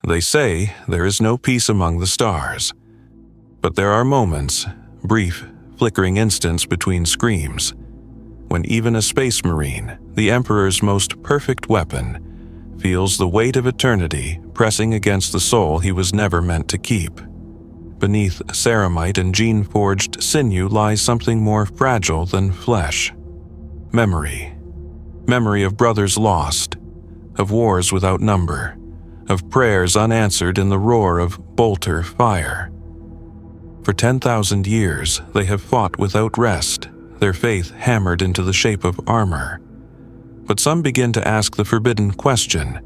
They say there is no peace among the stars. But there are moments, brief, flickering instants between screams, when even a space marine, the Emperor's most perfect weapon, feels the weight of eternity pressing against the soul he was never meant to keep. Beneath ceramite and gene-forged sinew lies something more fragile than flesh. Memory. Memory of brothers lost, of wars without number, of prayers unanswered in the roar of bolter fire. For 10,000 years, they have fought without rest, their faith hammered into the shape of armor. But some begin to ask the forbidden question: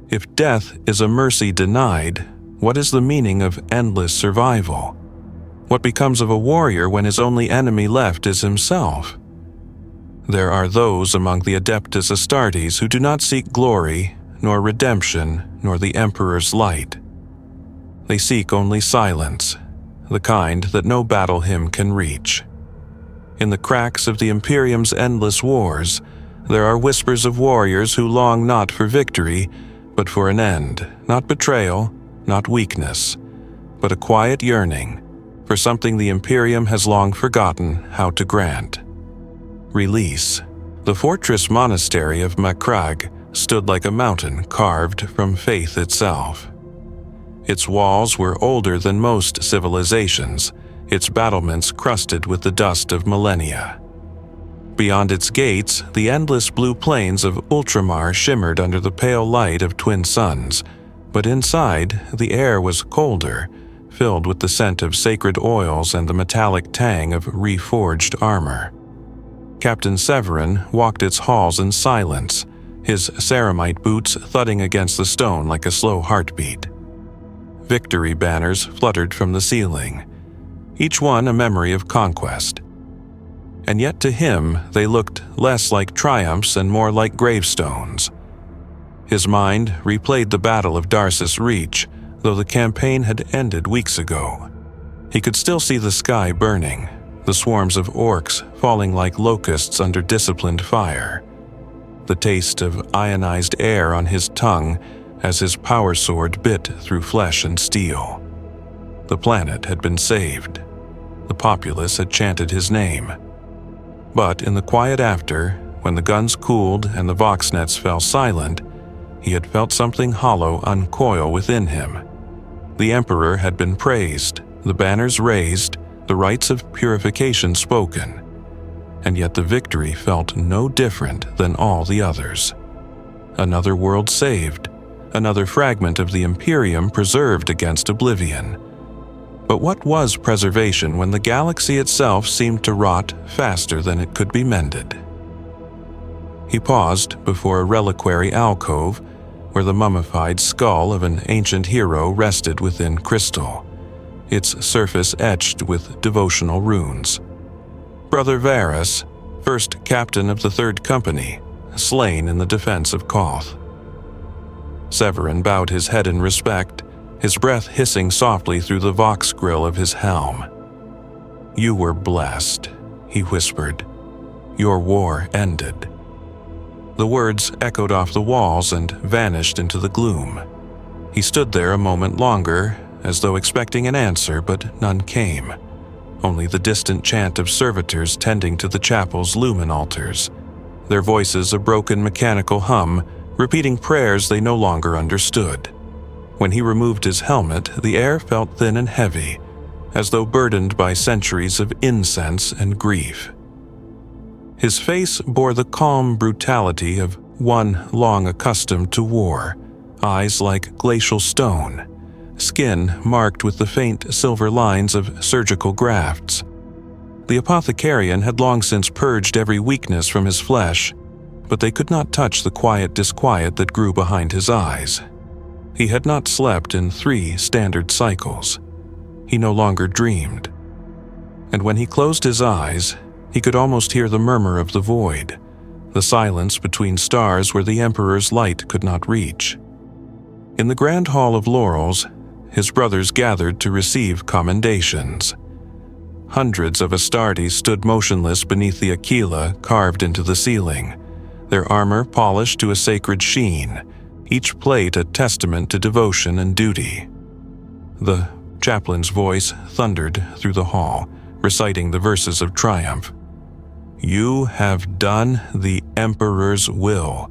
if death is a mercy denied, what is the meaning of endless survival? What becomes of a warrior when his only enemy left is himself? There are those among the Adeptus Astartes who do not seek glory, nor redemption, nor the Emperor's light. They seek only silence, the kind that no battle hymn can reach. In the cracks of the Imperium's endless wars, there are whispers of warriors who long not for victory, but for an end, not betrayal, not weakness, but a quiet yearning for something the Imperium has long forgotten how to grant. Release. The fortress monastery of Macragge stood like a mountain carved from faith itself. Its walls were older than most civilizations, its battlements crusted with the dust of millennia. Beyond its gates, the endless blue plains of Ultramar shimmered under the pale light of twin suns, but inside, the air was colder, filled with the scent of sacred oils and the metallic tang of reforged armor. Captain Severin walked its halls in silence, his ceramite boots thudding against the stone like a slow heartbeat. Victory banners fluttered from the ceiling, each one a memory of conquest. And yet to him they looked less like triumphs and more like gravestones. His mind replayed the Battle of Darcis Reach, though the campaign had ended weeks ago. He could still see the sky burning, the swarms of orcs falling like locusts under disciplined fire, the taste of ionized air on his tongue as his power sword bit through flesh and steel. The planet had been saved. The populace had chanted his name. But in the quiet after, when the guns cooled and the voxnets fell silent, he had felt something hollow uncoil within him. The Emperor had been praised, the banners raised, the rites of purification spoken, and yet the victory felt no different than all the others. Another world saved, another fragment of the Imperium preserved against oblivion. But what was preservation when the galaxy itself seemed to rot faster than it could be mended? He paused before a reliquary alcove where the mummified skull of an ancient hero rested within crystal, its surface etched with devotional runes. Brother Varus, first captain of the Third Company, slain in the defense of Koth. Severin bowed his head in respect, his breath hissing softly through the vox grill of his helm. "You were blessed," he whispered. "Your war ended." The words echoed off the walls and vanished into the gloom. He stood there a moment longer, as though expecting an answer, but none came. Only the distant chant of servitors tending to the chapel's lumen altars, their voices a broken mechanical hum, repeating prayers they no longer understood. When he removed his helmet, the air felt thin and heavy, as though burdened by centuries of incense and grief. His face bore the calm brutality of one long accustomed to war, eyes like glacial stone, skin marked with the faint silver lines of surgical grafts. The apothecarian had long since purged every weakness from his flesh, but they could not touch the quiet disquiet that grew behind his eyes. He had not slept in 3 standard cycles. He no longer dreamed. And when he closed his eyes, he could almost hear the murmur of the void, the silence between stars where the Emperor's light could not reach. In the Grand Hall of Laurels, his brothers gathered to receive commendations. Hundreds of Astartes stood motionless beneath the aquila carved into the ceiling, their armor polished to a sacred sheen, each plate a testament to devotion and duty. The chaplain's voice thundered through the hall, reciting the verses of triumph. "You have done the Emperor's will.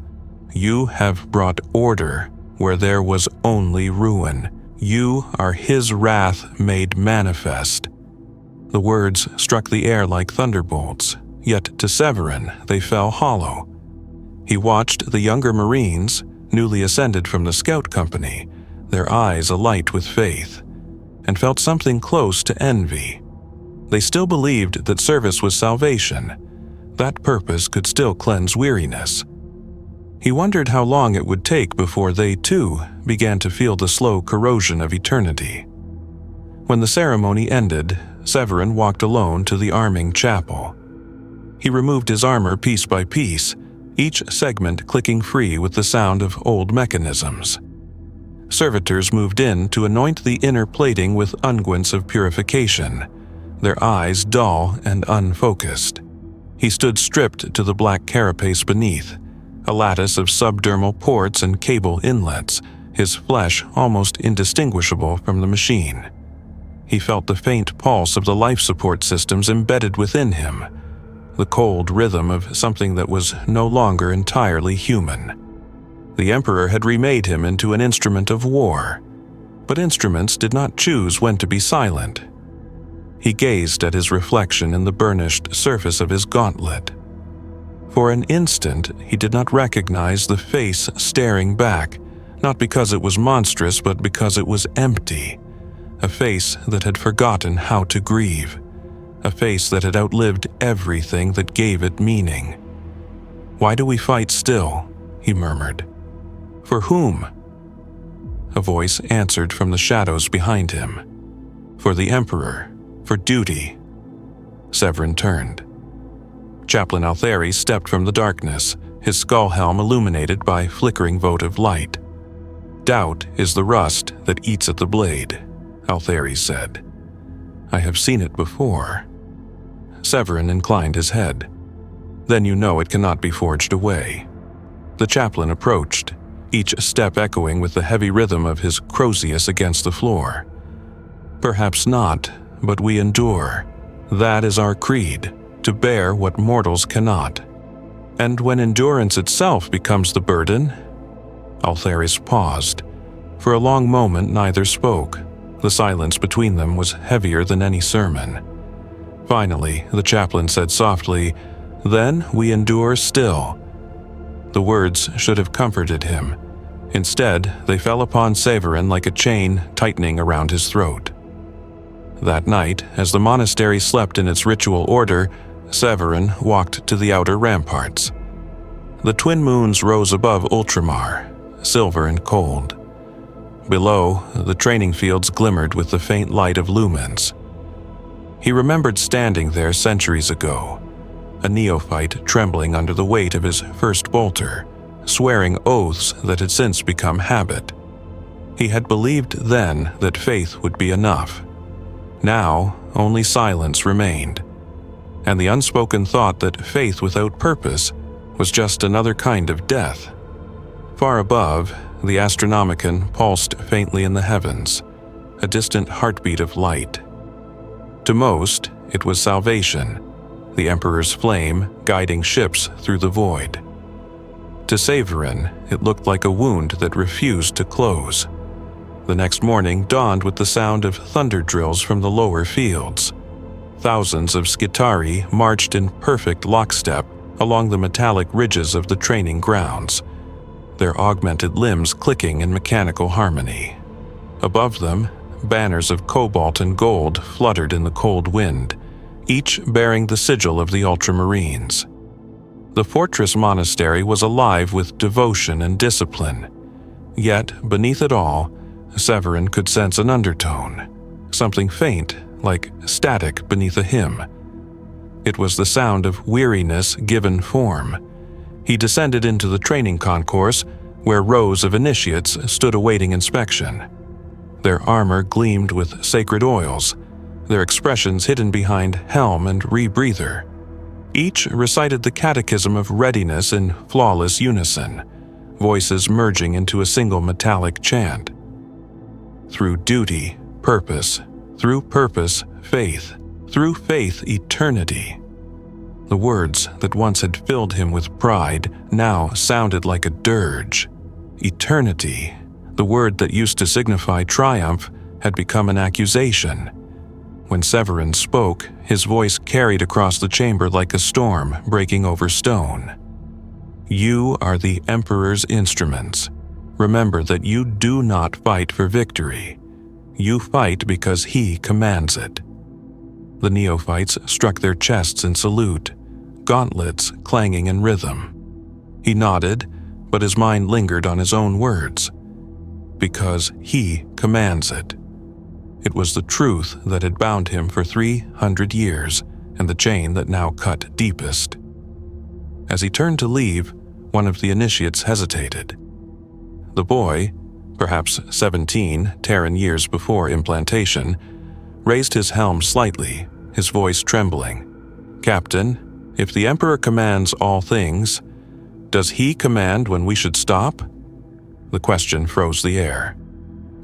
You have brought order where there was only ruin. You are his wrath made manifest." The words struck the air like thunderbolts, yet to Severin they fell hollow. He watched the younger Marines, newly ascended from the scout company, their eyes alight with faith, and felt something close to envy. They still believed that service was salvation. That purpose could still cleanse weariness. He wondered how long it would take before they, too, began to feel the slow corrosion of eternity. When the ceremony ended, Severin walked alone to the arming chapel. He removed his armor piece by piece, each segment clicking free with the sound of old mechanisms. Servitors moved in to anoint the inner plating with unguents of purification, their eyes dull and unfocused. He stood stripped to the black carapace beneath, a lattice of subdermal ports and cable inlets, his flesh almost indistinguishable from the machine. He felt the faint pulse of the life support systems embedded within him, the cold rhythm of something that was no longer entirely human. The Emperor had remade him into an instrument of war, but instruments did not choose when to be silent. He gazed at his reflection in the burnished surface of his gauntlet. For an instant, he did not recognize the face staring back, not because it was monstrous, but because it was empty. A face that had forgotten how to grieve. A face that had outlived everything that gave it meaning. "Why do we fight still?" he murmured. "For whom?" A voice answered from the shadows behind him. "For the Emperor. For duty." Severin turned. Chaplain Altheri stepped from the darkness, his skull helm illuminated by flickering votive light. "Doubt is the rust that eats at the blade," Altheri said. "I have seen it before." Severin inclined his head. "Then you know it cannot be forged away." The chaplain approached, each step echoing with the heavy rhythm of his Crozius against the floor. "Perhaps not, but we endure. That is our creed, to bear what mortals cannot. And when endurance itself becomes the burden..." Altheris paused. For a long moment neither spoke. The silence between them was heavier than any sermon. Finally, the chaplain said softly, "Then we endure still." The words should have comforted him. Instead, they fell upon Severin like a chain tightening around his throat. That night, as the monastery slept in its ritual order, Severin walked to the outer ramparts. The twin moons rose above Ultramar, silver and cold. Below, the training fields glimmered with the faint light of lumens. He remembered standing there centuries ago, a neophyte trembling under the weight of his first bolter, swearing oaths that had since become habit. He had believed then that faith would be enough. Now, only silence remained, and the unspoken thought that faith without purpose was just another kind of death. Far above, the Astronomicon pulsed faintly in the heavens, a distant heartbeat of light. To most, it was salvation, the Emperor's flame guiding ships through the void. To Severin, it looked like a wound that refused to close. The next morning dawned with the sound of thunder drills from the lower fields. Thousands of Skitari marched in perfect lockstep along the metallic ridges of the training grounds, their augmented limbs clicking in mechanical harmony. Above them, banners of cobalt and gold fluttered in the cold wind, each bearing the sigil of the Ultramarines. The fortress monastery was alive with devotion and discipline. Yet, beneath it all, Severin could sense an undertone, something faint, like static beneath a hymn. It was the sound of weariness given form. He descended into the training concourse, where rows of initiates stood awaiting inspection. Their armor gleamed with sacred oils, their expressions hidden behind helm and rebreather. Each recited the catechism of readiness in flawless unison, voices merging into a single metallic chant. Through duty, purpose; through purpose, faith; through faith, eternity. The words that once had filled him with pride now sounded like a dirge. Eternity, the word that used to signify triumph, had become an accusation. When Severin spoke, his voice carried across the chamber like a storm breaking over stone. You are the Emperor's instruments. Remember that you do not fight for victory. You fight because he commands it. The neophytes struck their chests in salute, gauntlets clanging in rhythm. He nodded, but his mind lingered on his own words. Because he commands it. It was the truth that had bound him for 300 years, and the chain that now cut deepest. As he turned to leave, one of the initiates hesitated. The boy, perhaps 17 Terran years before implantation, raised his helm slightly, his voice trembling. "Captain, if the Emperor commands all things, does he command when we should stop?" The question froze the air.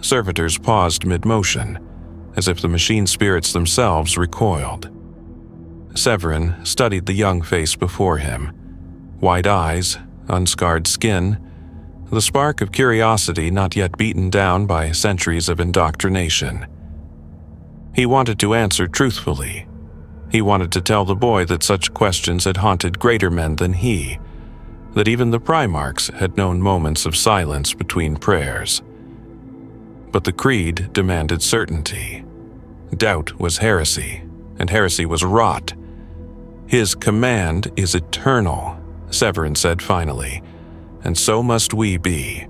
Servitors paused mid-motion, as if the machine spirits themselves recoiled. Severin studied the young face before him. Wide eyes, unscarred skin, the spark of curiosity not yet beaten down by centuries of indoctrination. He wanted to answer truthfully. He wanted to tell the boy that such questions had haunted greater men than he, that even the Primarchs had known moments of silence between prayers. But the creed demanded certainty. Doubt was heresy, and heresy was rot. "His command is eternal," Severin said finally, "and so must we be."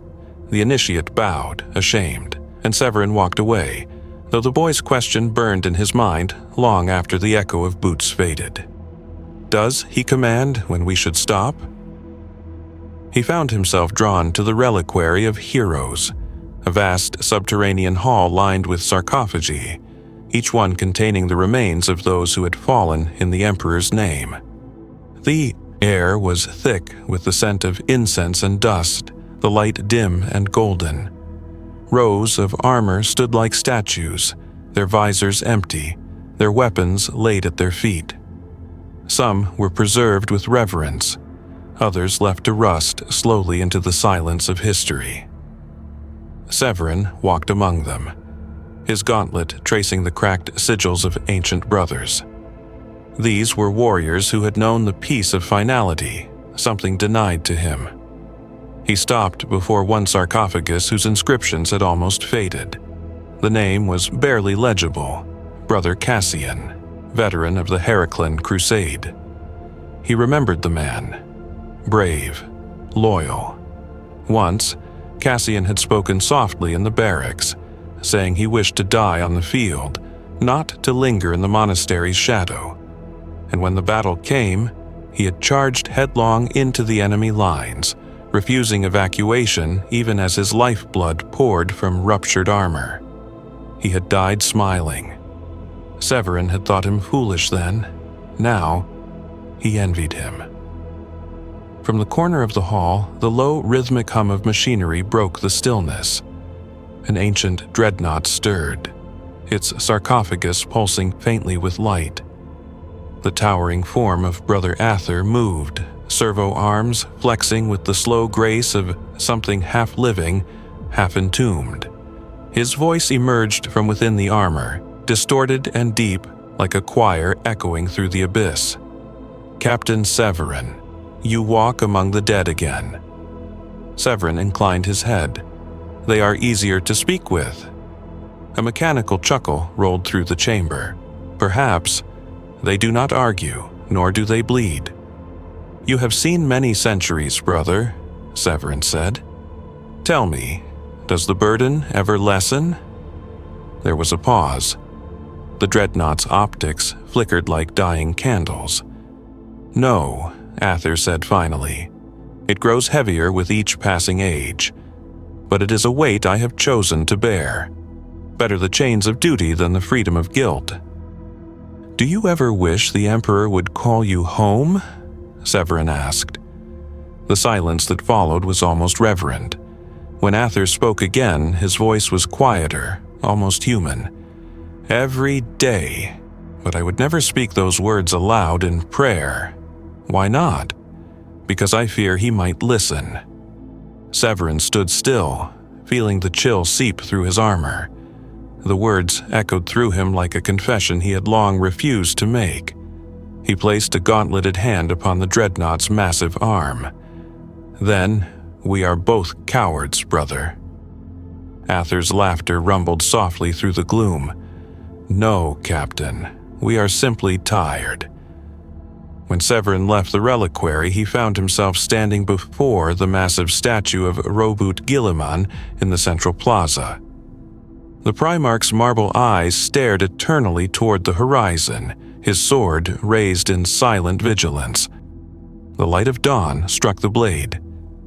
The initiate bowed, ashamed, and Severin walked away, though the boy's question burned in his mind long after the echo of boots faded. Does he command when we should stop? He found himself drawn to the reliquary of heroes, a vast subterranean hall lined with sarcophagi, each one containing the remains of those who had fallen in the Emperor's name. The air was thick with the scent of incense and dust, the light dim and golden. Rows of armor stood like statues, their visors empty, their weapons laid at their feet. Some were preserved with reverence, others left to rust slowly into the silence of history. Severin walked among them, his gauntlet tracing the cracked sigils of ancient brothers. These were warriors who had known the peace of finality, something denied to him. He stopped before one sarcophagus whose inscriptions had almost faded. The name was barely legible: Brother Cassian, veteran of the Heraclean Crusade. He remembered the man. Brave, loyal. Once, Cassian had spoken softly in the barracks, saying he wished to die on the field, not to linger in the monastery's shadow. And when the battle came, he had charged headlong into the enemy lines, refusing evacuation even as his lifeblood poured from ruptured armor. He had died smiling. Severin had thought him foolish then. Now, he envied him. From the corner of the hall, the low, rhythmic hum of machinery broke the stillness. An ancient dreadnought stirred, its sarcophagus pulsing faintly with light. The towering form of Brother Ather moved, servo arms flexing with the slow grace of something half-living, half-entombed. His voice emerged from within the armor, distorted and deep like a choir echoing through the abyss. "Captain Severin, you walk among the dead again." Severin inclined his head. "They are easier to speak with." A mechanical chuckle rolled through the chamber. "Perhaps. They do not argue, nor do they bleed." "You have seen many centuries, brother," Severin said. "Tell me, does the burden ever lessen?" There was a pause. The dreadnought's optics flickered like dying candles. "No," Ather said finally. "It grows heavier with each passing age. But it is a weight I have chosen to bear. Better the chains of duty than the freedom of guilt." "Do you ever wish the Emperor would call you home?" Severin asked. The silence that followed was almost reverent. When Ather spoke again, his voice was quieter, almost human. "Every day. But I would never speak those words aloud in prayer. Why not? Because I fear he might listen." Severin stood still, feeling the chill seep through his armor. The words echoed through him like a confession he had long refused to make. He placed a gauntleted hand upon the dreadnought's massive arm. "Then, we are both cowards, brother." Ather's laughter rumbled softly through the gloom. "No, Captain, we are simply tired." When Severin left the reliquary, he found himself standing before the massive statue of Robut Guilliman in the central plaza. The Primarch's marble eyes stared eternally toward the horizon, his sword raised in silent vigilance. The light of dawn struck the blade,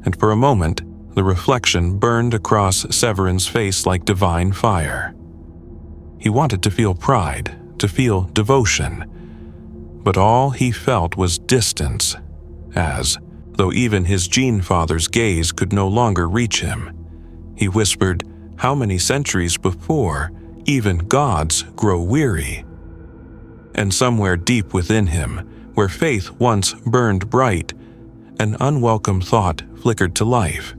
and for a moment, the reflection burned across Severin's face like divine fire. He wanted to feel pride, to feel devotion, but all he felt was distance, as, though even his gene-father's gaze could no longer reach him, he whispered, "How many centuries before, even gods grow weary?" And somewhere deep within him, where faith once burned bright, an unwelcome thought flickered to life.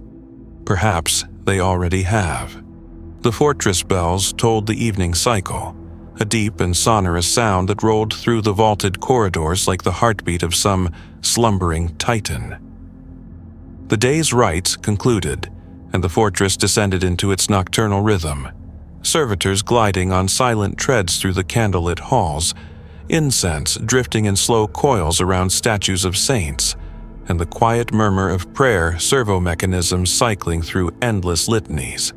Perhaps they already have. The fortress bells tolled the evening cycle, a deep and sonorous sound that rolled through the vaulted corridors like the heartbeat of some slumbering titan. The day's rites concluded, and the fortress descended into its nocturnal rhythm, servitors gliding on silent treads through the candlelit halls, incense drifting in slow coils around statues of saints, and the quiet murmur of prayer servo-mechanisms cycling through endless litanies.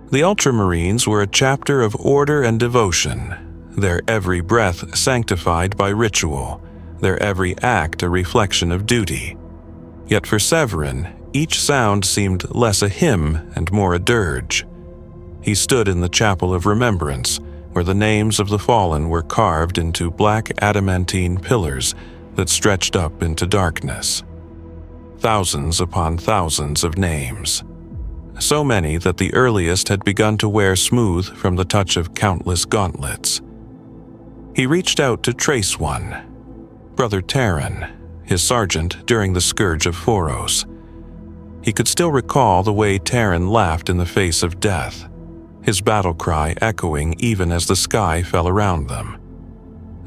The Ultramarines were a chapter of order and devotion, their every breath sanctified by ritual, their every act a reflection of duty. Yet for Severin, each sound seemed less a hymn and more a dirge. He stood in the chapel of remembrance, where the names of the fallen were carved into black adamantine pillars that stretched up into darkness. Thousands upon thousands of names. So many that the earliest had begun to wear smooth from the touch of countless gauntlets. He reached out to trace one. Brother Terran, his sergeant during the Scourge of Foros. He could still recall the way Terran laughed in the face of death, his battle cry echoing even as the sky fell around them.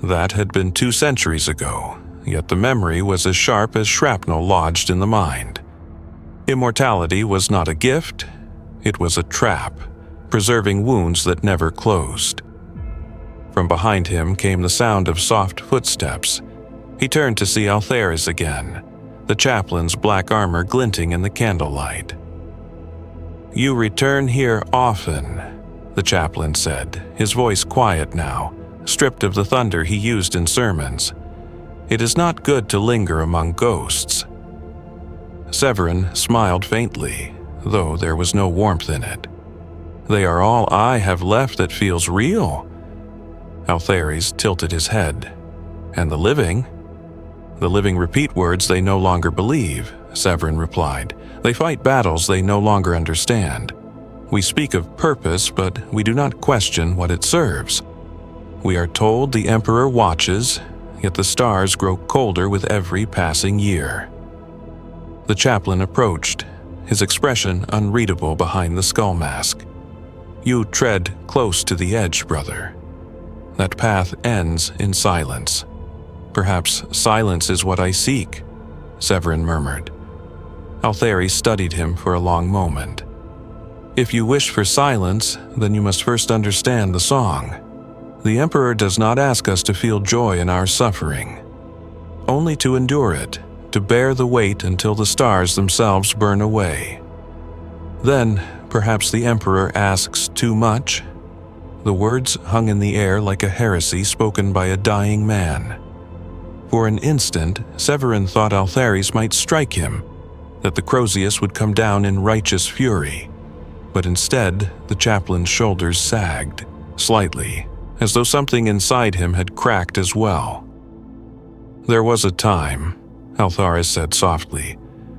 That had been 2 centuries ago, yet the memory was as sharp as shrapnel lodged in the mind. Immortality was not a gift, it was a trap, preserving wounds that never closed. From behind him came the sound of soft footsteps. He turned to see Altheris again, the chaplain's black armor glinting in the candlelight. "You return here often," the chaplain said, his voice quiet now, stripped of the thunder he used in sermons. "It is not good to linger among ghosts." Severin smiled faintly, though there was no warmth in it. "They are all I have left that feels real." Altheris tilted his head. "And the living?" "The living repeat words they no longer believe," Severin replied. "They fight battles they no longer understand. We speak of purpose, but we do not question what it serves. We are told the Emperor watches, yet the stars grow colder with every passing year." The chaplain approached, his expression unreadable behind the skull mask. "You tread close to the edge, brother. That path ends in silence. Perhaps silence is what I seek," Severin murmured. Altheris studied him for a long moment. "If you wish for silence, then you must first understand the song. The Emperor does not ask us to feel joy in our suffering, only to endure it, to bear the weight until the stars themselves burn away. Then, perhaps the Emperor asks too much?" The words hung in the air like a heresy spoken by a dying man. For an instant, Severin thought Altheris might strike him, that the Crozius would come down in righteous fury. But instead, the chaplain's shoulders sagged, slightly, as though something inside him had cracked as well. "There was a time," Altharis said softly,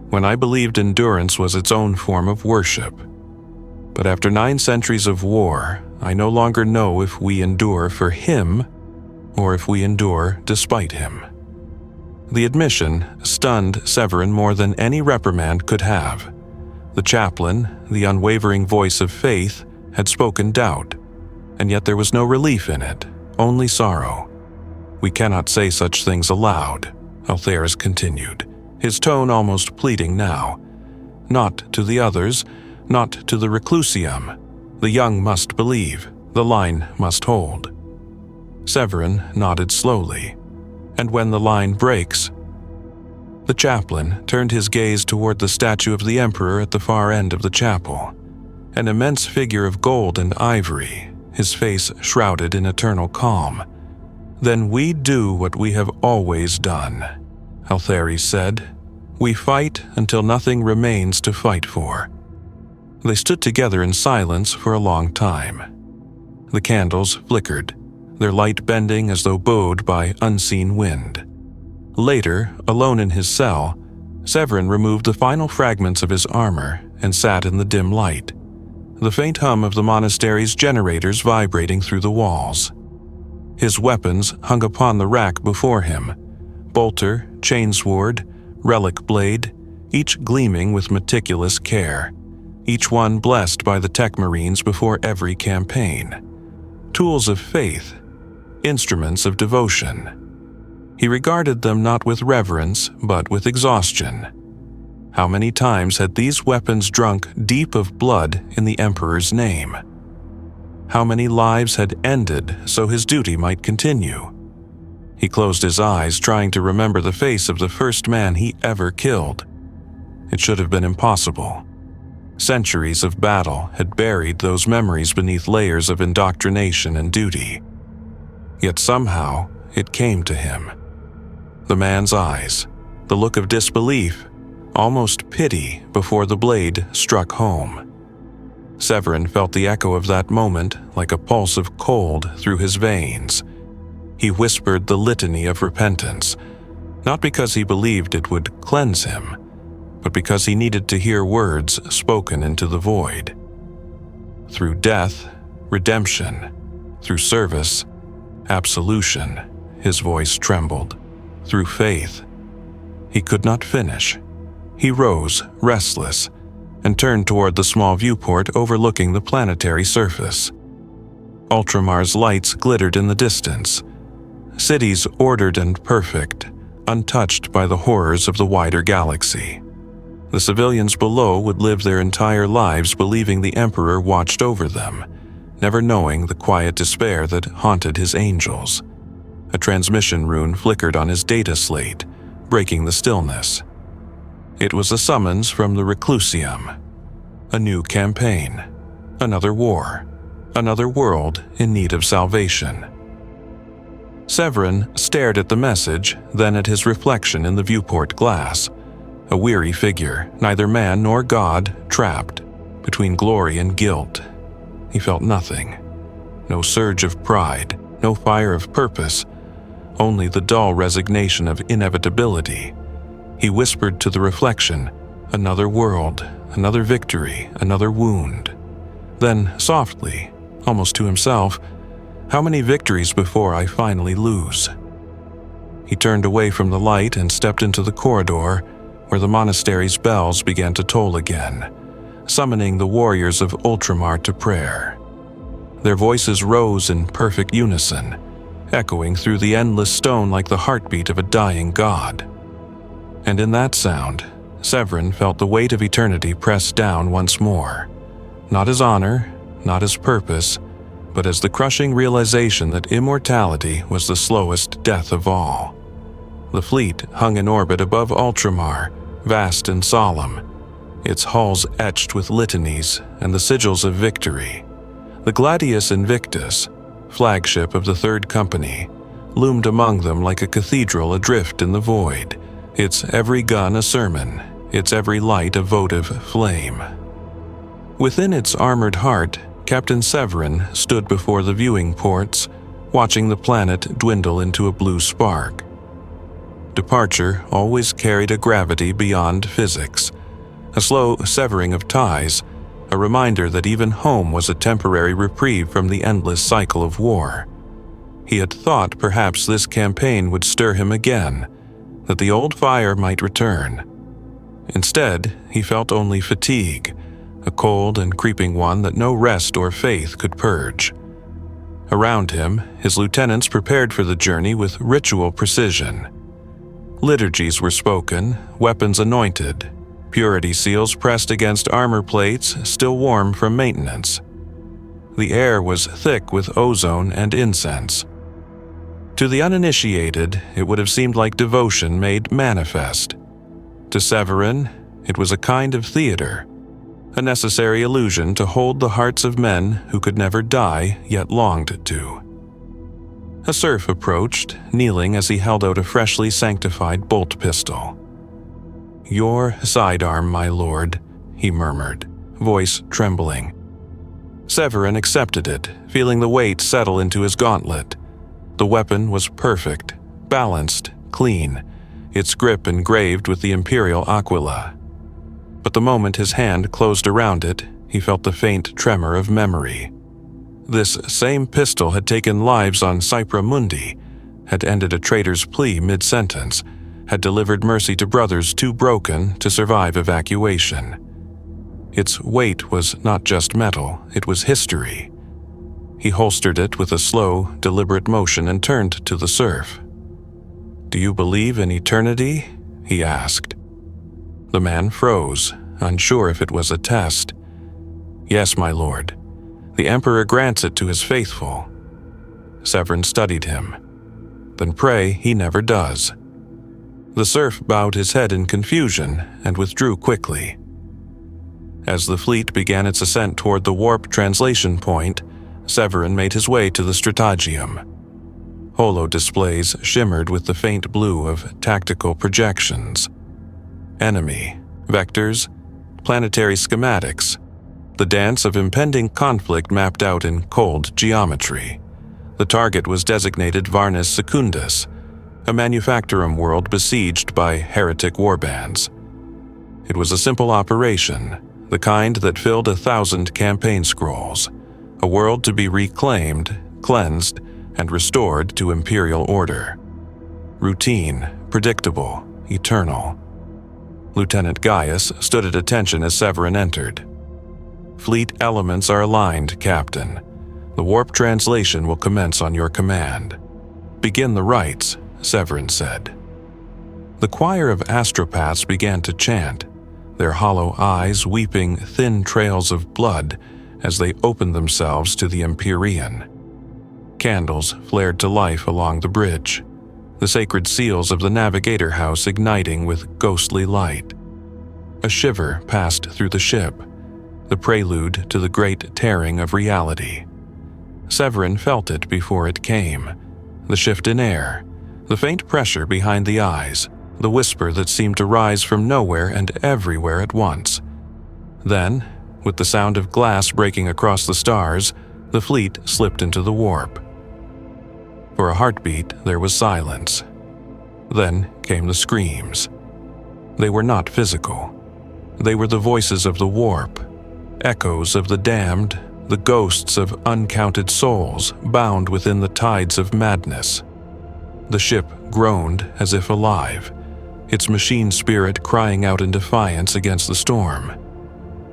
"when I believed endurance was its own form of worship. But after 9 centuries of war, I no longer know if we endure for him or if we endure despite him." The admission stunned Severin more than any reprimand could have. The chaplain, the unwavering voice of faith, had spoken doubt, and yet there was no relief in it, only sorrow. "We cannot say such things aloud," Altharis continued, his tone almost pleading now. "Not to the others, not to the reclusium. The young must believe, the line must hold." Severin nodded slowly. "And when the line breaks?" The chaplain turned his gaze toward the statue of the Emperor at the far end of the chapel, an immense figure of gold and ivory, his face shrouded in eternal calm. "Then we do what we have always done," Altharis said. "We fight until nothing remains to fight for." They stood together in silence for a long time. The candles flickered, their light bending as though bowed by unseen wind. Later, alone in his cell, Severin removed the final fragments of his armor and sat in the dim light, the faint hum of the monastery's generators vibrating through the walls. His weapons hung upon the rack before him, bolter, chainsword, relic blade, each gleaming with meticulous care, each one blessed by the tech marines before every campaign. Tools of faith, instruments of devotion. He regarded them not with reverence, but with exhaustion. How many times had these weapons drunk deep of blood in the Emperor's name? How many lives had ended so his duty might continue? He closed his eyes, trying to remember the face of the first man he ever killed. It should have been impossible. Centuries of battle had buried those memories beneath layers of indoctrination and duty. Yet somehow it came to him. The man's eyes, the look of disbelief, almost pity before the blade struck home. Severin felt the echo of that moment like a pulse of cold through his veins. He whispered the litany of repentance, not because he believed it would cleanse him, but because he needed to hear words spoken into the void. Through death, redemption. Through service, absolution. His voice trembled. Through faith. He could not finish. He rose, restless, and turned toward the small viewport overlooking the planetary surface. Ultramar's lights glittered in the distance. Cities ordered and perfect, untouched by the horrors of the wider galaxy. The civilians below would live their entire lives believing the Emperor watched over them, never knowing the quiet despair that haunted his angels. A transmission rune flickered on his data slate, breaking the stillness. It was a summons from the Reclusium. A new campaign. Another war. Another world in need of salvation. Severin stared at the message, then at his reflection in the viewport glass. A weary figure, neither man nor god, trapped between glory and guilt. He felt nothing. No surge of pride, no fire of purpose, only the dull resignation of inevitability. He whispered to the reflection, another world, another victory, another wound. Then, softly, almost to himself, how many victories before I finally lose? He turned away from the light and stepped into the corridor, where the monastery's bells began to toll again, summoning the warriors of Ultramar to prayer. Their voices rose in perfect unison, echoing through the endless stone like the heartbeat of a dying god. And in that sound, Severin felt the weight of eternity press down once more, not as honor, not as purpose, but as the crushing realization that immortality was the slowest death of all. The fleet hung in orbit above Ultramar, vast and solemn, its hulls etched with litanies and the sigils of victory. The Gladius Invictus, flagship of the Third Company, loomed among them like a cathedral adrift in the void, its every gun a sermon, its every light a votive flame. Within its armored heart, Captain Severin stood before the viewing ports, watching the planet dwindle into a blue spark. departure always carried a gravity beyond physics, a slow severing of ties, a reminder that even home was a temporary reprieve from the endless cycle of war. He had thought perhaps this campaign would stir him again, that the old fire might return. Instead, he felt only fatigue, a cold and creeping one that no rest or faith could purge. Around him, his lieutenants prepared for the journey with ritual precision. Liturgies were spoken, weapons anointed, purity seals pressed against armor plates still warm from maintenance. The air was thick with ozone and incense. To the uninitiated, it would have seemed like devotion made manifest. To Severin, it was a kind of theater, a necessary illusion to hold the hearts of men who could never die yet longed to. A serf approached, kneeling as he held out a freshly sanctified bolt pistol. "Your sidearm, my lord," he murmured, voice trembling. Severin accepted it, feeling the weight settle into his gauntlet. The weapon was perfect, balanced, clean, its grip engraved with the Imperial aquila. But the moment his hand closed around it, he felt the faint tremor of memory. This same pistol had taken lives on Cypra Mundi, had ended a traitor's plea mid-sentence, had delivered mercy to brothers too broken to survive evacuation. Its weight was not just metal, it was history. He holstered it with a slow, deliberate motion and turned to the serf. "Do you believe in eternity?" he asked. The man froze, unsure if it was a test. "Yes, my lord. The Emperor grants it to his faithful." Severin studied him. "Then pray he never does." The serf bowed his head in confusion and withdrew quickly. As the fleet began its ascent toward the warp translation point, Severin made his way to the stratagium. Holo displays shimmered with the faint blue of tactical projections. Enemy, vectors, planetary schematics, the dance of impending conflict mapped out in cold geometry. The target was designated Varnus Secundus, a manufactorum world besieged by heretic warbands. It was a simple operation, the kind that filled 1,000 campaign scrolls, a world to be reclaimed, cleansed, and restored to Imperial order. Routine, predictable, eternal. Lieutenant Gaius stood at attention as Severin entered. "Fleet elements are aligned, Captain. The warp translation will commence on your command. Begin the rites," Severin said. The choir of astropaths began to chant, their hollow eyes weeping thin trails of blood as they opened themselves to the Empyrean. Candles flared to life along the bridge, the sacred seals of the Navigator House igniting with ghostly light. A shiver passed through the ship, the prelude to the great tearing of reality. Severin felt it before it came, the shift in air, the faint pressure behind the eyes, the whisper that seemed to rise from nowhere and everywhere at once. Then, with the sound of glass breaking across the stars, the fleet slipped into the warp. For a heartbeat, there was silence. Then came the screams. They were not physical. They were the voices of the warp, echoes of the damned, the ghosts of uncounted souls bound within the tides of madness. The ship groaned as if alive, its machine spirit crying out in defiance against the storm.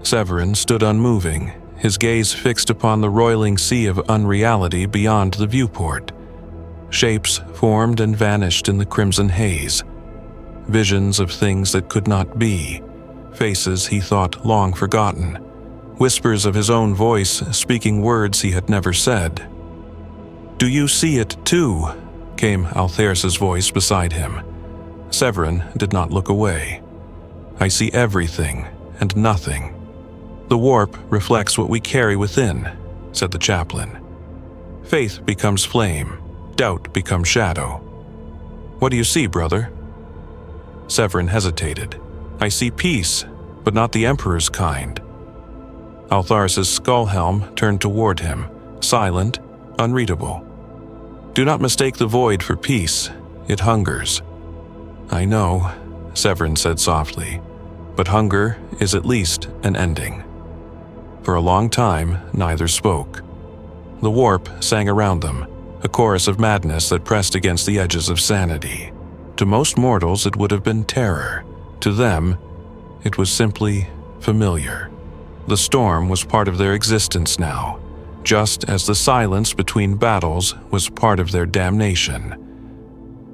Severin stood unmoving, his gaze fixed upon the roiling sea of unreality beyond the viewport. Shapes formed and vanished in the crimson haze. Visions of things that could not be, faces he thought long forgotten, whispers of his own voice speaking words he had never said. "Do you see it too?" came Altheris's voice beside him. Severin did not look away. "I see everything and nothing. The warp reflects what we carry within," said the chaplain. "Faith becomes flame, doubt becomes shadow. What do you see, brother?" Severin hesitated. "I see peace, but not the Emperor's kind." Altharis's skull helm turned toward him, silent, unreadable. "Do not mistake the void for peace. It hungers." "I know," Severin said softly, "but hunger is at least an ending." For a long time, neither spoke. The warp sang around them, a chorus of madness that pressed against the edges of sanity. To most mortals, it would have been terror. To them, it was simply familiar. The storm was part of their existence now, just as the silence between battles was part of their damnation.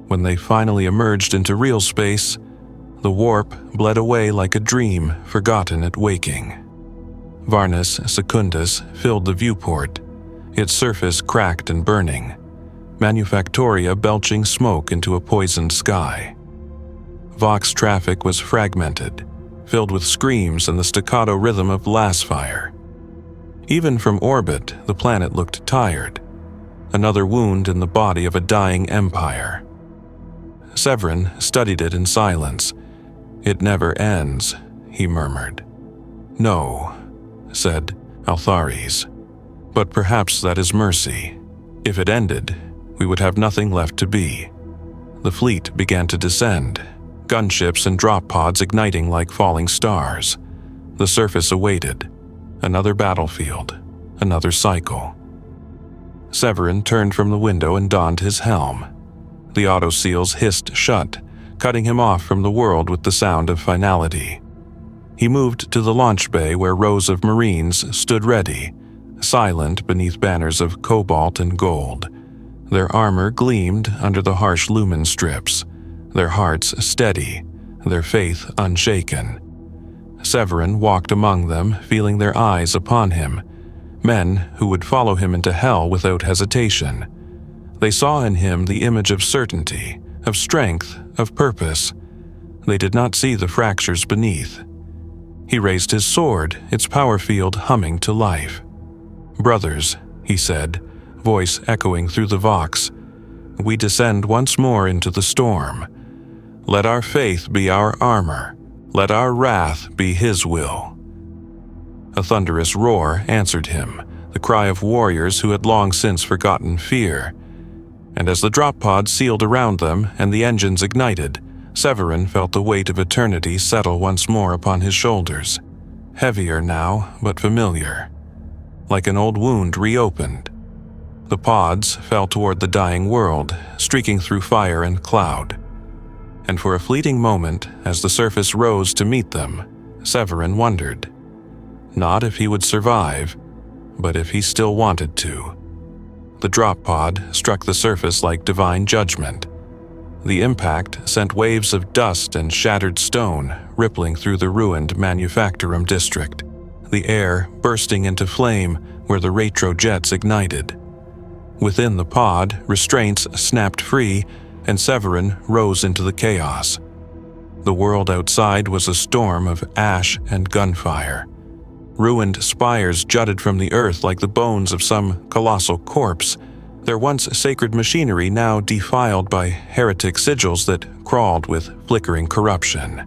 When they finally emerged into real space, the warp bled away like a dream forgotten at waking. Varnus Secundus filled the viewport, its surface cracked and burning, Manufactoria belching smoke into a poisoned sky. Vox traffic was fragmented, filled with screams and the staccato rhythm of lass fire. Even from orbit, the planet looked tired, another wound in the body of a dying empire. Severin studied it in silence. "It never ends," he murmured. "No," said Althares, "but perhaps that is mercy. If it ended, we would have nothing left to be." The fleet began to descend, gunships and drop pods igniting like falling stars. The surface awaited. Another battlefield, another cycle. Severin turned from the window and donned his helm. The autoseals hissed shut, cutting him off from the world with the sound of finality. He moved to the launch bay where rows of Marines stood ready, silent beneath banners of cobalt and gold. Their armor gleamed under the harsh lumen strips, their hearts steady, their faith unshaken. Severin walked among them, feeling their eyes upon him, men who would follow him into hell without hesitation. They saw in him the image of certainty, of strength, of purpose. They did not see the fractures beneath. He raised his sword, its power field humming to life. "Brothers," he said, voice echoing through the Vox, "we descend once more into the storm. Let our faith be our armor. Let our wrath be his will." A thunderous roar answered him, the cry of warriors who had long since forgotten fear. And as the drop pods sealed around them and the engines ignited, Severin felt the weight of eternity settle once more upon his shoulders. Heavier now, but familiar. Like an old wound reopened. The pods fell toward the dying world, streaking through fire and cloud. And for a fleeting moment, as the surface rose to meet them, Severin wondered. Not if he would survive, but if he still wanted to. The drop pod struck the surface like divine judgment. The impact sent waves of dust and shattered stone rippling through the ruined Manufactorum district, the air bursting into flame where the retrojets ignited. Within the pod, restraints snapped free, and Severin rose into the chaos. The world outside was a storm of ash and gunfire. Ruined spires jutted from the earth like the bones of some colossal corpse, their once sacred machinery now defiled by heretic sigils that crawled with flickering corruption.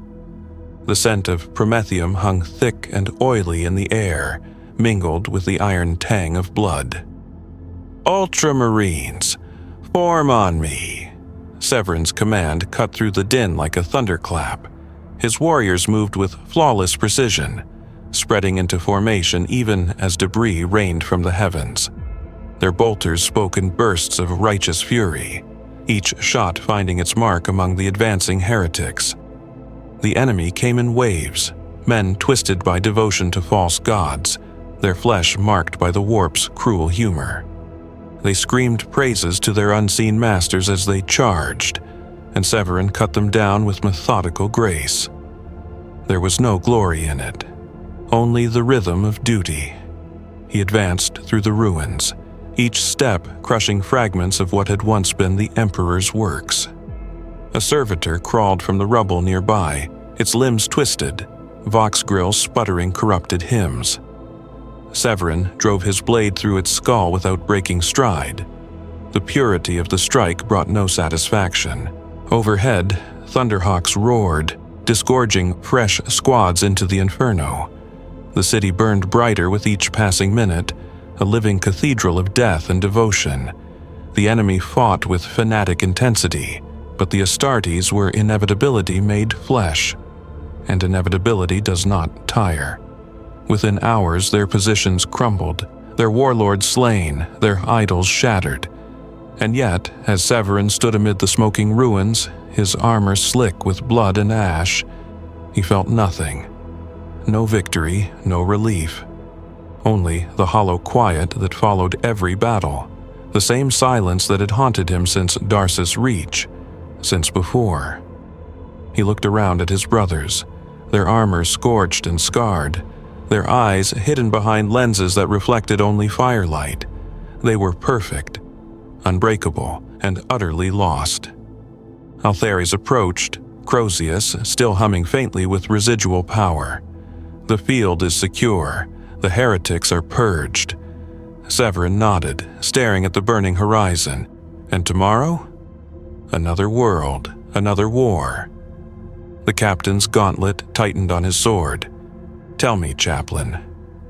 The scent of promethium hung thick and oily in the air, mingled with the iron tang of blood. "Ultramarines, form on me!" Severin's command cut through the din like a thunderclap. His warriors moved with flawless precision, spreading into formation even as debris rained from the heavens. Their bolters spoke in bursts of righteous fury, each shot finding its mark among the advancing heretics. The enemy came in waves, men twisted by devotion to false gods, their flesh marked by the warp's cruel humor. They screamed praises to their unseen masters as they charged, and Severin cut them down with methodical grace. There was no glory in it, only the rhythm of duty. He advanced through the ruins, each step crushing fragments of what had once been the Emperor's works. A servitor crawled from the rubble nearby, its limbs twisted, vox grills sputtering corrupted hymns. Severin drove his blade through its skull without breaking stride. The purity of the strike brought no satisfaction. Overhead, thunderhawks roared, disgorging fresh squads into the inferno. The city burned brighter with each passing minute, a living cathedral of death and devotion. The enemy fought with fanatic intensity, but the Astartes were inevitability made flesh, and inevitability does not tire. Within hours, their positions crumbled, their warlords slain, their idols shattered. And yet, as Severin stood amid the smoking ruins, his armor slick with blood and ash, he felt nothing. No victory, no relief. Only the hollow quiet that followed every battle, the same silence that had haunted him since Darsus Reach, since before. He looked around at his brothers, their armor scorched and scarred, their eyes hidden behind lenses that reflected only firelight. They were perfect, unbreakable, and utterly lost. Althares approached, Crozius still humming faintly with residual power. The field is secure, the heretics are purged. Severin nodded, staring at the burning horizon. And tomorrow? Another world, another war. The captain's gauntlet tightened on his sword. "Tell me, Chaplain,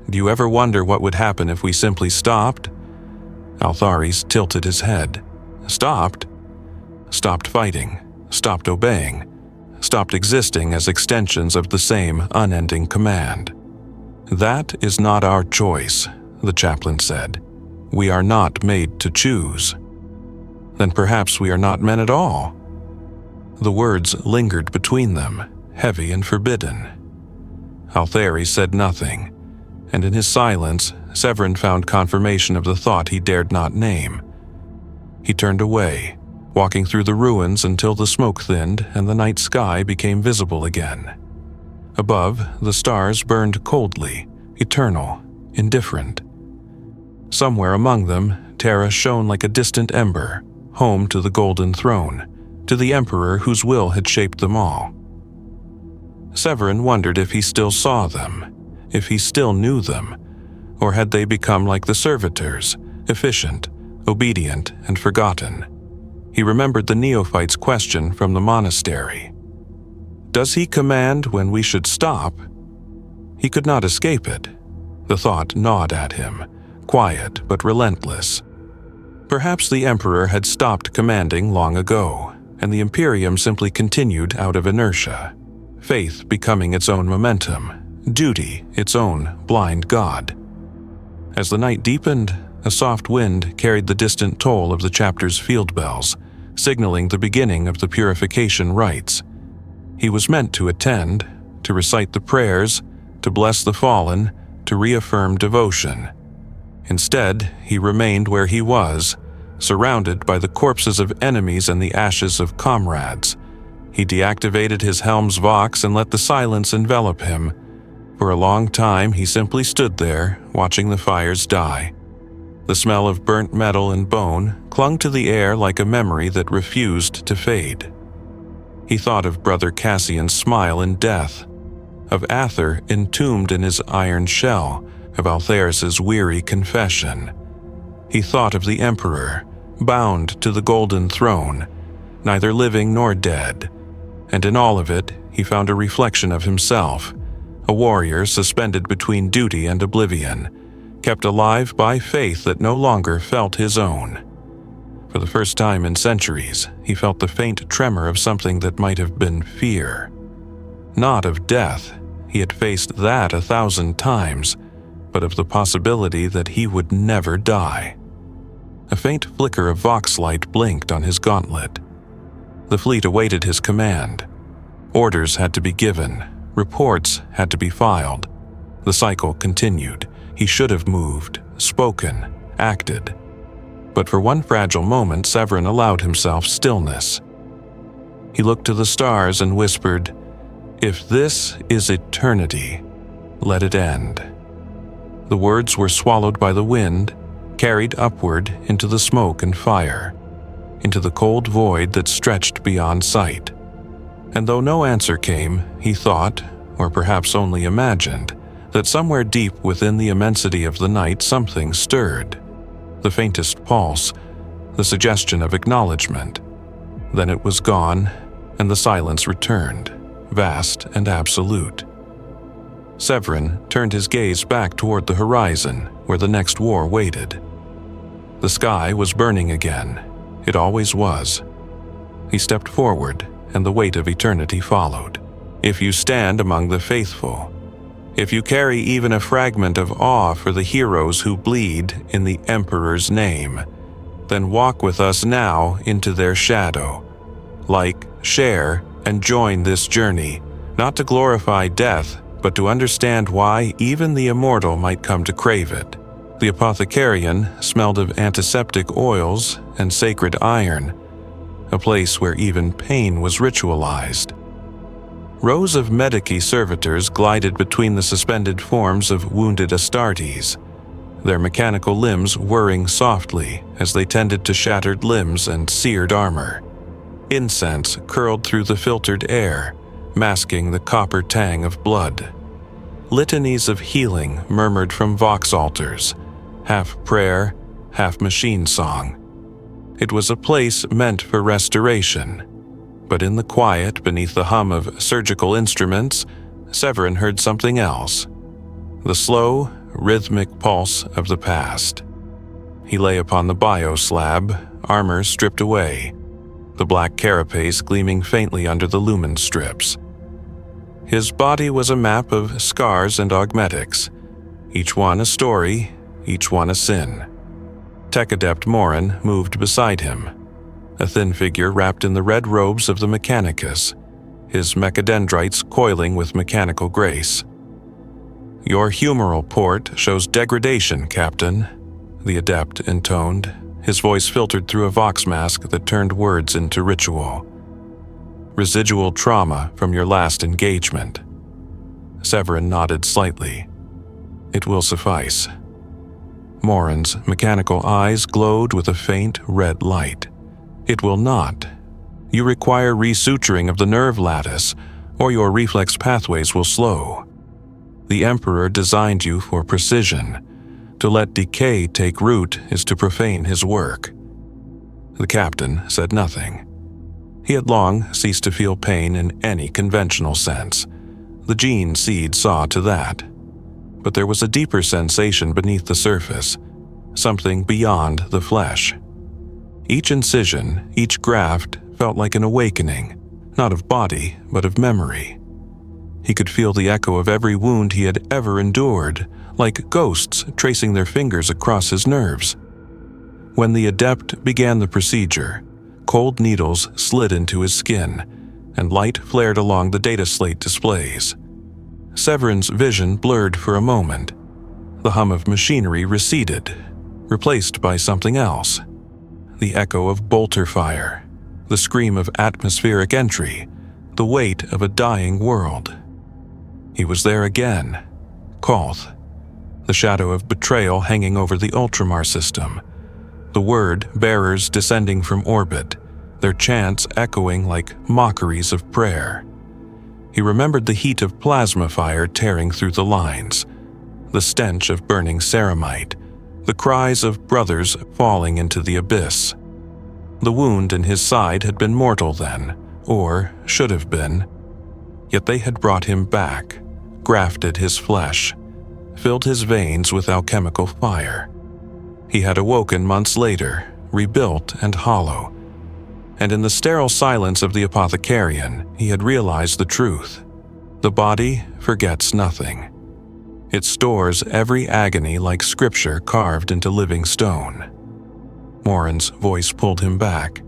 do you ever wonder what would happen if we simply stopped?" Althares tilted his head. Stopped? Stopped fighting, stopped obeying, stopped existing as extensions of the same unending command. "That is not our choice," the chaplain said. "We are not made to choose." "Then perhaps we are not men at all." The words lingered between them, heavy and forbidden. Althares said nothing, and in his silence, Severin found confirmation of the thought he dared not name. He turned away, walking through the ruins until the smoke thinned and the night sky became visible again. Above, the stars burned coldly, eternal, indifferent. Somewhere among them, Terra shone like a distant ember, home to the Golden Throne, to the Emperor whose will had shaped them all. Severin wondered if he still saw them, if he still knew them, or had they become like the servitors, efficient, obedient, and forgotten. He remembered the neophyte's question from the monastery. Does he command when we should stop? He could not escape it. The thought gnawed at him, quiet but relentless. Perhaps the Emperor had stopped commanding long ago, and the Imperium simply continued out of inertia, faith becoming its own momentum, duty its own blind god. As the night deepened, a soft wind carried the distant toll of the chapter's field bells, signaling the beginning of the purification rites. He was meant to attend, to recite the prayers, to bless the fallen, to reaffirm devotion. Instead, he remained where he was, surrounded by the corpses of enemies and the ashes of comrades. He deactivated his helm's vox and let the silence envelop him. For a long time, he simply stood there, watching the fires die. The smell of burnt metal and bone clung to the air like a memory that refused to fade. He thought of Brother Cassian's smile in death, of Ather entombed in his iron shell, of Althares' weary confession. He thought of the Emperor, bound to the Golden Throne, neither living nor dead, and in all of it he found a reflection of himself, a warrior suspended between duty and oblivion, kept alive by faith that no longer felt his own. For the first time in centuries, he felt the faint tremor of something that might have been fear. Not of death, he had faced that 1,000 times, but of the possibility that he would never die. A faint flicker of vox light blinked on his gauntlet. The fleet awaited his command. Orders had to be given, reports had to be filed. The cycle continued. He should have moved, spoken, acted. But for one fragile moment, Severin allowed himself stillness. He looked to the stars and whispered, "If this is eternity, let it end." The words were swallowed by the wind, carried upward into the smoke and fire, into the cold void that stretched beyond sight. And though no answer came, he thought, or perhaps only imagined, that somewhere deep within the immensity of the night something stirred. The faintest pulse, the suggestion of acknowledgement. Then it was gone, and the silence returned, vast and absolute. Severin turned his gaze back toward the horizon, where the next war waited. The sky was burning again. It always was. He stepped forward, and the weight of eternity followed. If you stand among the faithful, if you carry even a fragment of awe for the heroes who bleed in the Emperor's name, then walk with us now into their shadow. Like, share, and join this journey, not to glorify death, but to understand why even the immortal might come to crave it. The apothecarian smelled of antiseptic oils and sacred iron, a place where even pain was ritualized. Rows of medici servitors glided between the suspended forms of wounded Astartes, their mechanical limbs whirring softly as they tended to shattered limbs and seared armor. Incense curled through the filtered air, masking the copper tang of blood. Litanies of healing murmured from vox altars, half prayer, half machine song. It was a place meant for restoration, but in the quiet beneath the hum of surgical instruments, Severin heard something else. The slow, rhythmic pulse of the past. He lay upon the bio-slab, armor stripped away, the black carapace gleaming faintly under the lumen strips. His body was a map of scars and augmetics, each one a story, each one a sin. Tech Adept Morin moved beside him, a thin figure wrapped in the red robes of the Mechanicus, his mechadendrites coiling with mechanical grace. "Your humoral port shows degradation, Captain," the Adept intoned, his voice filtered through a vox mask that turned words into ritual. "Residual trauma from your last engagement." Severin nodded slightly. "It will suffice." Morin's mechanical eyes glowed with a faint red light. "It will not. You require resuturing of the nerve lattice, or your reflex pathways will slow. The Emperor designed you for precision. To let decay take root is to profane his work." The captain said nothing. He had long ceased to feel pain in any conventional sense. The gene seed saw to that. But there was a deeper sensation beneath the surface, something beyond the flesh. Each incision, each graft felt like an awakening, not of body, but of memory. He could feel the echo of every wound he had ever endured, like ghosts tracing their fingers across his nerves. When the Adept began the procedure, cold needles slid into his skin, and light flared along the data slate displays. Severin's vision blurred for a moment. The hum of machinery receded, replaced by something else. The echo of bolter fire, the scream of atmospheric entry, the weight of a dying world. He was there again. Koth. The shadow of betrayal hanging over the Ultramar system. The word bearers descending from orbit, their chants echoing like mockeries of prayer. He remembered the heat of plasma fire tearing through the lines, the stench of burning ceramite, the cries of brothers falling into the abyss. The wound in his side had been mortal then, or should have been. Yet they had brought him back, grafted his flesh, filled his veins with alchemical fire. He had awoken months later, rebuilt and hollow. And in the sterile silence of the apothecarian, he had realized the truth. The body forgets nothing. It stores every agony like scripture carved into living stone. Morin's voice pulled him back.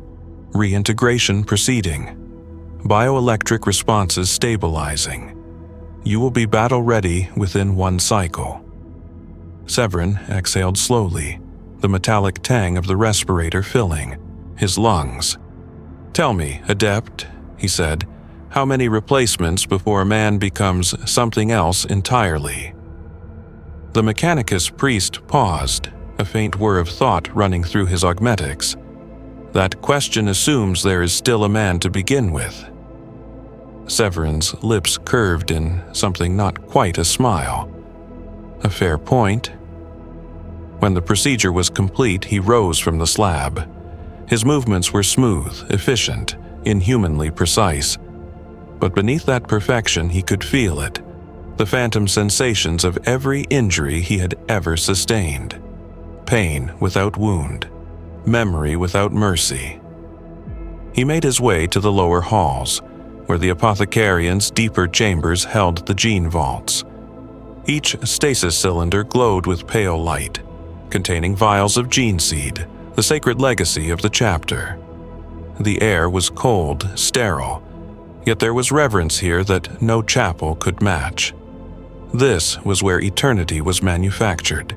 Reintegration proceeding. Bioelectric responses stabilizing. You will be battle-ready within 1 cycle. Severin exhaled slowly, the metallic tang of the respirator filling his lungs. "Tell me, Adept," he said, "how many replacements before a man becomes something else entirely?" The Mechanicus priest paused, a faint whir of thought running through his augmetics. That question assumes there is still a man to begin with. Severin's lips curved in something not quite a smile. A fair point. When the procedure was complete, he rose from the slab. His movements were smooth, efficient, inhumanly precise. But beneath that perfection, he could feel it, the phantom sensations of every injury he had ever sustained. Pain without wound, memory without mercy. He made his way to the lower halls, where the apothecarian's deeper chambers held the gene vaults. Each stasis cylinder glowed with pale light, containing vials of gene seed, the sacred legacy of the chapter. The air was cold, sterile, yet there was reverence here that no chapel could match. This was where eternity was manufactured.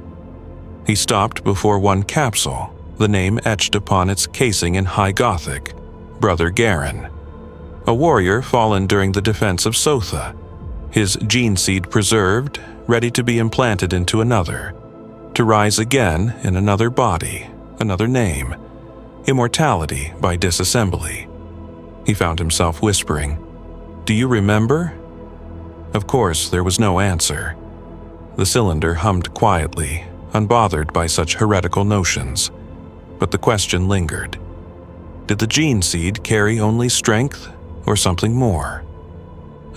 He stopped before one capsule, the name etched upon its casing in High Gothic, Brother Garen. A warrior fallen during the defense of Sotha, his gene seed preserved, ready to be implanted into another, to rise again in another body, another name, immortality by disassembly. He found himself whispering, "Do you remember?" Of course, there was no answer. The cylinder hummed quietly, unbothered by such heretical notions, but the question lingered. Did the gene seed carry only strength or something more?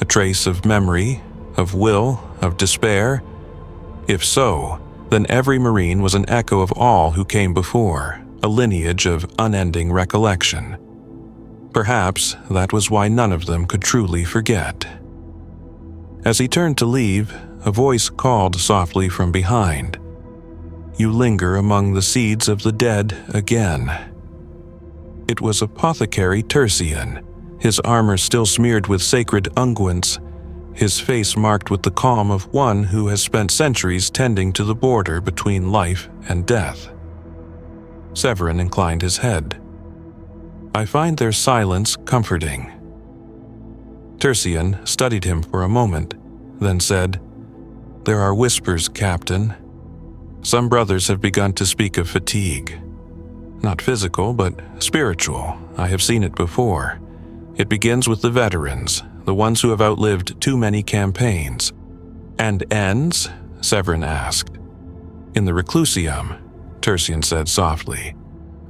A trace of memory, of will, of despair? If so, then every Marine was an echo of all who came before, a lineage of unending recollection. Perhaps that was why none of them could truly forget. As he turned to leave, a voice called softly from behind, "You linger among the seeds of the dead again." It was Apothecary Tercian, his armor still smeared with sacred unguents, his face marked with the calm of one who has spent centuries tending to the border between life and death. Severin inclined his head. "I find their silence comforting." Tercian studied him for a moment, then said, "There are whispers, Captain. Some brothers have begun to speak of fatigue. Not physical, but spiritual. I have seen it before. It begins with the veterans, the ones who have outlived too many campaigns." "And ends?" Severin asked. "In the Reclusium," Tercian said softly,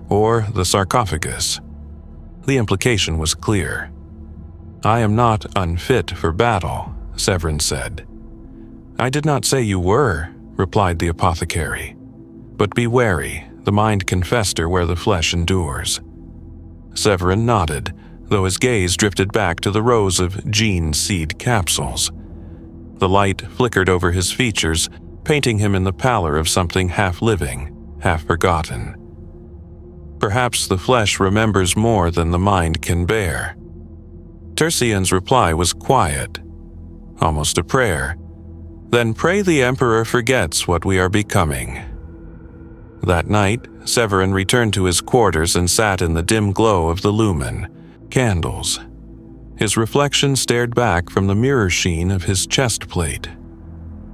"or the sarcophagus." The implication was clear. "I am not unfit for battle," Severin said. "I did not say you were," replied the apothecary. "But be wary, the mind can fester where the flesh endures." Severin nodded, though his gaze drifted back to the rows of gene seed capsules. The light flickered over his features, painting him in the pallor of something half-living, half-forgotten. Perhaps the flesh remembers more than the mind can bear. Tercian's reply was quiet, almost a prayer. "Then pray the Emperor forgets what we are becoming." That night, Severin returned to his quarters and sat in the dim glow of the lumen, candles. His reflection stared back from the mirror sheen of his chest plate.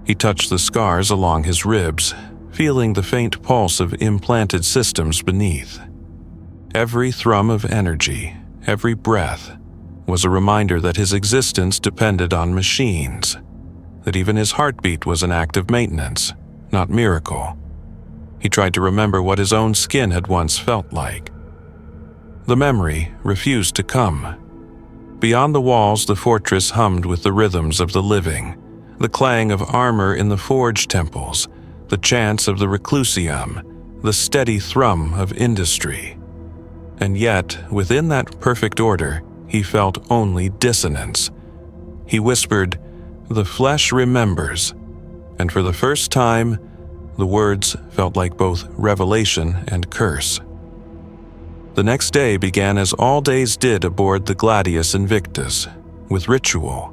He touched the scars along his ribs, feeling the faint pulse of implanted systems beneath. Every thrum of energy, every breath, was a reminder that his existence depended on machines, that even his heartbeat was an act of maintenance, not miracle. He tried to remember what his own skin had once felt like. The memory refused to come. Beyond the walls, the fortress hummed with the rhythms of the living, the clang of armor in the forge temples, the chants of the Reclusium, the steady thrum of industry. And yet, within that perfect order, he felt only dissonance. He whispered, "The flesh remembers," and for the first time, the words felt like both revelation and curse. The next day began as all days did aboard the Gladius Invictus, with ritual.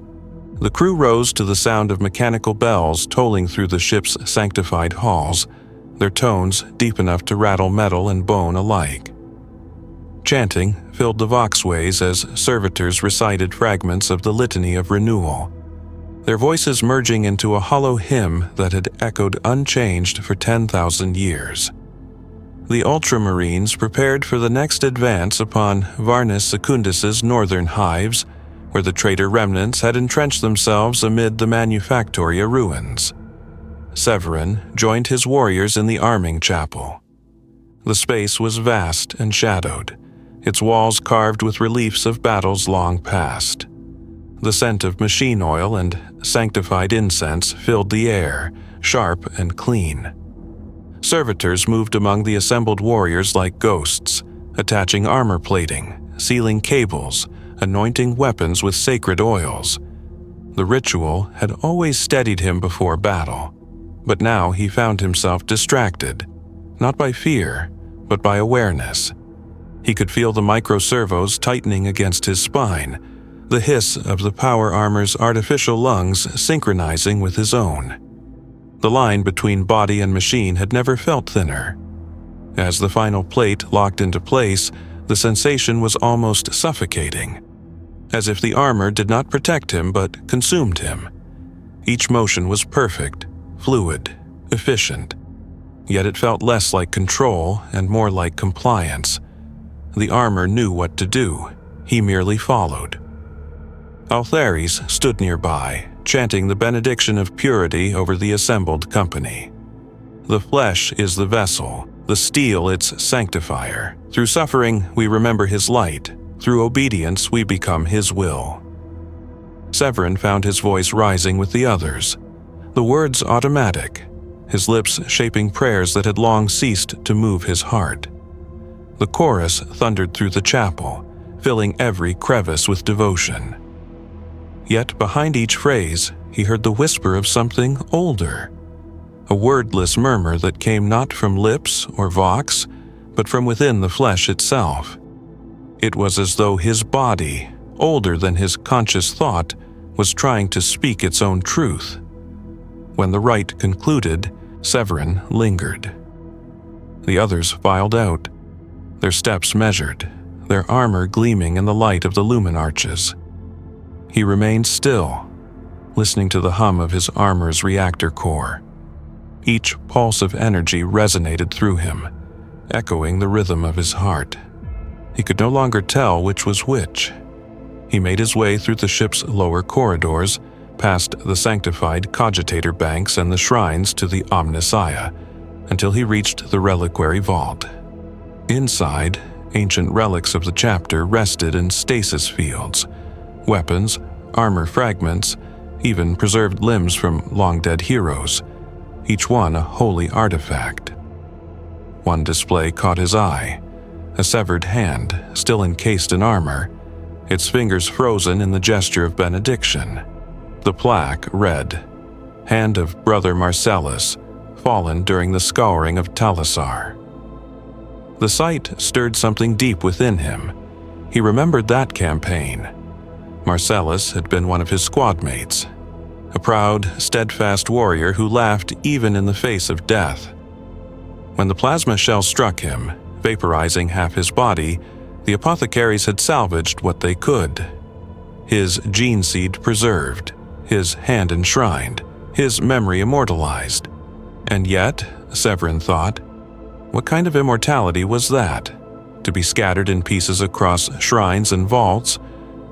The crew rose to the sound of mechanical bells tolling through the ship's sanctified halls, their tones deep enough to rattle metal and bone alike. Chanting filled the voxways as servitors recited fragments of the Litany of Renewal, their voices merging into a hollow hymn that had echoed unchanged for 10,000 years. The Ultramarines prepared for the next advance upon Varnus Secundus's northern hives, where the traitor remnants had entrenched themselves amid the Manufactoria ruins. Severin joined his warriors in the arming chapel. The space was vast and shadowed, its walls carved with reliefs of battles long past. The scent of machine oil and sanctified incense filled the air, sharp and clean. Servitors moved among the assembled warriors like ghosts, attaching armor plating, sealing cables, anointing weapons with sacred oils. The ritual had always steadied him before battle, but now he found himself distracted, not by fear, but by awareness. He could feel the microservos tightening against his spine, the hiss of the power armor's artificial lungs synchronizing with his own. The line between body and machine had never felt thinner. As the final plate locked into place, the sensation was almost suffocating, as if the armor did not protect him but consumed him. Each motion was perfect, fluid, efficient, yet it felt less like control and more like compliance. The armor knew what to do, he merely followed. Althares stood nearby, chanting the benediction of purity over the assembled company. The flesh is the vessel, the steel its sanctifier. Through suffering, we remember his light. Through obedience, we become his will. Severin found his voice rising with the others, the words automatic, his lips shaping prayers that had long ceased to move his heart. The chorus thundered through the chapel, filling every crevice with devotion. Yet behind each phrase, he heard the whisper of something older, a wordless murmur that came not from lips or vox, but from within the flesh itself. It was as though his body, older than his conscious thought, was trying to speak its own truth. When the rite concluded, Severin lingered. The others filed out, their steps measured, their armor gleaming in the light of the lumen arches. He remained still, listening to the hum of his armor's reactor core. Each pulse of energy resonated through him, echoing the rhythm of his heart. He could no longer tell which was which. He made his way through the ship's lower corridors, past the sanctified cogitator banks and the shrines to the Omnissiah, until he reached the reliquary vault. Inside, ancient relics of the chapter rested in stasis fields. Weapons, armor fragments, even preserved limbs from long-dead heroes, each one a holy artifact. One display caught his eye, a severed hand, still encased in armor, its fingers frozen in the gesture of benediction. The plaque read, "Hand of Brother Marcellus, fallen during the scouring of Talisar." The sight stirred something deep within him. He remembered that campaign. Marcellus had been one of his squadmates, a proud, steadfast warrior who laughed even in the face of death. When the plasma shell struck him, vaporizing half his body, the apothecaries had salvaged what they could. His gene seed preserved, his hand enshrined, his memory immortalized. And yet, Severin thought, what kind of immortality was that? To be scattered in pieces across shrines and vaults,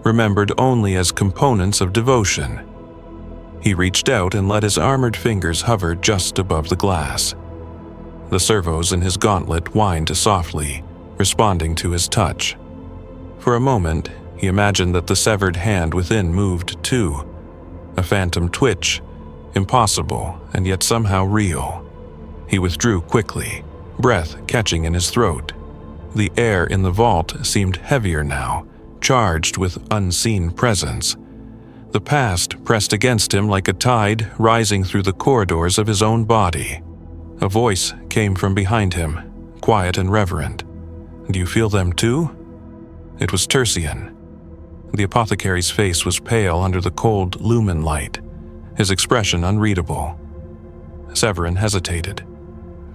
remembered only as components of devotion. He reached out and let his armored fingers hover just above the glass. The servos in his gauntlet whined softly, responding to his touch. For a moment, he imagined that the severed hand within moved too. A phantom twitch, impossible and yet somehow real. He withdrew quickly, breath catching in his throat. The air in the vault seemed heavier now, charged with unseen presence. The past pressed against him like a tide rising through the corridors of his own body. A voice came from behind him, quiet and reverent. "Do you feel them too?" It was Tertian. The apothecary's face was pale under the cold lumen light, his expression unreadable. Severin hesitated.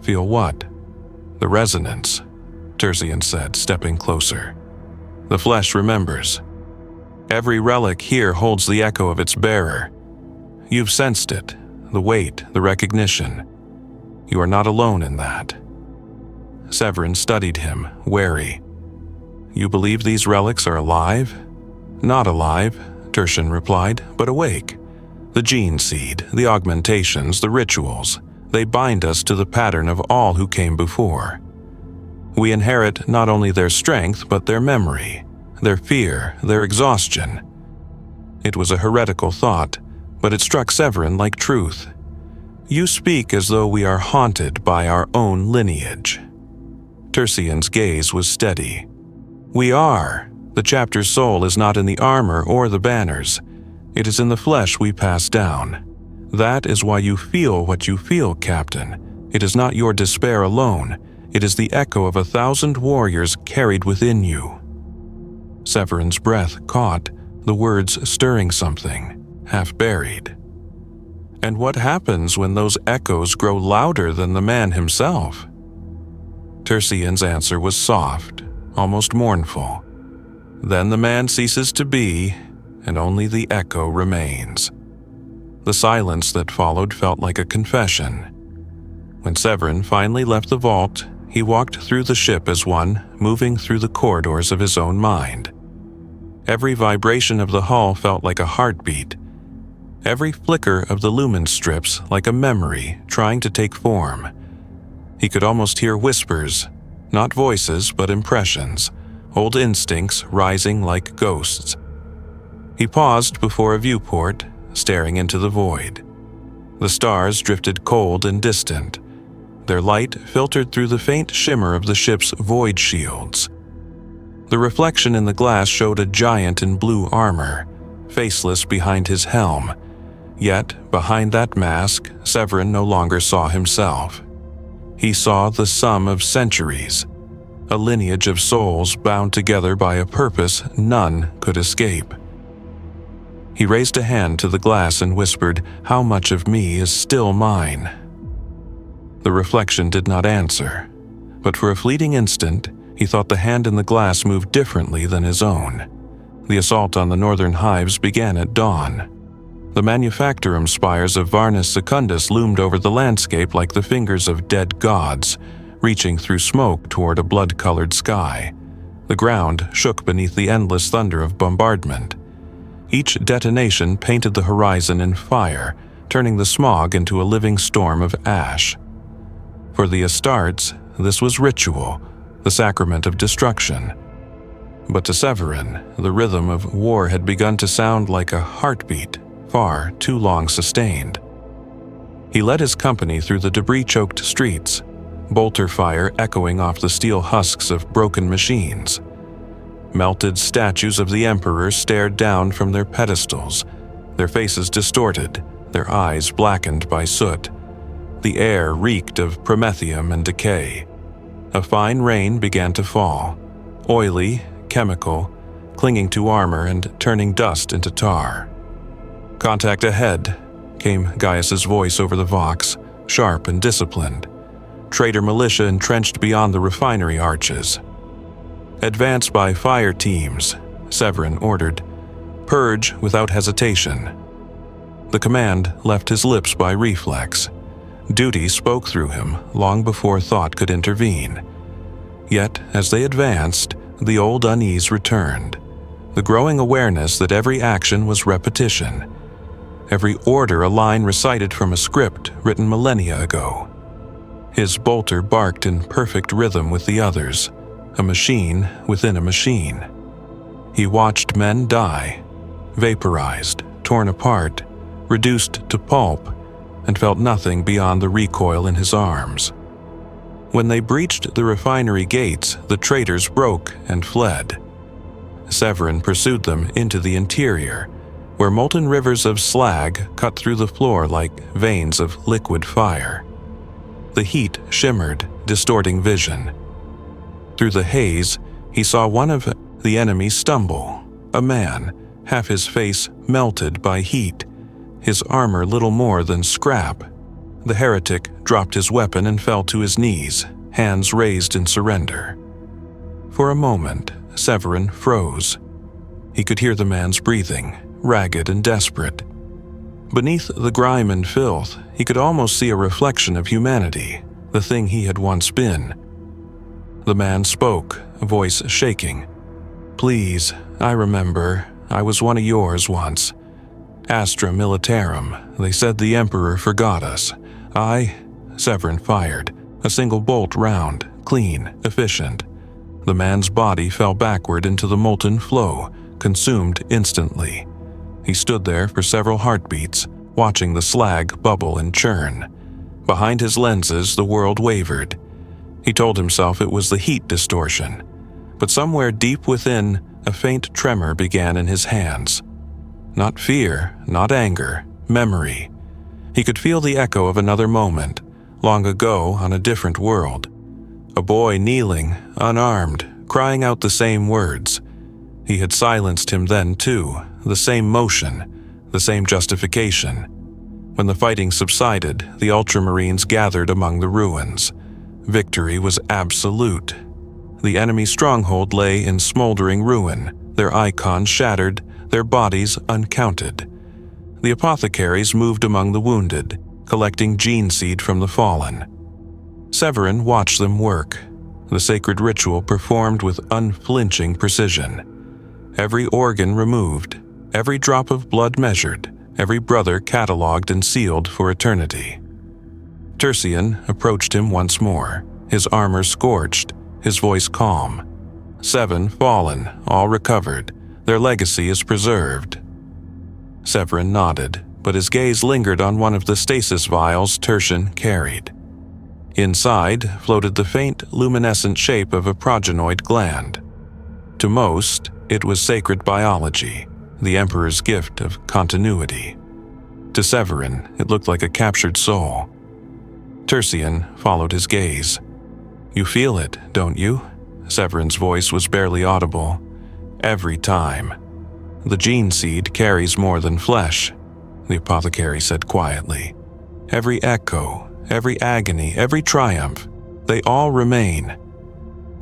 "Feel what?" "The resonance," Tertian said, stepping closer. "The flesh remembers. Every relic here holds the echo of its bearer. You've sensed it, the weight, the recognition. You are not alone in that." Severin studied him, wary. "You believe these relics are alive?" "Not alive," Tertian replied, "but awake. The gene seed, the augmentations, the rituals, they bind us to the pattern of all who came before. We inherit not only their strength, but their memory, their fear, their exhaustion." It was a heretical thought, but it struck Severin like truth. "You speak as though we are haunted by our own lineage." Tertian's gaze was steady. "We are, The chapter's soul is not in the armor or the banners. It is in the flesh we pass down. That is why you feel what you feel, Captain. It is not your despair alone. It is the echo of 1,000 warriors carried within you." Severin's breath caught, the words stirring something, half buried. And what happens when those echoes grow louder than the man himself? Tercian's answer was soft, almost mournful. Then the man ceases to be, and only the echo remains. The silence that followed felt like a confession. When Severin finally left the vault, he walked through the ship as one, moving through the corridors of his own mind. Every vibration of the hull felt like a heartbeat. Every flicker of the lumen strips like a memory trying to take form. He could almost hear whispers, not voices but impressions, old instincts rising like ghosts. He paused before a viewport, staring into the void. The stars drifted cold and distant. Their light filtered through the faint shimmer of the ship's void shields. The reflection in the glass showed a giant in blue armor, faceless behind his helm. Yet, behind that mask, Severin no longer saw himself. He saw the sum of centuries, a lineage of souls bound together by a purpose none could escape. He raised a hand to the glass and whispered, "How much of me is still mine?" The reflection did not answer, but for a fleeting instant, he thought the hand in the glass moved differently than his own. The assault on the northern hives began at dawn. The manufactorum spires of Varnus Secundus loomed over the landscape like the fingers of dead gods, reaching through smoke toward a blood-colored sky. The ground shook beneath the endless thunder of bombardment. Each detonation painted the horizon in fire, turning the smog into a living storm of ash. For the Astartes, this was ritual, the sacrament of destruction. But to Severin, the rhythm of war had begun to sound like a heartbeat, far too long sustained. He led his company through the debris-choked streets, bolter fire echoing off the steel husks of broken machines. Melted statues of the Emperor stared down from their pedestals, their faces distorted, their eyes blackened by soot. The air reeked of promethium and decay. A fine rain began to fall, oily, chemical, clinging to armor and turning dust into tar. "Contact ahead," came Gaius's voice over the Vox, sharp and disciplined. Traitor militia entrenched beyond the refinery arches. "Advance by fire teams," Severin ordered. "Purge without hesitation." The command left his lips by reflex. Duty spoke through him long before thought could intervene. Yet, as they advanced, the old unease returned. The growing awareness that every action was repetition. Every order a line recited from a script written millennia ago. His bolter barked in perfect rhythm with the others, a machine within a machine. He watched men die, vaporized, torn apart, reduced to pulp, and felt nothing beyond the recoil in his arms. When they breached the refinery gates, the traitors broke and fled. Severin pursued them into the interior, where molten rivers of slag cut through the floor like veins of liquid fire. The heat shimmered, distorting vision. Through the haze, he saw one of the enemy stumble, a man, half his face melted by heat, his armor little more than scrap. The heretic dropped his weapon and fell to his knees, hands raised in surrender. For a moment, Severin froze. He could hear the man's breathing, ragged and desperate. Beneath the grime and filth, he could almost see a reflection of humanity, the thing he had once been. The man spoke, voice shaking. "Please, I remember. I was one of yours once. Astra Militarum. They said the Emperor forgot us. Severin fired. A single bolt round, clean, efficient. The man's body fell backward into the molten flow, consumed instantly. He stood there for several heartbeats, watching the slag bubble and churn. Behind his lenses, the world wavered. He told himself it was the heat distortion. But somewhere deep within, a faint tremor began in his hands. Not fear, not anger, memory. He could feel the echo of another moment, long ago on a different world. A boy kneeling, unarmed, crying out the same words. He had silenced him then too, the same motion, the same justification. When the fighting subsided, the Ultramarines gathered among the ruins. Victory was absolute. The enemy stronghold lay in smoldering ruin, their icons shattered, their bodies uncounted. The apothecaries moved among the wounded, collecting gene seed from the fallen. Severin watched them work, the sacred ritual performed with unflinching precision. Every organ removed, every drop of blood measured, every brother catalogued and sealed for eternity. Tercian approached him once more, his armor scorched, his voice calm. 7 fallen, all recovered. Their legacy is preserved. Severin nodded, but his gaze lingered on one of the stasis vials Tercian carried. Inside floated the faint, luminescent shape of a progenoid gland. To most, it was sacred biology, the Emperor's gift of continuity. To Severin, it looked like a captured soul. Tercian followed his gaze. "You feel it, don't you?" Severin's voice was barely audible. "Every time. The gene seed carries more than flesh," the apothecary said quietly. "Every echo, every agony, every triumph, they all remain.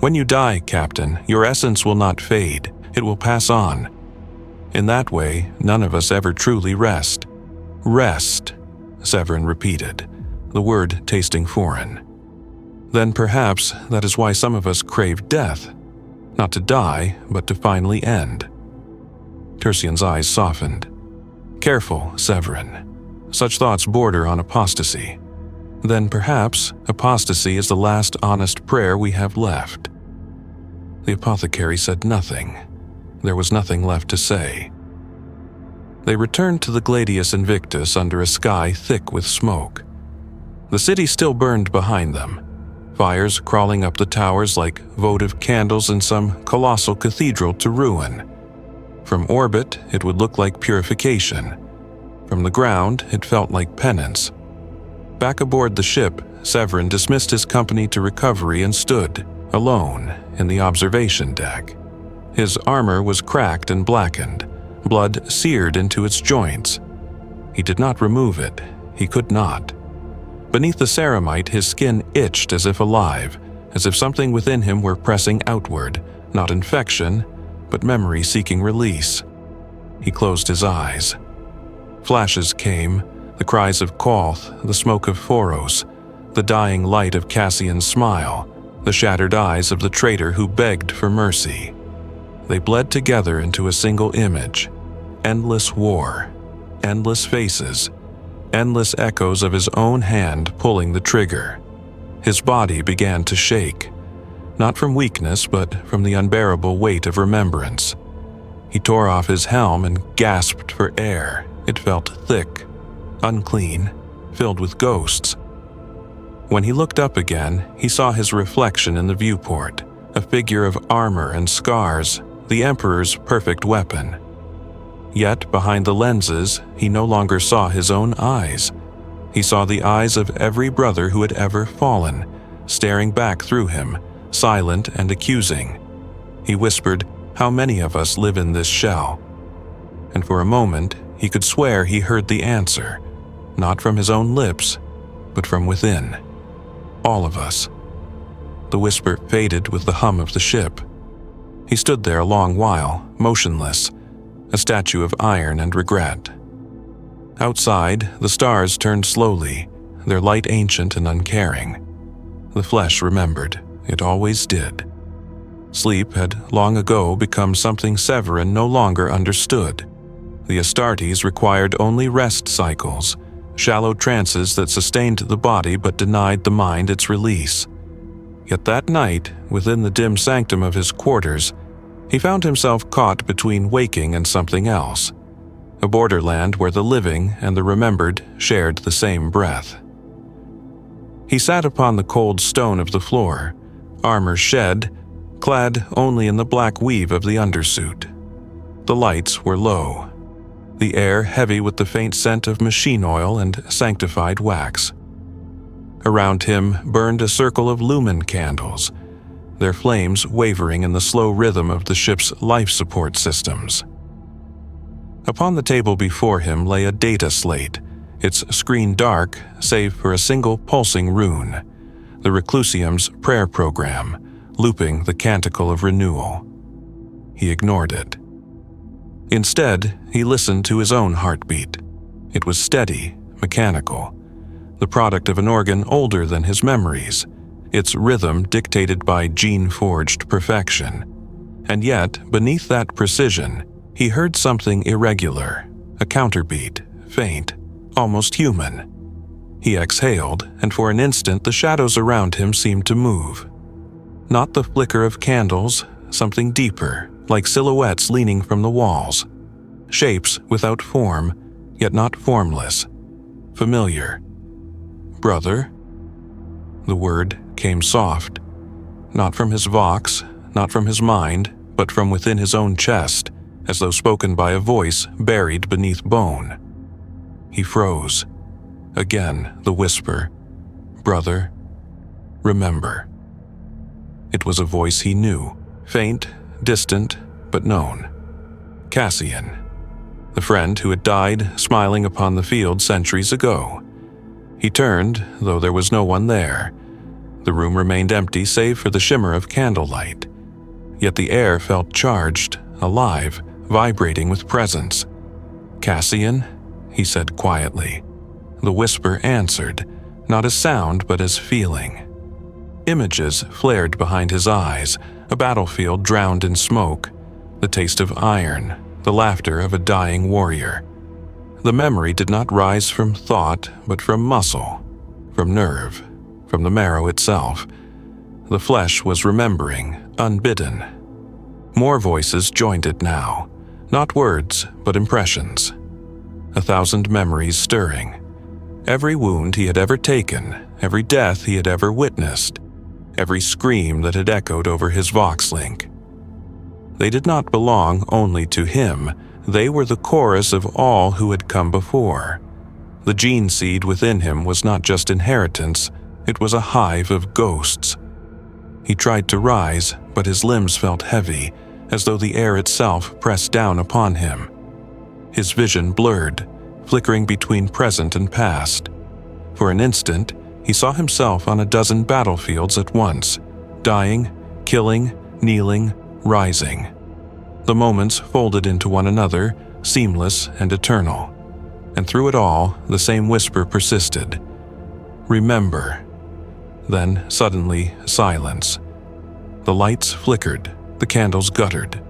When you die, Captain, your essence will not fade, it will pass on. In that way, none of us ever truly rest." "Rest," Severin repeated, the word tasting foreign. "Then perhaps that is why some of us crave death. Not to die, but to finally end." Tercian's eyes softened. "Careful, Severin. Such thoughts border on apostasy. Then perhaps apostasy is the last honest prayer we have left." The apothecary said nothing. There was nothing left to say. They returned to the Gladius Invictus under a sky thick with smoke. The city still burned behind them, fires crawling up the towers like votive candles in some colossal cathedral to ruin. From orbit, it would look like purification. From the ground, it felt like penance. Back aboard the ship, Severin dismissed his company to recovery and stood, alone, in the observation deck. His armor was cracked and blackened, blood seared into its joints. He did not remove it. He could not. Beneath the ceramite, his skin itched as if alive, as if something within him were pressing outward, not infection, but memory seeking release. He closed his eyes. Flashes came, the cries of Koth, the smoke of Phoros, the dying light of Cassian's smile, the shattered eyes of the traitor who begged for mercy. They bled together into a single image. Endless war, endless faces, endless echoes of his own hand pulling the trigger. His body began to shake, not from weakness but from the unbearable weight of remembrance. He tore off his helm and gasped for air. It felt thick, unclean, filled with ghosts. When he looked up again, he saw his reflection in the viewport, a figure of armor and scars, the Emperor's perfect weapon. Yet behind the lenses, he no longer saw his own eyes. He saw the eyes of every brother who had ever fallen, staring back through him, silent and accusing. He whispered, "How many of us live in this shell?" And for a moment, he could swear he heard the answer, not from his own lips, but from within. "All of us." The whisper faded with the hum of the ship. He stood there a long while, motionless, a statue of iron and regret. Outside, the stars turned slowly, their light ancient and uncaring. The flesh remembered, it always did. Sleep had long ago become something Severin no longer understood. The Astartes required only rest cycles, shallow trances that sustained the body but denied the mind its release. Yet that night, within the dim sanctum of his quarters, he found himself caught between waking and something else, a borderland where the living and the remembered shared the same breath. He sat upon the cold stone of the floor, armor shed, clad only in the black weave of the undersuit. The lights were low, the air heavy with the faint scent of machine oil and sanctified wax. Around him burned a circle of lumen candles, their flames wavering in the slow rhythm of the ship's life support systems. Upon the table before him lay a data slate, its screen dark save for a single pulsing rune, the Reclusium's prayer program, looping the canticle of renewal. He ignored it. Instead, he listened to his own heartbeat. It was steady, mechanical, the product of an organ older than his memories, its rhythm dictated by gene-forged perfection. And yet, beneath that precision, he heard something irregular, a counterbeat, faint, almost human. He exhaled, and for an instant the shadows around him seemed to move. Not the flicker of candles, something deeper, like silhouettes leaning from the walls. Shapes without form, yet not formless. Familiar. Brother? The word came soft. Not from his vox, not from his mind, but from within his own chest, as though spoken by a voice buried beneath bone. He froze. Again, the whisper. Brother, remember. It was a voice he knew, faint, distant, but known. Cassian, the friend who had died smiling upon the field centuries ago. He turned, though there was no one there. The room remained empty save for the shimmer of candlelight. Yet the air felt charged, alive, vibrating with presence. Cassian, he said quietly. The whisper answered, not as sound but as feeling. Images flared behind his eyes, a battlefield drowned in smoke, the taste of iron, the laughter of a dying warrior. The memory did not rise from thought, but from muscle, from nerve, from the marrow itself. The flesh was remembering, unbidden. More voices joined it now, not words, but impressions. 1,000 memories stirring. Every wound he had ever taken, every death he had ever witnessed, every scream that had echoed over his vox-link. They did not belong only to him, they were the chorus of all who had come before. The gene seed within him was not just inheritance, it was a hive of ghosts. He tried to rise, but his limbs felt heavy, as though the air itself pressed down upon him. His vision blurred, flickering between present and past. For an instant, he saw himself on a dozen battlefields at once, dying, killing, kneeling, rising. The moments folded into one another, seamless and eternal. And through it all, the same whisper persisted. Remember. Then, suddenly, silence. The lights flickered, the candles guttered.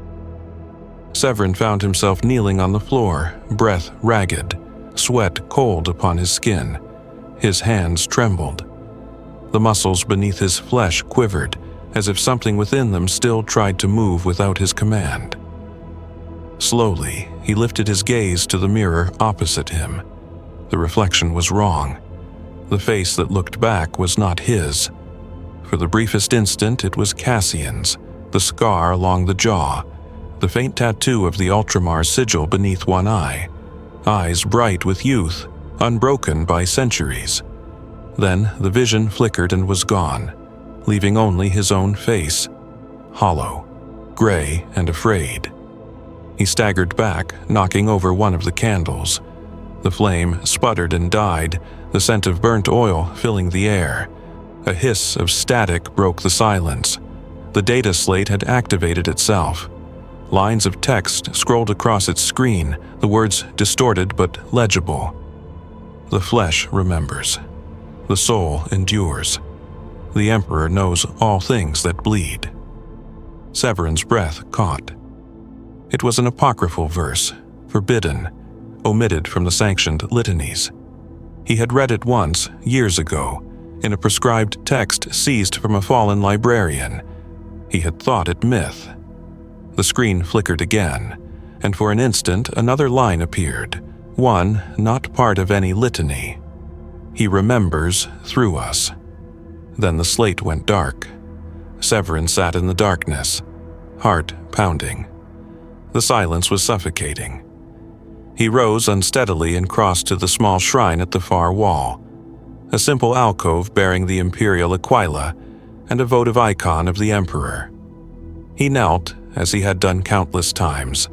Severin found himself kneeling on the floor, breath ragged, sweat cold upon his skin. His hands trembled. The muscles beneath his flesh quivered, as if something within them still tried to move without his command. Slowly, he lifted his gaze to the mirror opposite him. The reflection was wrong. The face that looked back was not his. For the briefest instant, it was Cassian's, the scar along the jaw, the faint tattoo of the Ultramar sigil beneath one eye, eyes bright with youth, unbroken by centuries. Then the vision flickered and was gone, leaving only his own face, hollow, gray and afraid. He staggered back, knocking over one of the candles. The flame sputtered and died, the scent of burnt oil filling the air. A hiss of static broke the silence. The data slate had activated itself. Lines of text scrolled across its screen, the words distorted but legible. The flesh remembers. The soul endures. The Emperor knows all things that bleed. Severin's breath caught. It was an apocryphal verse, forbidden, omitted from the sanctioned litanies. He had read it once, years ago, in a prescribed text seized from a fallen librarian. He had thought it myth. The screen flickered again, and for an instant another line appeared, one not part of any litany. He remembers through us. Then the slate went dark. Severin sat in the darkness, heart pounding. The silence was suffocating. He rose unsteadily and crossed to the small shrine at the far wall, a simple alcove bearing the imperial aquila and a votive icon of the emperor. He knelt, as he had done countless times,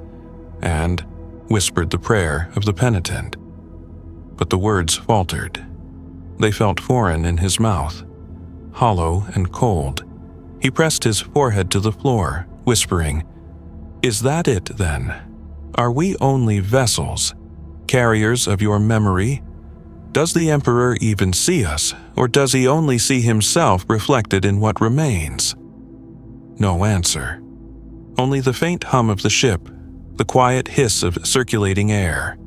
and whispered the prayer of the penitent. But the words faltered. They felt foreign in his mouth, hollow and cold. He pressed his forehead to the floor, whispering, "Is that it, then? Are we only vessels, carriers of your memory? Does the Emperor even see us, or does he only see himself reflected in what remains?" No answer. Only the faint hum of the ship, the quiet hiss of circulating air.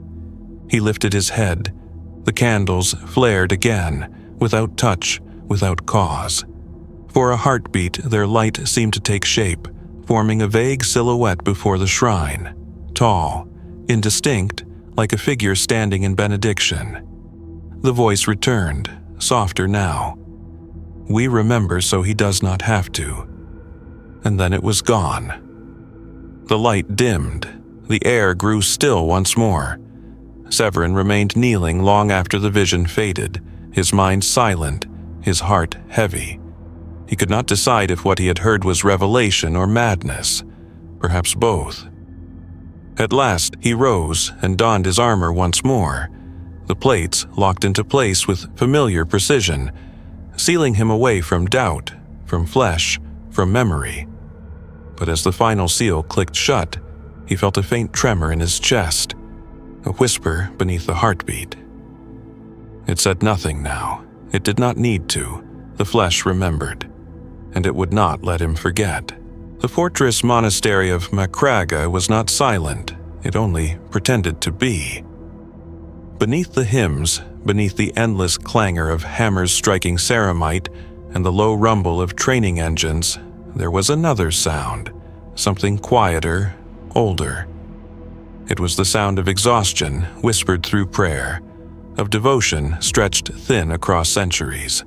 He lifted his head. The candles flared again, without touch, without cause. For a heartbeat, their light seemed to take shape, forming a vague silhouette before the shrine, tall, indistinct, like a figure standing in benediction. The voice returned, softer now. "We remember so he does not have to." And then it was gone. The light dimmed. The air grew still once more. Severin remained kneeling long after the vision faded, his mind silent, his heart heavy. He could not decide if what he had heard was revelation or madness, perhaps both. At last he rose and donned his armor once more. The plates locked into place with familiar precision, sealing him away from doubt, from flesh, from memory. But as the final seal clicked shut, he felt a faint tremor in his chest, a whisper beneath the heartbeat. It said nothing now. It did not need to. The flesh remembered, and it would not let him forget. The fortress monastery of Macraga was not silent. It only pretended to be. Beneath the hymns, beneath the endless clangor of hammers striking ceramite and the low rumble of training engines, there was another sound, something quieter, older. It was the sound of exhaustion whispered through prayer, of devotion stretched thin across centuries.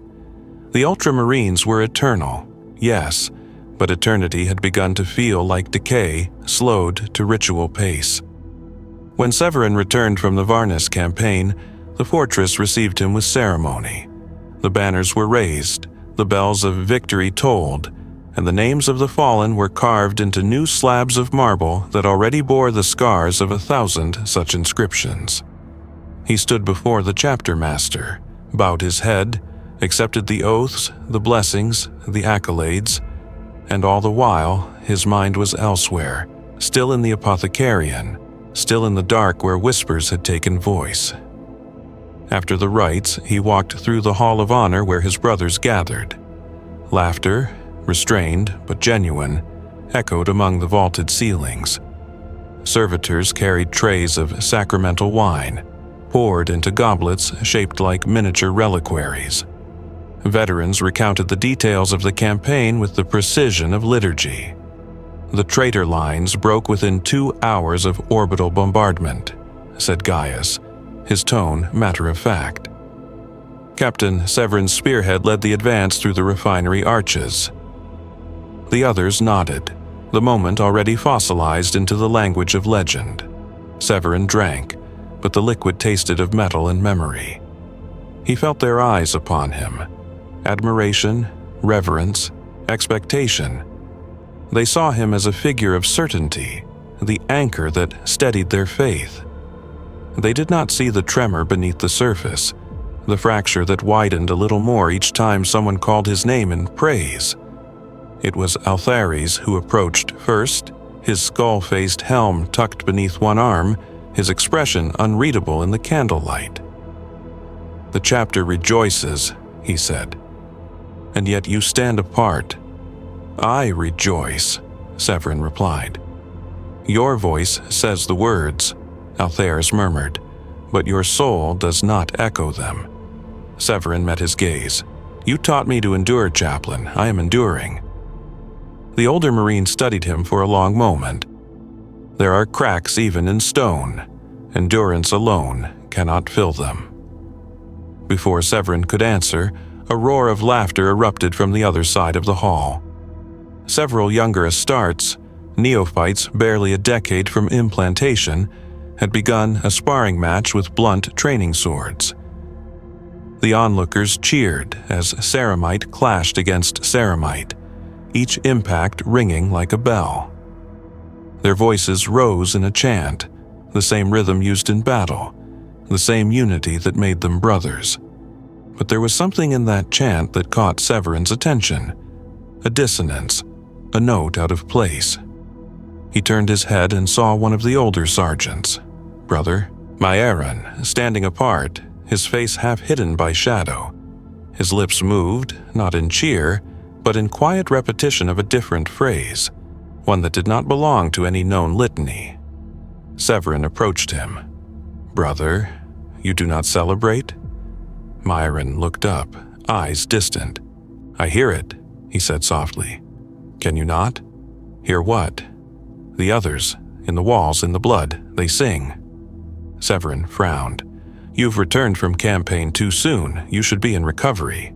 The Ultramarines were eternal, yes, but eternity had begun to feel like decay, slowed to ritual pace. When Severin returned from the Varnus campaign, the fortress received him with ceremony. The banners were raised, the bells of victory tolled, and the names of the fallen were carved into new slabs of marble that already bore the scars of 1,000 such inscriptions. He stood before the chapter master, bowed his head, accepted the oaths, the blessings, the accolades, and all the while his mind was elsewhere, still in the apothecarian, still in the dark where whispers had taken voice. After the rites, he walked through the Hall of Honor where his brothers gathered. Laughter, restrained but genuine, echoed among the vaulted ceilings. Servitors carried trays of sacramental wine, poured into goblets shaped like miniature reliquaries. Veterans recounted the details of the campaign with the precision of liturgy. "The traitor lines broke within 2 hours of orbital bombardment," said Gaius, his tone matter of fact. Captain Severin's spearhead led the advance through the refinery arches. The others nodded, the moment already fossilized into the language of legend. Severin drank, but the liquid tasted of metal and memory. He felt their eyes upon him. Admiration, reverence, expectation. They saw him as a figure of certainty, the anchor that steadied their faith. They did not see the tremor beneath the surface, the fracture that widened a little more each time someone called his name in praise. It was Althares who approached first, his skull-faced helm tucked beneath one arm, his expression unreadable in the candlelight. "The chapter rejoices," he said, "and yet you stand apart." "I rejoice," Severin replied. "Your voice says the words," Althares murmured, "but your soul does not echo them." Severin met his gaze. "You taught me to endure, chaplain. I am enduring." The older Marine studied him for a long moment. There are cracks even in stone. Endurance alone cannot fill them. Before Severin could answer, a roar of laughter erupted from the other side of the hall. Several younger Astartes, neophytes barely a decade from implantation, had begun a sparring match with blunt training swords. The onlookers cheered as ceramite clashed against ceramite, each impact ringing like a bell. Their voices rose in a chant, the same rhythm used in battle, the same unity that made them brothers. But there was something in that chant that caught Severin's attention, a dissonance, a note out of place. He turned his head and saw one of the older sergeants, Brother Myeron, standing apart, his face half hidden by shadow. His lips moved, not in cheer, but in quiet repetition of a different phrase, one that did not belong to any known litany. Severin approached him. "Brother, you do not celebrate?" Myeron looked up, eyes distant. "I hear it," he said softly. "Can you not?" "Hear what?" "The others, in the walls, in the blood, they sing." Severin frowned. "You've returned from campaign too soon. You should be in recovery."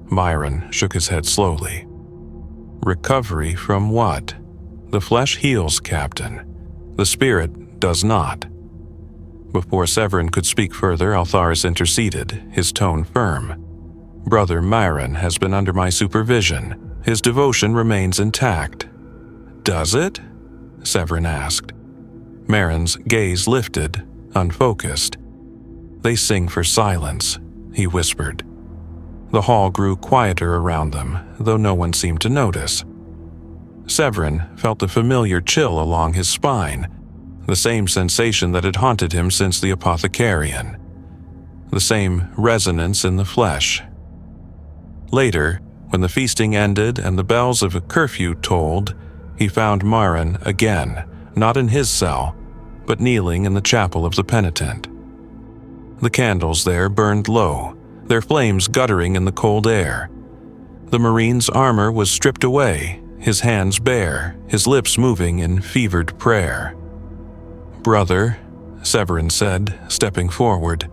Myeron shook his head slowly. "Recovery from what? The flesh heals, Captain. The spirit does not." Before Severin could speak further, Altharis interceded, his tone firm. "Brother Myeron has been under my supervision. His devotion remains intact." "Does it?" Severin asked. Myeron's gaze lifted, unfocused. "They sing for silence," he whispered. The hall grew quieter around them, though no one seemed to notice. Severin felt a familiar chill along his spine, the same sensation that had haunted him since the Apothecarian, the same resonance in the flesh. Later, when the feasting ended and the bells of a curfew tolled, he found Myeron again, not in his cell, but kneeling in the chapel of the penitent. The candles there burned low, their flames guttering in the cold air. The Marine's armor was stripped away, his hands bare, his lips moving in fevered prayer. "Brother," Severin said, stepping forward.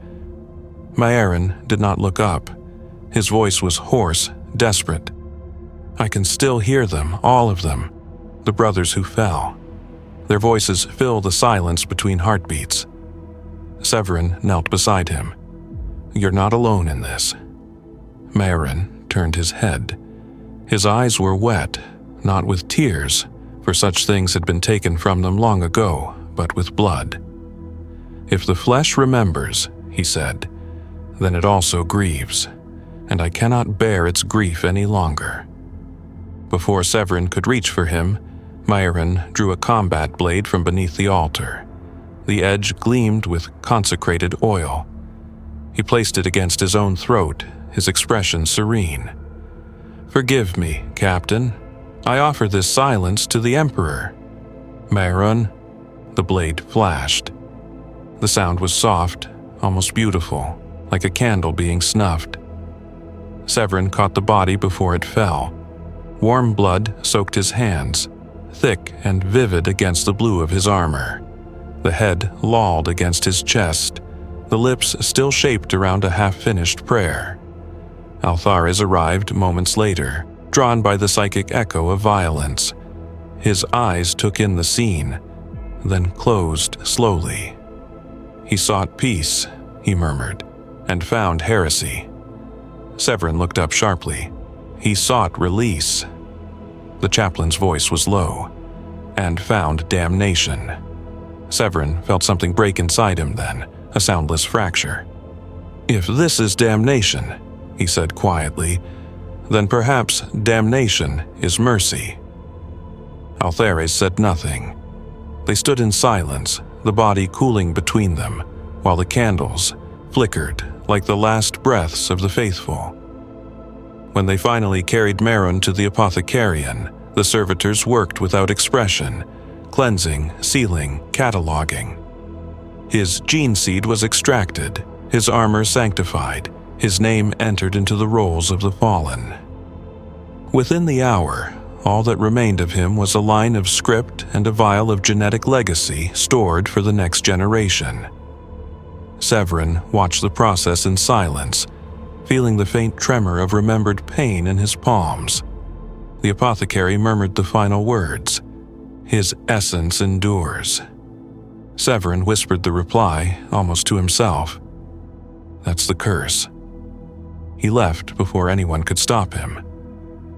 Myeron did not look up. His voice was hoarse, desperate. "I can still hear them, all of them, the brothers who fell. Their voices fill the silence between heartbeats." Severin knelt beside him. "You're not alone in this." Myeron turned his head. His eyes were wet, not with tears, for such things had been taken from them long ago, but with blood. "If the flesh remembers," he said, "then it also grieves, and I cannot bear its grief any longer." Before Severin could reach for him, Myeron drew a combat blade from beneath the altar. The edge gleamed with consecrated oil. He placed it against his own throat, his expression serene. "Forgive me, Captain. I offer this silence to the Emperor." "Myeron." The blade flashed. The sound was soft, almost beautiful, like a candle being snuffed. Severin caught the body before it fell. Warm blood soaked his hands, thick and vivid against the blue of his armor. The head lolled against his chest, the lips still shaped around a half-finished prayer. Altharis arrived moments later, drawn by the psychic echo of violence. His eyes took in the scene, then closed slowly. "He sought peace," he murmured, "and found heresy." Severin looked up sharply. "He sought release." The chaplain's voice was low. "And found damnation." Severin felt something break inside him then, a soundless fracture. "If this is damnation," he said quietly, "then perhaps damnation is mercy." Altharis said nothing. They stood in silence, the body cooling between them, while the candles flickered like the last breaths of the faithful. When they finally carried Myeron to the Apothecarian, the servitors worked without expression, cleansing, sealing, cataloging. His gene seed was extracted, his armor sanctified, his name entered into the rolls of the fallen. Within the hour, all that remained of him was a line of script and a vial of genetic legacy stored for the next generation. Severin watched the process in silence, feeling the faint tremor of remembered pain in his palms. the apothecary murmured the final words. "His essence endures." Severin whispered the reply, almost to himself. "That's the curse." He left before anyone could stop him.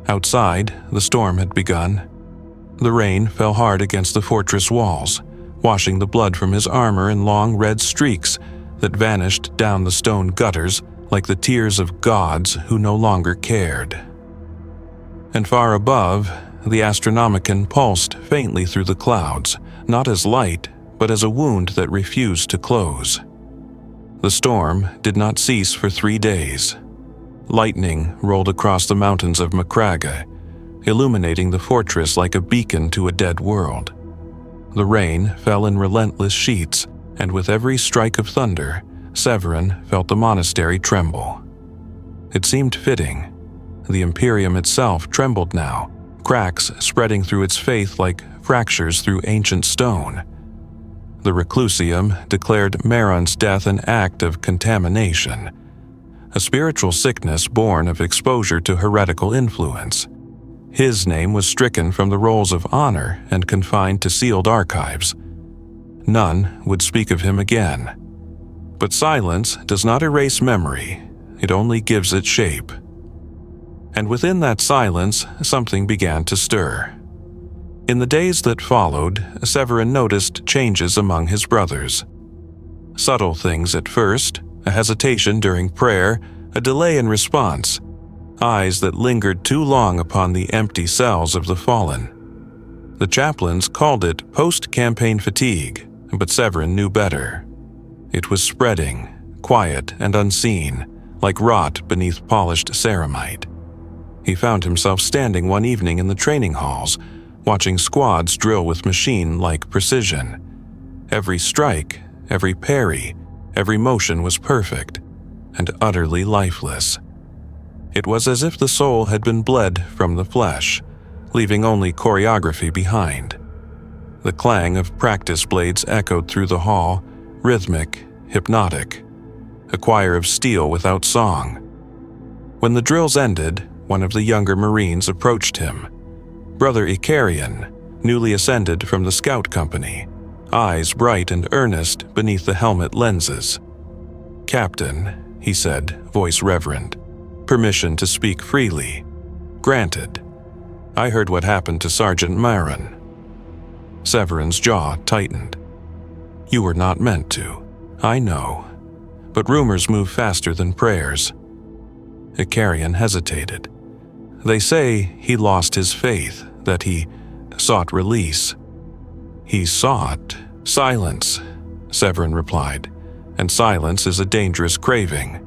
Outside, the storm had begun. The rain fell hard against the fortress walls, washing the blood from his armor in long red streaks that vanished down the stone gutters like the tears of gods who no longer cared. And far above, the Astronomicon pulsed faintly through the clouds, not as light, but as a wound that refused to close. The storm did not cease for 3 days. Lightning rolled across the mountains of Macraga, illuminating the fortress like a beacon to a dead world. The rain fell in relentless sheets, and with every strike of thunder, Severin felt the monastery tremble. It seemed fitting. The Imperium itself trembled now, cracks spreading through its faith like fractures through ancient stone. The Reclusium declared Maron's death an act of contamination, a spiritual sickness born of exposure to heretical influence. His name was stricken from the rolls of honor and confined to sealed archives. None would speak of him again. But silence does not erase memory, it only gives it shape. And within that silence, something began to stir. In the days that followed, Severin noticed changes among his brothers. Subtle things at first, a hesitation during prayer, a delay in response, eyes that lingered too long upon the empty cells of the fallen. The chaplains called it post-campaign fatigue, but Severin knew better. It was spreading, quiet and unseen, like rot beneath polished ceramite. He found himself standing one evening in the training halls, watching squads drill with machine-like precision. Every strike, every parry, every motion was perfect and utterly lifeless. It was as if the soul had been bled from the flesh, leaving only choreography behind. The clang of practice blades echoed through the hall, rhythmic, hypnotic, a choir of steel without song. When the drills ended, one of the younger Marines approached him. Brother Icarian, newly ascended from the scout company, eyes bright and earnest beneath the helmet lenses. "Captain," he said, voice reverent, "permission to speak freely." "Granted. I heard what happened to Sergeant Maron." Severin's jaw tightened. "You were not meant to. I know. But rumors move faster than prayers." Icarian hesitated. "They say he lost his faith, that he sought release." "He sought silence," Severin replied, "and silence is a dangerous craving."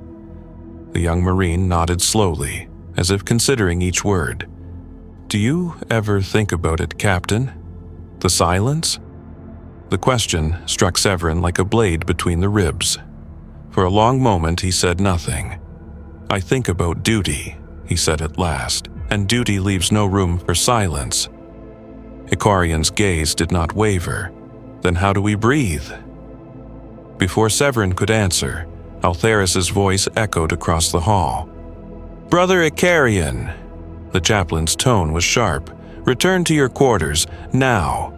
The young Marine nodded slowly, as if considering each word. "Do you ever think about it, Captain? The silence?" The question struck Severin like a blade between the ribs. For a long moment he said nothing. "I think about duty," he said at last, "and duty leaves no room for silence." Icarian's gaze did not waver. "Then how do we breathe?" Before Severin could answer, Altheris's voice echoed across the hall. "Brother Icarian!" The chaplain's tone was sharp. "Return to your quarters, now!"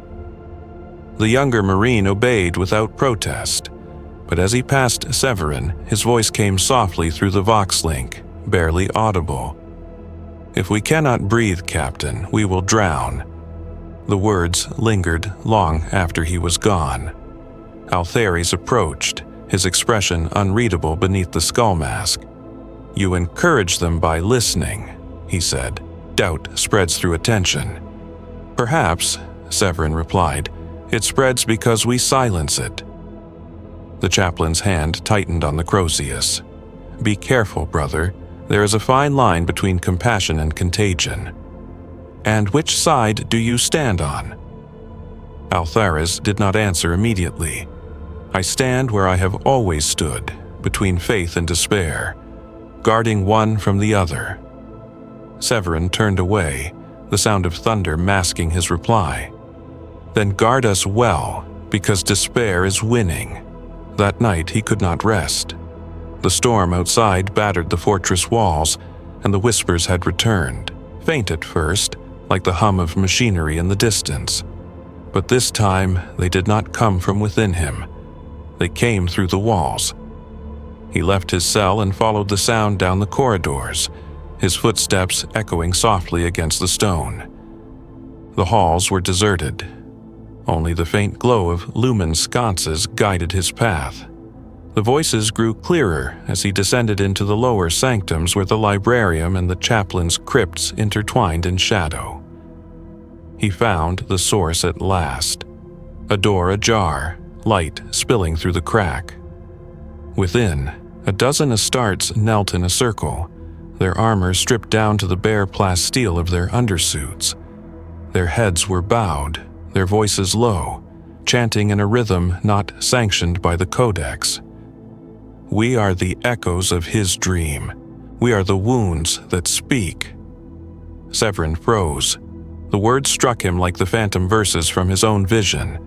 The younger Marine obeyed without protest, but as he passed Severin, his voice came softly through the vox link, barely audible. "If we cannot breathe, Captain, we will drown." The words lingered long after he was gone. Altheris approached, his expression unreadable beneath the skull mask. "You encourage them by listening," he said. "Doubt spreads through attention." "Perhaps," Severin replied, "it spreads because we silence it." The chaplain's hand tightened on the Crozius. "Be careful, brother. There is a fine line between compassion and contagion." "And which side do you stand on?" Altheris did not answer immediately. "I stand where I have always stood, between faith and despair, guarding one from the other." Severin turned away, the sound of thunder masking his reply. "Then guard us well, because despair is winning." That night he could not rest. The storm outside battered the fortress walls, and the whispers had returned, faint at first, like the hum of machinery in the distance. But this time, they did not come from within him. They came through the walls. He left his cell and followed the sound down the corridors, his footsteps echoing softly against the stone. The halls were deserted. Only the faint glow of lumen sconces guided his path. The voices grew clearer as he descended into the lower sanctums where the librarium and the chaplain's crypts intertwined in shadow. He found the source at last. A door ajar, light spilling through the crack. Within, a dozen Astartes knelt in a circle, their armor stripped down to the bare plasteel of their undersuits. Their heads were bowed, their voices low, chanting in a rhythm not sanctioned by the Codex. We are the echoes of his dream. We are the wounds that speak. Severin froze. The words struck him like the phantom verses from his own vision.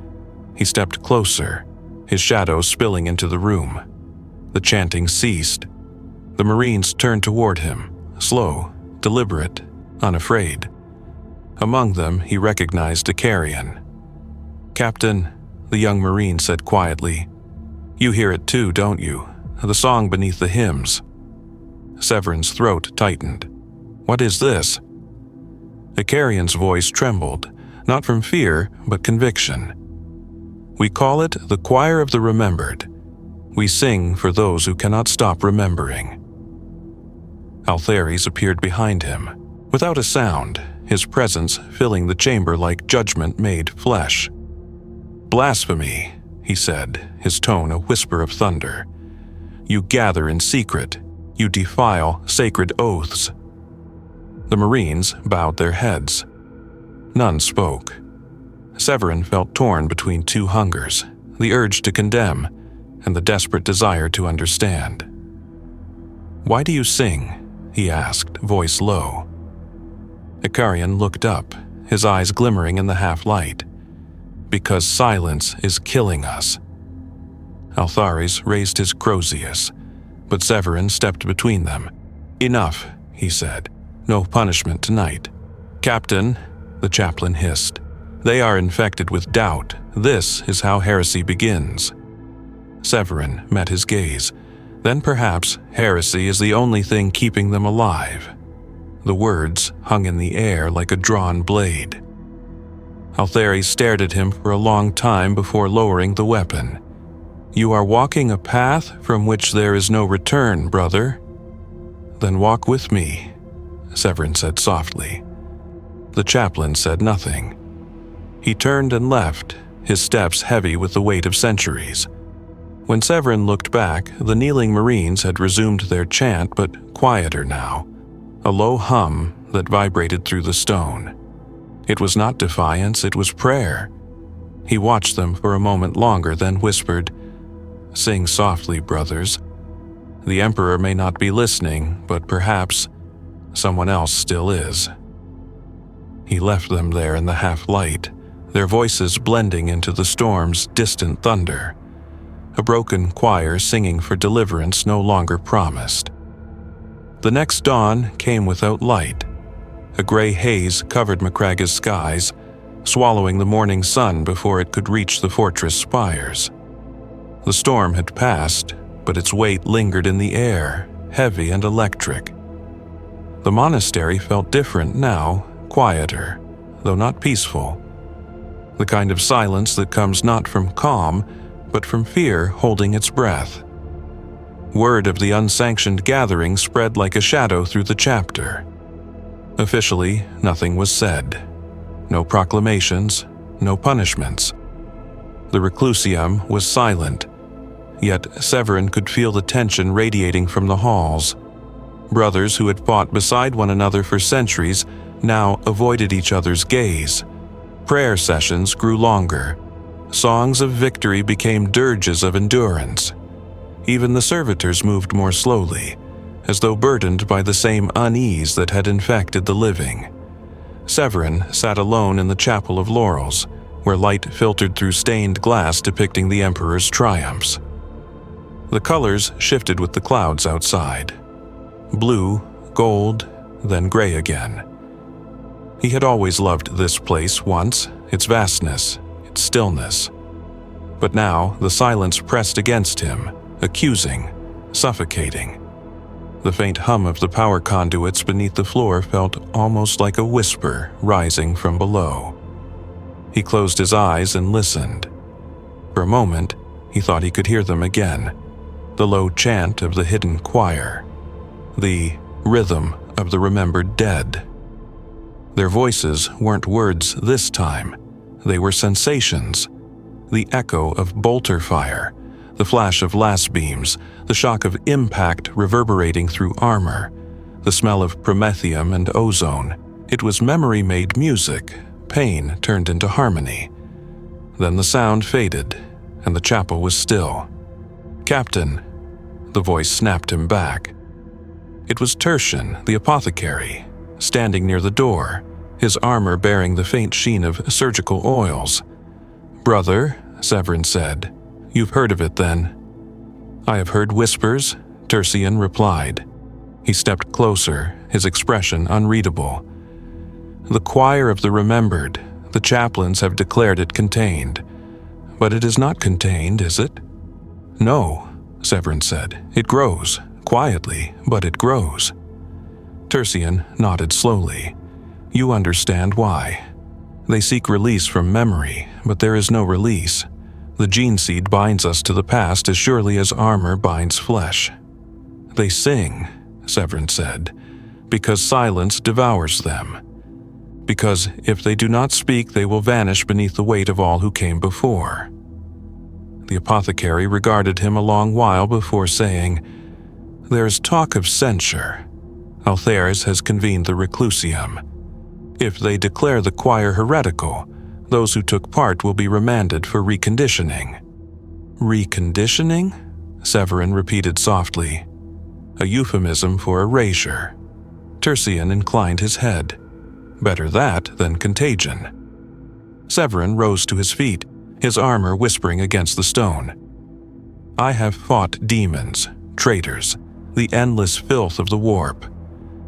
He stepped closer, his shadow spilling into the room. The chanting ceased. The Marines turned toward him, slow, deliberate, unafraid. Among them, he recognized a Carrion. "Captain," the young Marine said quietly, "you hear it too, don't you? The song beneath the hymns." Severin's throat tightened. "What is this?" Icarion's voice trembled, not from fear, but conviction. "We call it the Choir of the Remembered. We sing for those who cannot stop remembering." Althares appeared behind him, without a sound, his presence filling the chamber like judgment made flesh. "Blasphemy," he said, his tone a whisper of thunder. "You gather in secret. You defile sacred oaths." The Marines bowed their heads. None spoke. Severin felt torn between two hungers, the urge to condemn and the desperate desire to understand. "Why do you sing?" he asked, voice low. Icarion looked up, his eyes glimmering in the half-light. "Because silence is killing us." Althares raised his Crozius, but Severin stepped between them. "Enough," he said. "No punishment tonight." "Captain," the chaplain hissed, "they are infected with doubt. This is how heresy begins." Severin met his gaze. Then perhaps heresy is the only thing keeping them alive. The words hung in the air like a drawn blade. Althares stared at him for a long time before lowering the weapon. "You are walking a path from which there is no return, brother." "Then walk with me," Severin said softly. The chaplain said nothing. He turned and left, his steps heavy with the weight of centuries. When Severin looked back, the kneeling Marines had resumed their chant, but quieter now, a low hum that vibrated through the stone. It was not defiance, it was prayer. He watched them for a moment longer, then whispered, "Sing softly, brothers. The Emperor may not be listening, but perhaps someone else still is." He left them there in the half-light, their voices blending into the storm's distant thunder. A broken choir singing for deliverance no longer promised. The next dawn came without light. A gray haze covered Macraga's skies, swallowing the morning sun before it could reach the fortress spires. The storm had passed, but its weight lingered in the air, heavy and electric. The monastery felt different now, quieter, though not peaceful. The kind of silence that comes not from calm, but from fear holding its breath. Word of the unsanctioned gathering spread like a shadow through the chapter. Officially, nothing was said. No proclamations, no punishments. The reclusium was silent, yet Severin could feel the tension radiating from the halls. Brothers who had fought beside one another for centuries now avoided each other's gaze. Prayer sessions grew longer. Songs of victory became dirges of endurance. Even the servitors moved more slowly, as though burdened by the same unease that had infected the living. Severin sat alone in the Chapel of Laurels, where light filtered through stained glass depicting the Emperor's triumphs. The colors shifted with the clouds outside. Blue, gold, then gray again. He had always loved this place once, its vastness, its stillness. But now the silence pressed against him, accusing, suffocating. The faint hum of the power conduits beneath the floor felt almost like a whisper rising from below. He closed his eyes and listened. For a moment, he thought he could hear them again, the low chant of the hidden choir, the rhythm of the remembered dead. Their voices weren't words this time. They were sensations. The echo of bolter fire, the flash of las beams, the shock of impact reverberating through armor, the smell of promethium and ozone. It was memory-made music, pain turned into harmony. Then the sound faded, and the chapel was still. "Captain," the voice snapped him back. It was Tertian, the apothecary, standing near the door, his armor bearing the faint sheen of surgical oils. "Brother," Severin said, "you've heard of it then." "I have heard whispers," Tertian replied. He stepped closer, his expression unreadable. "The choir of the remembered, the chaplains have declared it contained. But it is not contained, is it?" "No," Severin said. "It grows, quietly, but it grows." Tertian nodded slowly. "You understand why. They seek release from memory, but there is no release. The gene seed binds us to the past as surely as armor binds flesh." "They sing," Severin said, "because silence devours them. Because if they do not speak, they will vanish beneath the weight of all who came before." The apothecary regarded him a long while before saying, "There is talk of censure. Althairs has convened the reclusium. If they declare the choir heretical, those who took part will be remanded for reconditioning." "Reconditioning?" Severin repeated softly. "A euphemism for erasure." Tertian inclined his head. "Better that than contagion." Severin rose to his feet, his armor whispering against the stone. "I have fought demons, traitors, the endless filth of the warp.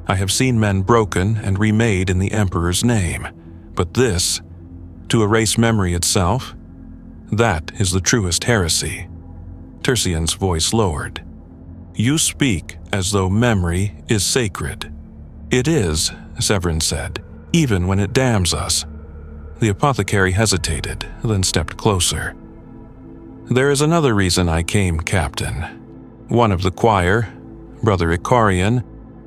I have seen men broken and remade in the Emperor's name. But this, to erase memory itself, that is the truest heresy." Tertian's voice lowered. "You speak as though memory is sacred." "It is," Severin said, "even when it damns us." The apothecary hesitated, then stepped closer. "There is another reason I came, Captain. One of the choir, Brother Icarian,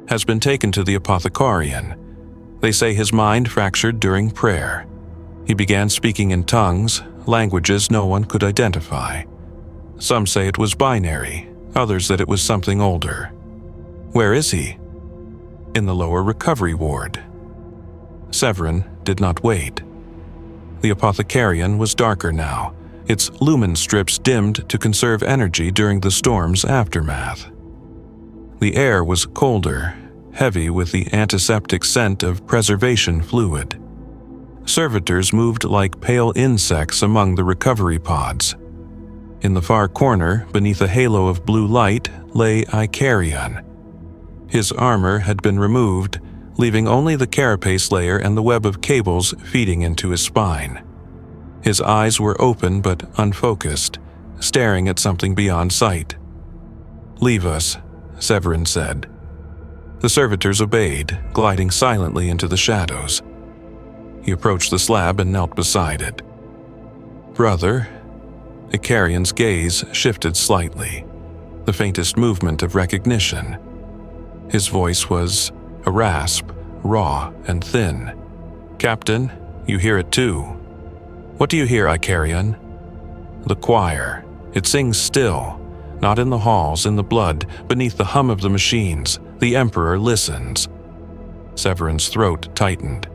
has been taken to the apothecarian. They say his mind fractured during prayer. He began speaking in tongues, languages no one could identify. Some say it was binary, others that it was something older." "Where is he?" "In the lower recovery ward." Severin did not wait. The apothecarian was darker now, its lumen strips dimmed to conserve energy during the storm's aftermath. The air was colder, heavy with the antiseptic scent of preservation fluid. Servitors moved like pale insects among the recovery pods. In the far corner, beneath a halo of blue light, lay Icarian. His armor had been removed, leaving only the carapace layer and the web of cables feeding into his spine. His eyes were open but unfocused, staring at something beyond sight. "Leave us," Severin said. The servitors obeyed, gliding silently into the shadows. He approached the slab and knelt beside it. "Brother," Icarian's gaze shifted slightly, the faintest movement of recognition. His voice was a rasp, raw and thin. "Captain, you hear it too." "What do you hear, Icarian?" "The choir. It sings still, not in the halls, in the blood, beneath the hum of the machines. The Emperor listens." Severin's throat tightened.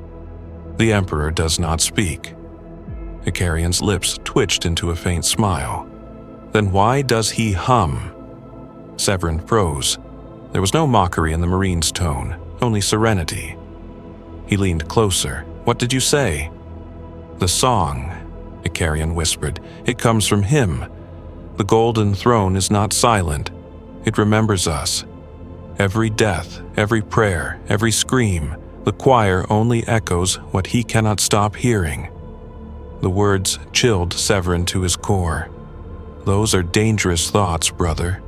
"The Emperor does not speak." Icarian's lips twitched into a faint smile. "Then why does he hum?" Severin froze. There was no mockery in the Marine's tone, only serenity. He leaned closer. "What did you say?" "The song," Icarian whispered. "It comes from him. The Golden Throne is not silent. It remembers us. Every death, every prayer, every scream, The choir only echoes what he cannot stop hearing. The words chilled Severin to his core. Those are dangerous thoughts, brother.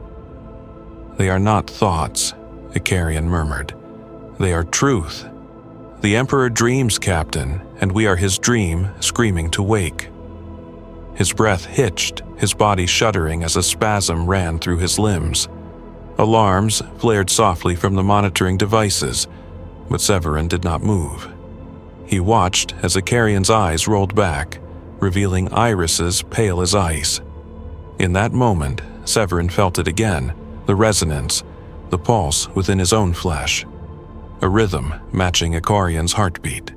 They are not thoughts, Icarian murmured. They are truth. The Emperor dreams, Captain, and we are his dream, screaming to wake. His breath hitched, his body shuddering as a spasm ran through his limbs. Alarms flared softly from the monitoring devices, but Severin did not move. He watched as Icarian's eyes rolled back, revealing irises pale as ice. In that moment, Severin felt it again, the resonance, the pulse within his own flesh. A rhythm matching Icarian's heartbeat.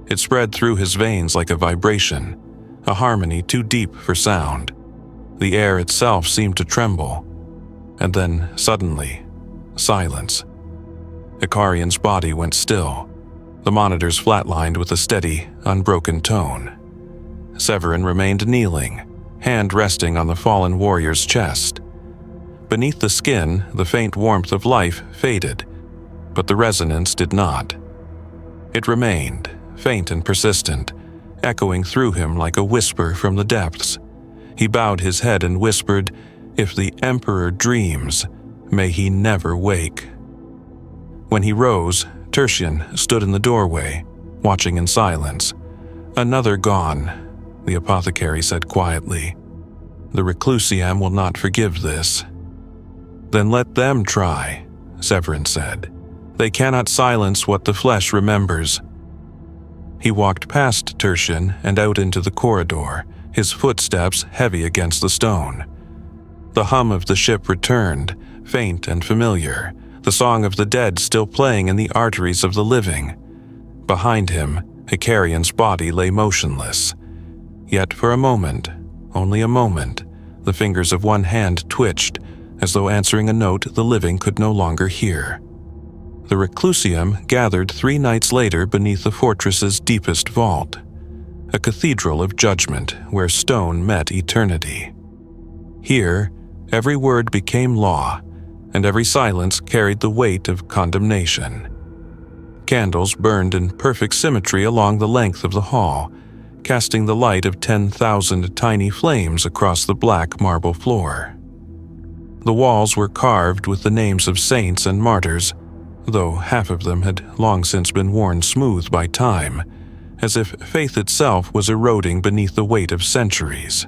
It spread through his veins like a vibration, a harmony too deep for sound. The air itself seemed to tremble. And then, suddenly, silence. Icarian's body went still, the monitors flatlined with a steady, unbroken tone. Severin remained kneeling, hand resting on the fallen warrior's chest. Beneath the skin, the faint warmth of life faded, but the resonance did not. It remained, faint and persistent, echoing through him like a whisper from the depths. He bowed his head and whispered, "If the Emperor dreams, may he never wake." When he rose, Tertian stood in the doorway, watching in silence. "Another gone," the apothecary said quietly. "The Reclusiam will not forgive this." "Then let them try," Severin said. "They cannot silence what the flesh remembers." He walked past Tertian and out into the corridor, his footsteps heavy against the stone. The hum of the ship returned, faint and familiar, the song of the dead still playing in the arteries of the living. Behind him, Icarian's body lay motionless. Yet for a moment, only a moment, the fingers of one hand twitched, as though answering a note the living could no longer hear. The Reclusium gathered 3 nights later beneath the fortress's deepest vault, a cathedral of judgment where stone met eternity. Here, every word became law, and every silence carried the weight of condemnation. Candles burned in perfect symmetry along the length of the hall, casting the light of 10,000 tiny flames across the black marble floor. The walls were carved with the names of saints and martyrs, though half of them had long since been worn smooth by time, as if faith itself was eroding beneath the weight of centuries.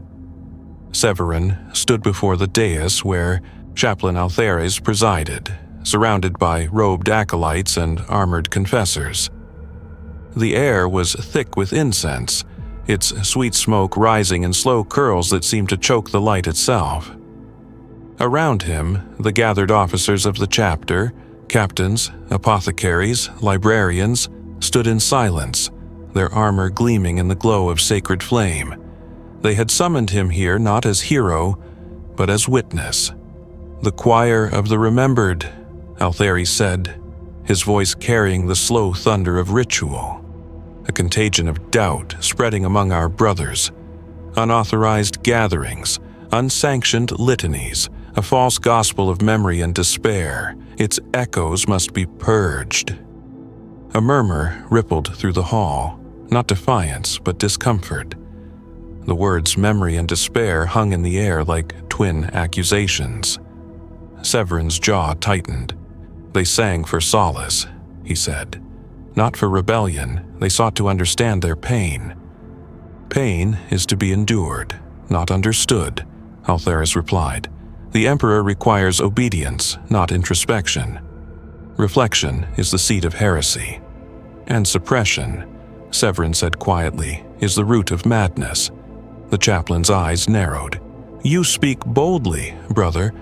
Severin stood before the dais where Chaplain Altheres presided, surrounded by robed acolytes and armored confessors. The air was thick with incense, its sweet smoke rising in slow curls that seemed to choke the light itself. Around him, the gathered officers of the chapter, captains, apothecaries, librarians, stood in silence, their armor gleaming in the glow of sacred flame. They had summoned him here not as hero, but as witness. "The choir of the remembered," Altheres said, his voice carrying the slow thunder of ritual. A contagion of doubt spreading among our brothers. Unauthorized gatherings, unsanctioned litanies, a false gospel of memory and despair. Its echoes must be purged. A murmur rippled through the hall, not defiance, but discomfort. The words memory and despair hung in the air like twin accusations. Severin's jaw tightened. "They sang for solace," he said. "Not for rebellion, they sought to understand their pain." "Pain is to be endured, not understood," Altheres replied. "The Emperor requires obedience, not introspection. Reflection is the seed of heresy. And suppression," Severin said quietly, "is the root of madness." The chaplain's eyes narrowed. "You speak boldly, brother."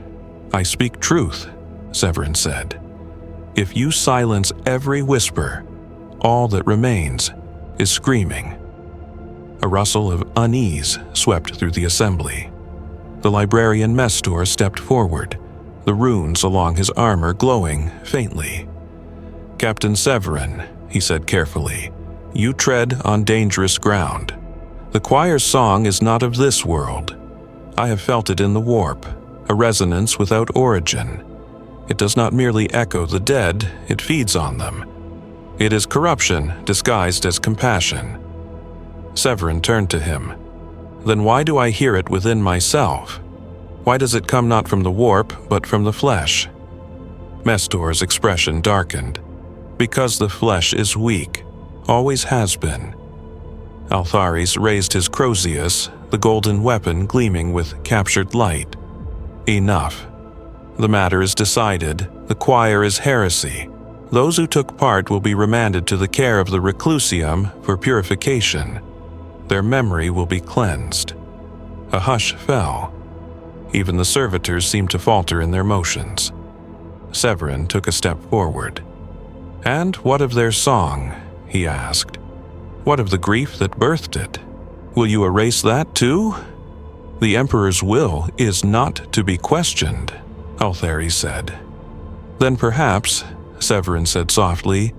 "I speak truth," Severin said. "If you silence every whisper, all that remains is screaming." A rustle of unease swept through the assembly. The librarian Mestor stepped forward, the runes along his armor glowing faintly. "Captain Severin," he said carefully, "you tread on dangerous ground. The choir's song is not of this world. I have felt it in the warp, a resonance without origin. It does not merely echo the dead, it feeds on them. It is corruption disguised as compassion. Severin turned to him. Then why do I hear it within myself? Why does it come not from the warp, but from the flesh? Mestor's expression darkened. Because the flesh is weak, always has been. Althares raised his Crozius, the golden weapon gleaming with captured light. Enough. The matter is decided. The choir is heresy. Those who took part will be remanded to the care of the Reclusium for purification. Their memory will be cleansed. A hush fell. Even the servitors seemed to falter in their motions. Severin took a step forward. "And what of their song?" he asked. "What of the grief that birthed it? Will you erase that too?" "The Emperor's will is not to be questioned," Althares said. "Then perhaps," Severin said softly,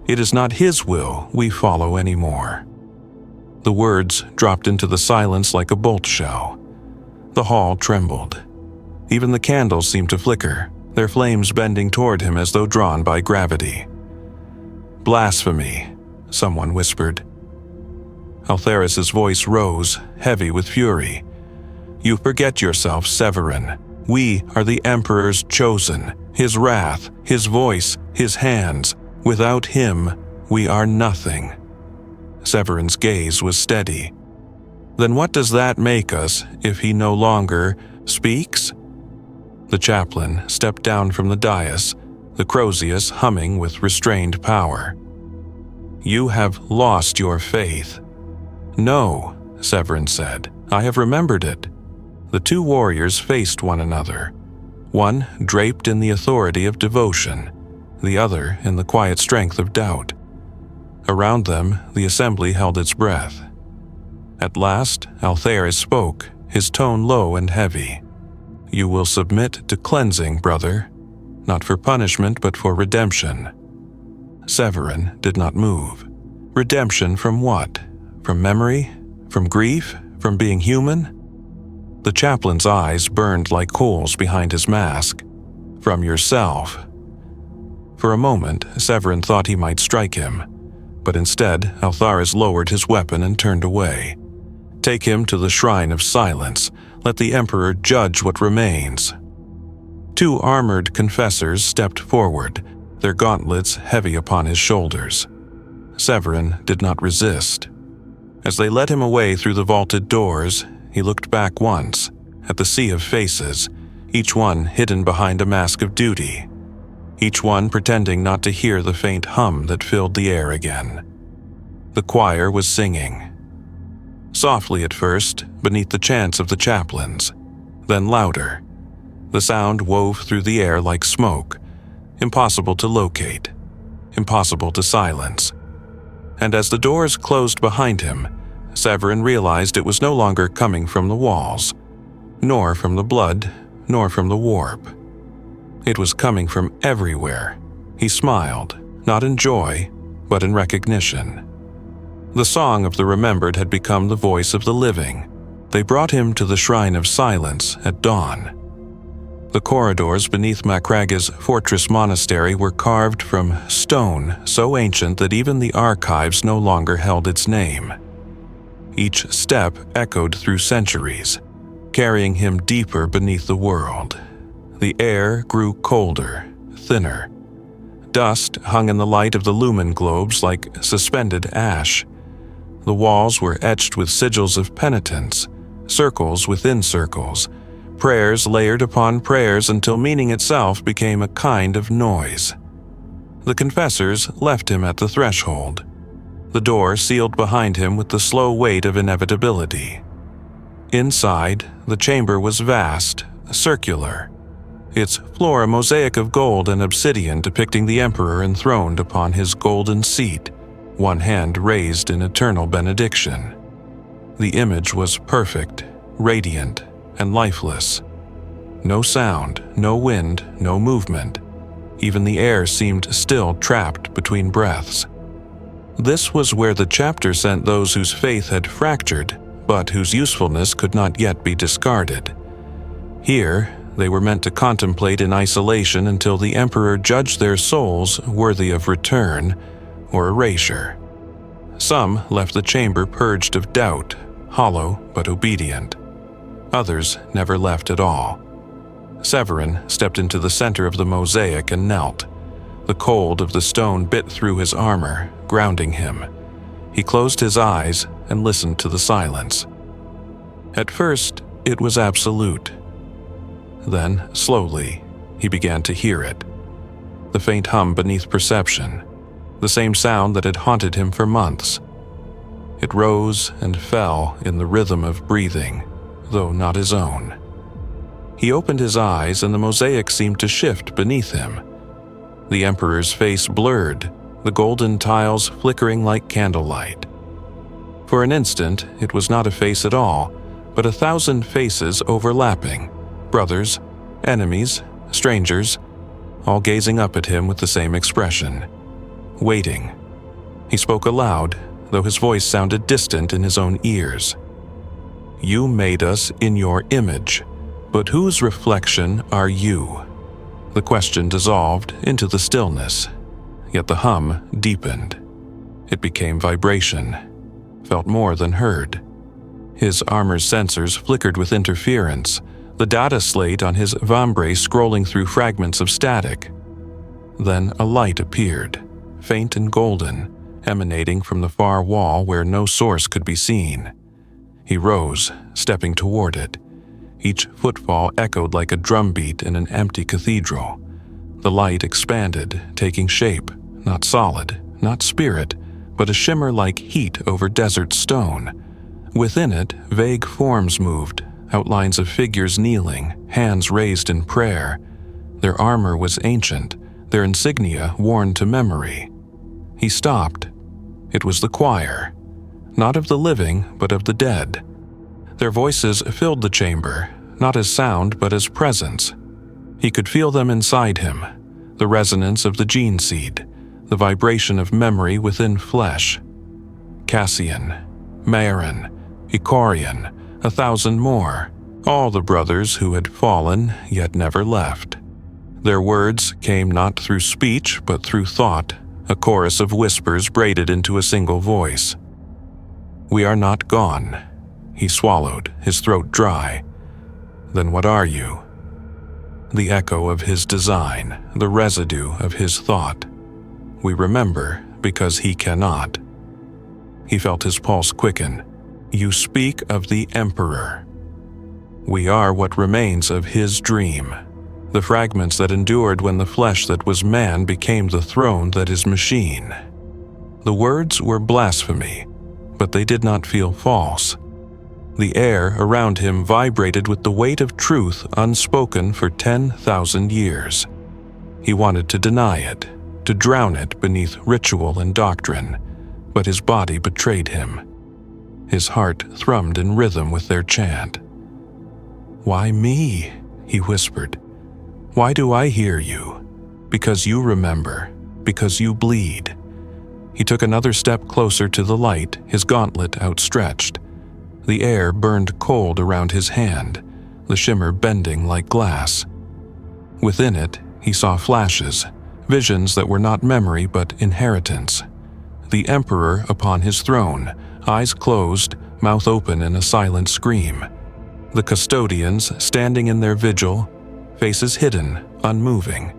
"it is not his will we follow anymore." The words dropped into the silence like a bolt shell. The hall trembled. Even the candles seemed to flicker, their flames bending toward him as though drawn by gravity. "Blasphemy," someone whispered. Althares' voice rose, heavy with fury. "You forget yourself, Severin. We are the Emperor's chosen, his wrath, his voice, his hands. Without him, we are nothing." Severin's gaze was steady. "Then what does that make us if he no longer speaks?" The chaplain stepped down from the dais, the Crozius humming with restrained power. "You have lost your faith." "No," Severin said. "I have remembered it." The two warriors faced one another, one draped in the authority of devotion, the other in the quiet strength of doubt. Around them, the assembly held its breath. At last, Althares spoke, his tone low and heavy. "You will submit to cleansing, brother, not for punishment but for redemption." Severin did not move. Redemption from what? From memory? From grief? From being human? The chaplain's eyes burned like coals behind his mask. "From yourself." For a moment, Severin thought he might strike him, but instead, Althares lowered his weapon and turned away. "Take him to the shrine of silence. Let the Emperor judge what remains." Two armored confessors stepped forward, their gauntlets heavy upon his shoulders. Severin did not resist. As they led him away through the vaulted doors, he looked back once, at the sea of faces, each one hidden behind a mask of duty, each one pretending not to hear the faint hum that filled the air again. The choir was singing. Softly at first, beneath the chants of the chaplains, then louder. The sound wove through the air like smoke, impossible to locate, impossible to silence. And as the doors closed behind him, Severin realized it was no longer coming from the walls, nor from the blood, nor from the warp. It was coming from everywhere. He smiled, not in joy, but in recognition. The song of the remembered had become the voice of the living. They brought him to the shrine of silence at dawn. The corridors beneath Macraga's fortress monastery were carved from stone so ancient that even the archives no longer held its name. Each step echoed through centuries, carrying him deeper beneath the world. The air grew colder, thinner. Dust hung in the light of the lumen globes like suspended ash. The walls were etched with sigils of penitence, circles within circles, prayers layered upon prayers until meaning itself became a kind of noise. The confessors left him at the threshold. The door sealed behind him with the slow weight of inevitability. Inside, the chamber was vast, circular, its floor a mosaic of gold and obsidian depicting the Emperor enthroned upon his golden seat, one hand raised in eternal benediction. The image was perfect, radiant, and lifeless. No sound, no wind, no movement. Even the air seemed still, trapped between breaths. This was where the chapter sent those whose faith had fractured, but whose usefulness could not yet be discarded. Here, they were meant to contemplate in isolation until the Emperor judged their souls worthy of return, or erasure. Some left the chamber purged of doubt, hollow but obedient. Others never left at all. Severin stepped into the center of the mosaic and knelt. The cold of the stone bit through his armor, grounding him. He closed his eyes and listened to the silence. At first, it was absolute. Then, slowly, he began to hear it. The faint hum beneath perception, the same sound that had haunted him for months. It rose and fell in the rhythm of breathing, though not his own. He opened his eyes and the mosaic seemed to shift beneath him. The Emperor's face blurred, the golden tiles flickering like candlelight. For an instant, it was not a face at all, but 1,000 faces overlapping, brothers, enemies, strangers, all gazing up at him with the same expression, waiting. He spoke aloud, though his voice sounded distant in his own ears. "You made us in your image, but whose reflection are you?" The question dissolved into the stillness, yet the hum deepened. It became vibration, felt more than heard. His armor's sensors flickered with interference, the data slate on his vambrace scrolling through fragments of static. Then a light appeared, faint and golden, emanating from the far wall where no source could be seen. He rose, stepping toward it. Each footfall echoed like a drumbeat in an empty cathedral. The light expanded, taking shape, not solid, not spirit, but a shimmer like heat over desert stone. Within it, vague forms moved, outlines of figures kneeling, hands raised in prayer. Their armor was ancient, their insignia worn to memory. He stopped. It was the choir, not of the living, but of the dead. Their voices filled the chamber, not as sound but as presence. He could feel them inside him, the resonance of the gene seed, the vibration of memory within flesh. Cassian, Marin, Icorian, 1,000 more, all the brothers who had fallen yet never left. Their words came not through speech but through thought, a chorus of whispers braided into a single voice. "We are not gone." He swallowed, his throat dry. "Then what are you?" The echo of his design, the residue of his thought. "We remember because he cannot." He felt his pulse quicken. "You speak of the Emperor. We are what remains of his dream, the fragments that endured when the flesh that was man became the throne that is machine." The words were blasphemy, but they did not feel false. The air around him vibrated with the weight of truth unspoken for 10,000 years. He wanted to deny it, to drown it beneath ritual and doctrine, but his body betrayed him. His heart thrummed in rhythm with their chant. "Why me?" he whispered. "Why do I hear you? Because you remember, because you bleed." He took another step closer to the light, his gauntlet outstretched. The air burned cold around his hand, the shimmer bending like glass. Within it, he saw flashes, visions that were not memory but inheritance. The Emperor upon his throne, eyes closed, mouth open in a silent scream. The custodians standing in their vigil, faces hidden, unmoving.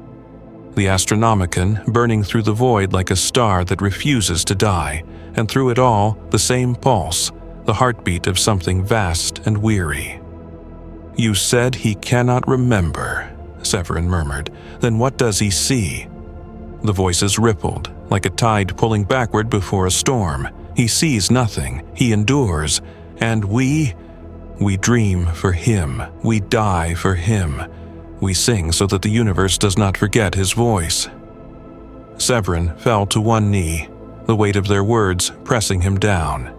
The Astronomicon burning through the void like a star that refuses to die, and through it all, the same pulse, the heartbeat of something vast and weary. "You said he cannot remember," Severin murmured. "Then what does he see?" The voices rippled, like a tide pulling backward before a storm. "He sees nothing, he endures, and we dream for him, we die for him. We sing so that the universe does not forget his voice." Severin fell to one knee, the weight of their words pressing him down.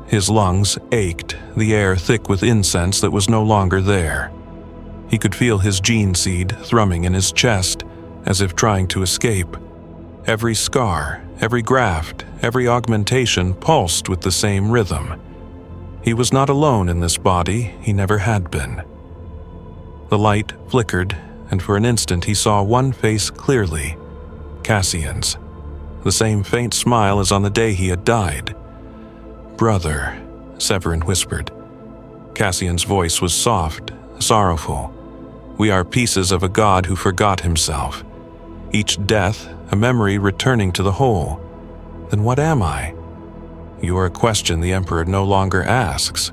His lungs ached, the air thick with incense that was no longer there. He could feel his gene seed thrumming in his chest, as if trying to escape. Every scar, every graft, every augmentation pulsed with the same rhythm. He was not alone in this body, he never had been. The light flickered, and for an instant he saw one face clearly, Cassian's. the same faint smile as on the day he had died. "Brother," Severin whispered. Cassian's voice was soft, sorrowful. "We are pieces of a god who forgot himself. Each death, a memory returning to the whole. Then what am I?" "You are a question the Emperor no longer asks."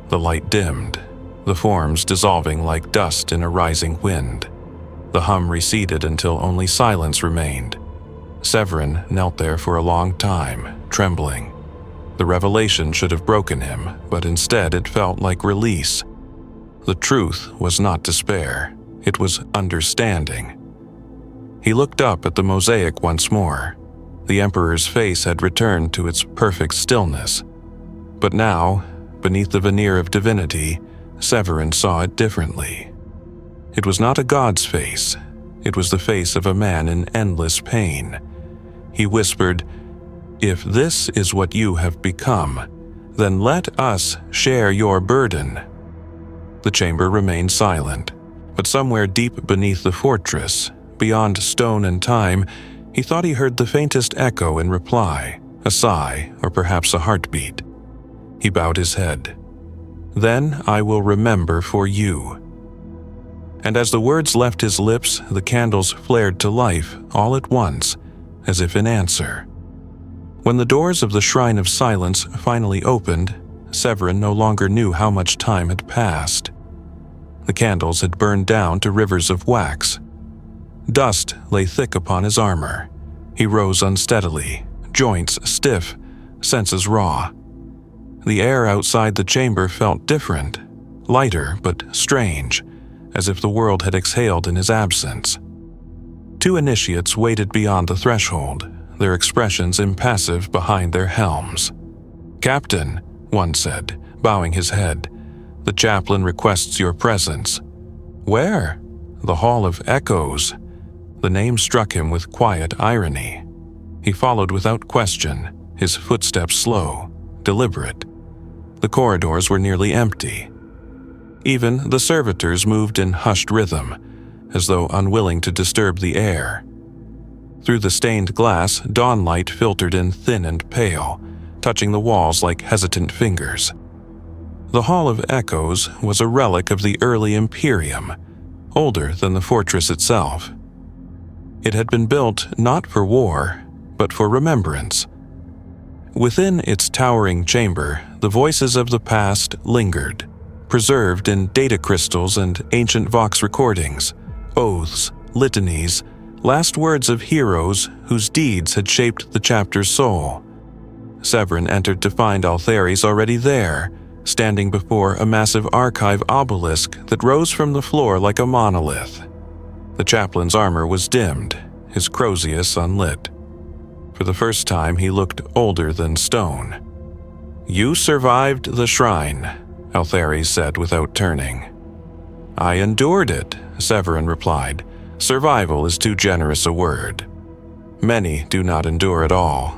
The light dimmed, the forms dissolving like dust in a rising wind. The hum receded until only silence remained. Severin knelt there for a long time, trembling. The revelation should have broken him, but instead it felt like release. The truth was not despair, it was understanding. He looked up at the mosaic once more. The Emperor's face had returned to its perfect stillness. But now, beneath the veneer of divinity, Severin saw it differently. It was not a god's face. It was the face of a man in endless pain. He whispered, "If this is what you have become, then let us share your burden." The chamber remained silent, but somewhere deep beneath the fortress, beyond stone and time, he thought he heard the faintest echo in reply, a sigh or perhaps a heartbeat. He bowed his head. "Then I will remember for you." And as the words left his lips, the candles flared to life all at once, as if in answer. When the doors of the Shrine of Silence finally opened, Severin no longer knew how much time had passed. The candles had burned down to rivers of wax. Dust lay thick upon his armor. He rose unsteadily, joints stiff, senses raw. The air outside the chamber felt different, lighter but strange, as if the world had exhaled in his absence. Two initiates waited beyond the threshold, their expressions impassive behind their helms. "Captain," one said, bowing his head, "the chaplain requests your presence." "Where?" "The Hall of Echoes." The name struck him with quiet irony. He followed without question, his footsteps slow, deliberate. The corridors were nearly empty. Even the servitors moved in hushed rhythm, as though unwilling to disturb the air. Through the stained glass, dawnlight filtered in thin and pale, touching the walls like hesitant fingers. The Hall of Echoes was a relic of the early Imperium, older than the fortress itself. It had been built not for war, but for remembrance. Within its towering chamber, the voices of the past lingered, preserved in data crystals and ancient Vox recordings, oaths, litanies, last words of heroes whose deeds had shaped the chapter's soul. Severin entered to find Altheres already there, standing before a massive archive obelisk that rose from the floor like a monolith. The chaplain's armor was dimmed, his crozius unlit. For the first time he looked older than stone. "You survived the shrine," Altheres said without turning. "I endured it," Severin replied. "Survival is too generous a word. Many do not endure at all."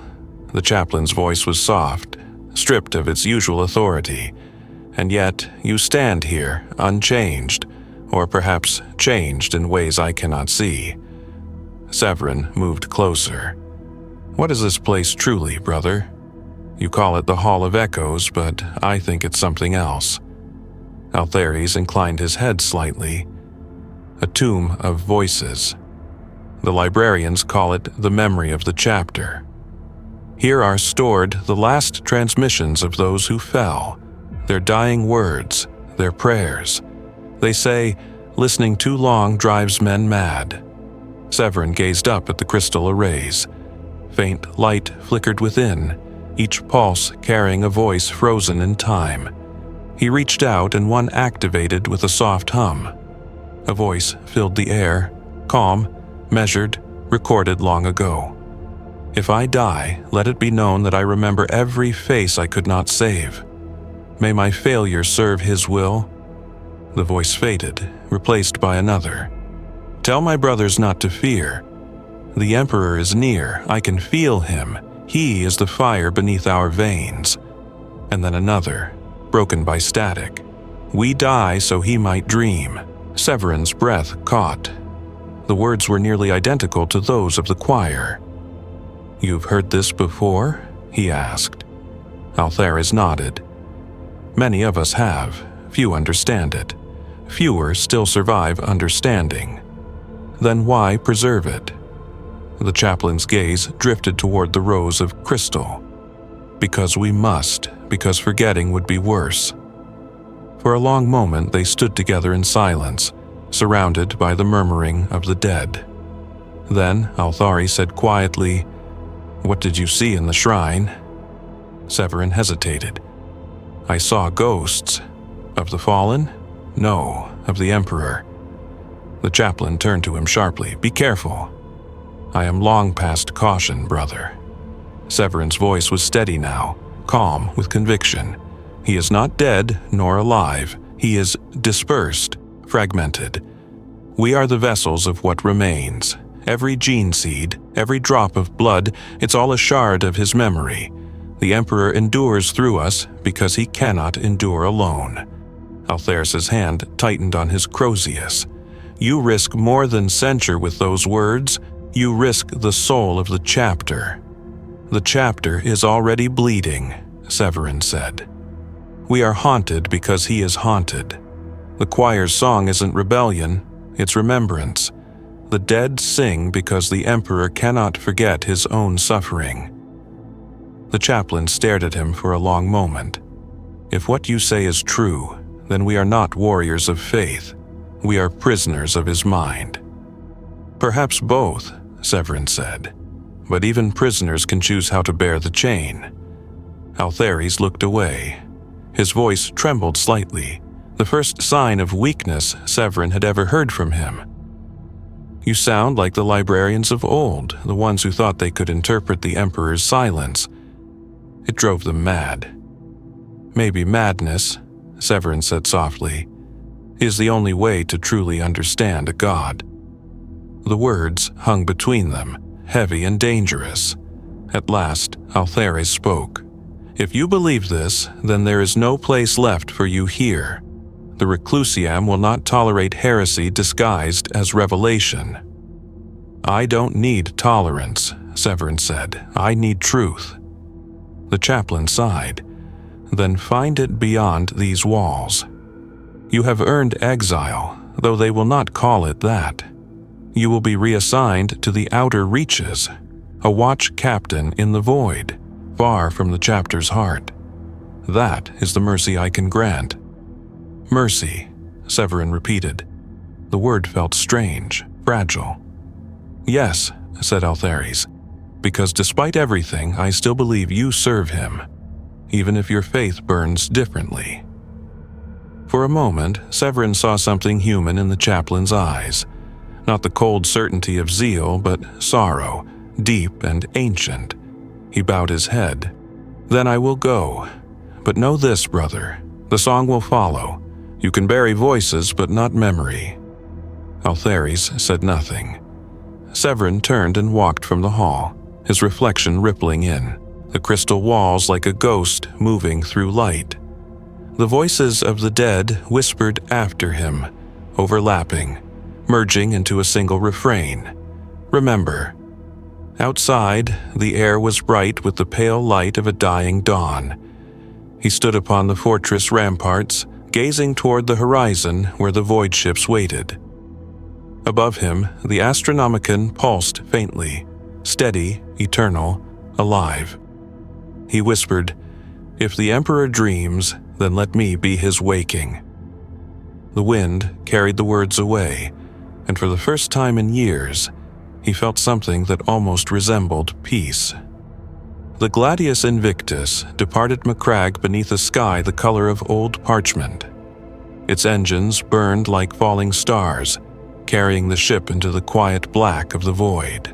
The chaplain's voice was soft, stripped of its usual authority. "And yet you stand here, unchanged, or perhaps changed in ways I cannot see." Severin moved closer. "What is this place truly, brother? You call it the Hall of Echoes, but I think it's something else." Altheres inclined his head slightly. "A tomb of voices. The librarians call it the memory of the chapter. Here are stored the last transmissions of those who fell, their dying words, their prayers. They say, listening too long drives men mad." Severin gazed up at the crystal arrays. Faint light flickered within, each pulse carrying a voice frozen in time. He reached out and one activated with a soft hum. A voice filled the air, calm, measured, recorded long ago. "If I die, let it be known that I remember every face I could not save. May my failure serve his will." The voice faded, replaced by another. "Tell my brothers not to fear. The Emperor is near, I can feel him. He is the fire beneath our veins." And then another, broken by static. "We die so he might dream." Severin's breath caught. The words were nearly identical to those of the choir. "You've heard this before?" he asked. Altheris nodded. "Many of us have. Few understand it. Fewer still survive understanding. Then why preserve it?" The chaplain's gaze drifted toward the rows of crystal. "Because we must, because forgetting would be worse." For a long moment they stood together in silence, surrounded by the murmuring of the dead. Then Althari said quietly, "What did you see in the shrine?" Severin hesitated. "I saw ghosts. Of the fallen? No, of the Emperor." The chaplain turned to him sharply. "Be careful." "I am long past caution, brother." Severin's voice was steady now, calm with conviction. "He is not dead nor alive. He is dispersed, fragmented. We are the vessels of what remains. Every gene seed, every drop of blood, it's all a shard of his memory. The Emperor endures through us because he cannot endure alone." Altheris's hand tightened on his Crozius. "You risk more than censure with those words. You risk the soul of the chapter." "The chapter is already bleeding," Severin said. "We are haunted because he is haunted. The choir's song isn't rebellion, it's remembrance. The dead sing because the Emperor cannot forget his own suffering." The chaplain stared at him for a long moment. "If what you say is true, then we are not warriors of faith. We are prisoners of his mind." "Perhaps both," Severin said. "But even prisoners can choose how to bear the chain." Altheris looked away. His voice trembled slightly, the first sign of weakness Severin had ever heard from him. "You sound like the librarians of old, the ones who thought they could interpret the Emperor's silence. It drove them mad." "Maybe madness," Severin said softly, "is the only way to truly understand a god." The words hung between them, heavy and dangerous. At last, Altheris spoke. "If you believe this, then there is no place left for you here. The Reclusiam will not tolerate heresy disguised as revelation." "I don't need tolerance," Severin said. "I need truth." The chaplain sighed. "Then find it beyond these walls. You have earned exile, though they will not call it that. You will be reassigned to the outer reaches, a watch captain in the void, far from the chapter's heart. That is the mercy I can grant." "Mercy," Severin repeated. The word felt strange, fragile. "Yes," said Altheris, "because despite everything, I still believe you serve him, even if your faith burns differently." For a moment, Severin saw something human in the chaplain's eyes. Not the cold certainty of zeal, but sorrow, deep and ancient. He bowed his head. "Then I will go. But know this, brother, the song will follow. You can bury voices, but not memory." Altheris said nothing. Severin turned and walked from the hall, his reflection rippling in, the crystal walls like a ghost moving through light. The voices of the dead whispered after him, overlapping, merging into a single refrain. "Remember." Outside, the air was bright with the pale light of a dying dawn. He stood upon the fortress ramparts, gazing toward the horizon where the void ships waited. Above him, the Astronomicon pulsed faintly, steady, eternal, alive. He whispered, "If the Emperor dreams, then let me be his waking." The wind carried the words away, and for the first time in years, he felt something that almost resembled peace. The Gladius Invictus departed Macragge beneath a sky the color of old parchment. Its engines burned like falling stars, carrying the ship into the quiet black of the void.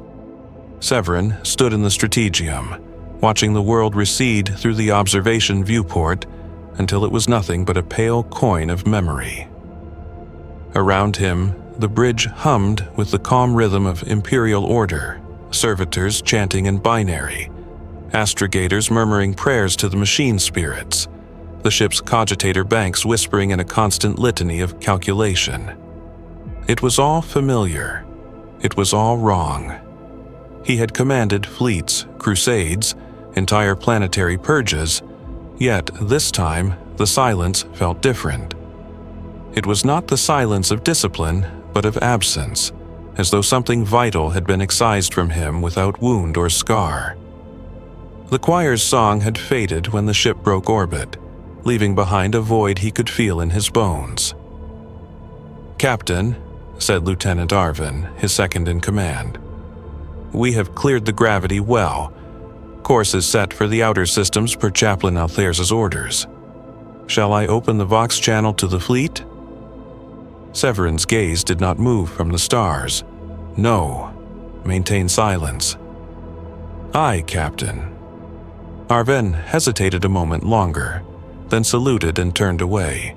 Severin stood in the strategium, watching the world recede through the observation viewport until it was nothing but a pale coin of memory. Around him, the bridge hummed with the calm rhythm of imperial order, servitors chanting in binary, astrogators murmuring prayers to the machine spirits, the ship's cogitator banks whispering in a constant litany of calculation. It was all familiar. It was all wrong. He had commanded fleets, crusades, entire planetary purges, yet this time the silence felt different. It was not the silence of discipline, but of absence, as though something vital had been excised from him without wound or scar. The choir's song had faded when the ship broke orbit, leaving behind a void he could feel in his bones. "Captain," said Lieutenant Arvin, his second in command, "we have cleared the gravity well. Course is set for the outer systems per Chaplain Althairs' orders. Shall I open the Vox channel to the fleet?" Severin's gaze did not move from the stars. "No. Maintain silence." "Aye, Captain." Arven hesitated a moment longer, then saluted and turned away.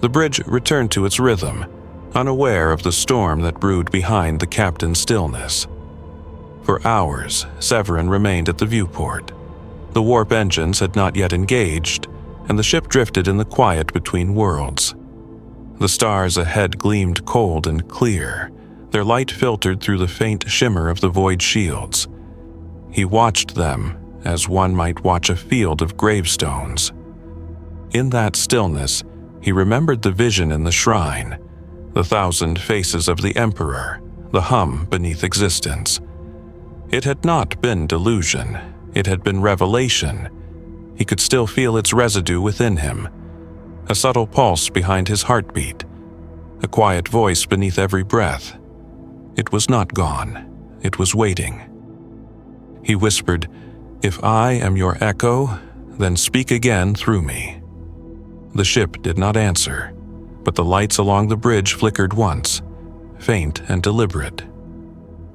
The bridge returned to its rhythm, unaware of the storm that brewed behind the captain's stillness. For hours, Severin remained at the viewport. The warp engines had not yet engaged, and the ship drifted in the quiet between worlds. The stars ahead gleamed cold and clear, their light filtered through the faint shimmer of the void shields. He watched them as one might watch a field of gravestones. In that stillness, he remembered the vision in the shrine, the 1,000 faces of the Emperor, the hum beneath existence. It had not been delusion, it had been revelation. He could still feel its residue within him, a subtle pulse behind his heartbeat, a quiet voice beneath every breath. It was not gone, it was waiting. He whispered, "If I am your echo, then speak again through me." The ship did not answer, but the lights along the bridge flickered once, faint and deliberate.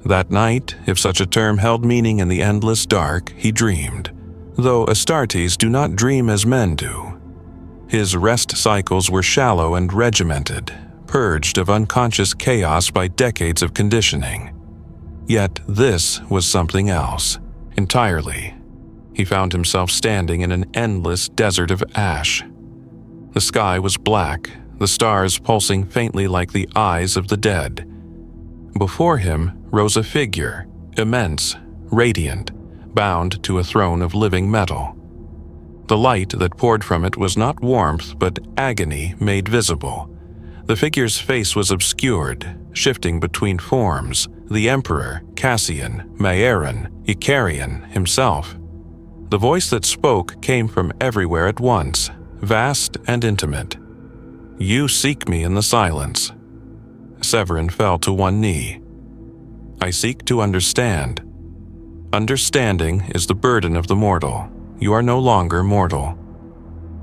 That night, if such a term held meaning in the endless dark, he dreamed, though Astartes do not dream as men do. His rest cycles were shallow and regimented, purged of unconscious chaos by decades of conditioning. Yet this was something else, entirely. He found himself standing in an endless desert of ash. The sky was black, the stars pulsing faintly like the eyes of the dead. Before him rose a figure, immense, radiant, bound to a throne of living metal. The light that poured from it was not warmth but agony made visible. The figure's face was obscured, shifting between forms, the Emperor, Cassian, Maeran, Icarian himself. The voice that spoke came from everywhere at once, vast and intimate. "You seek me in the silence." Severin fell to one knee. "I seek to understand. Understanding is the burden of the mortal. You are no longer mortal."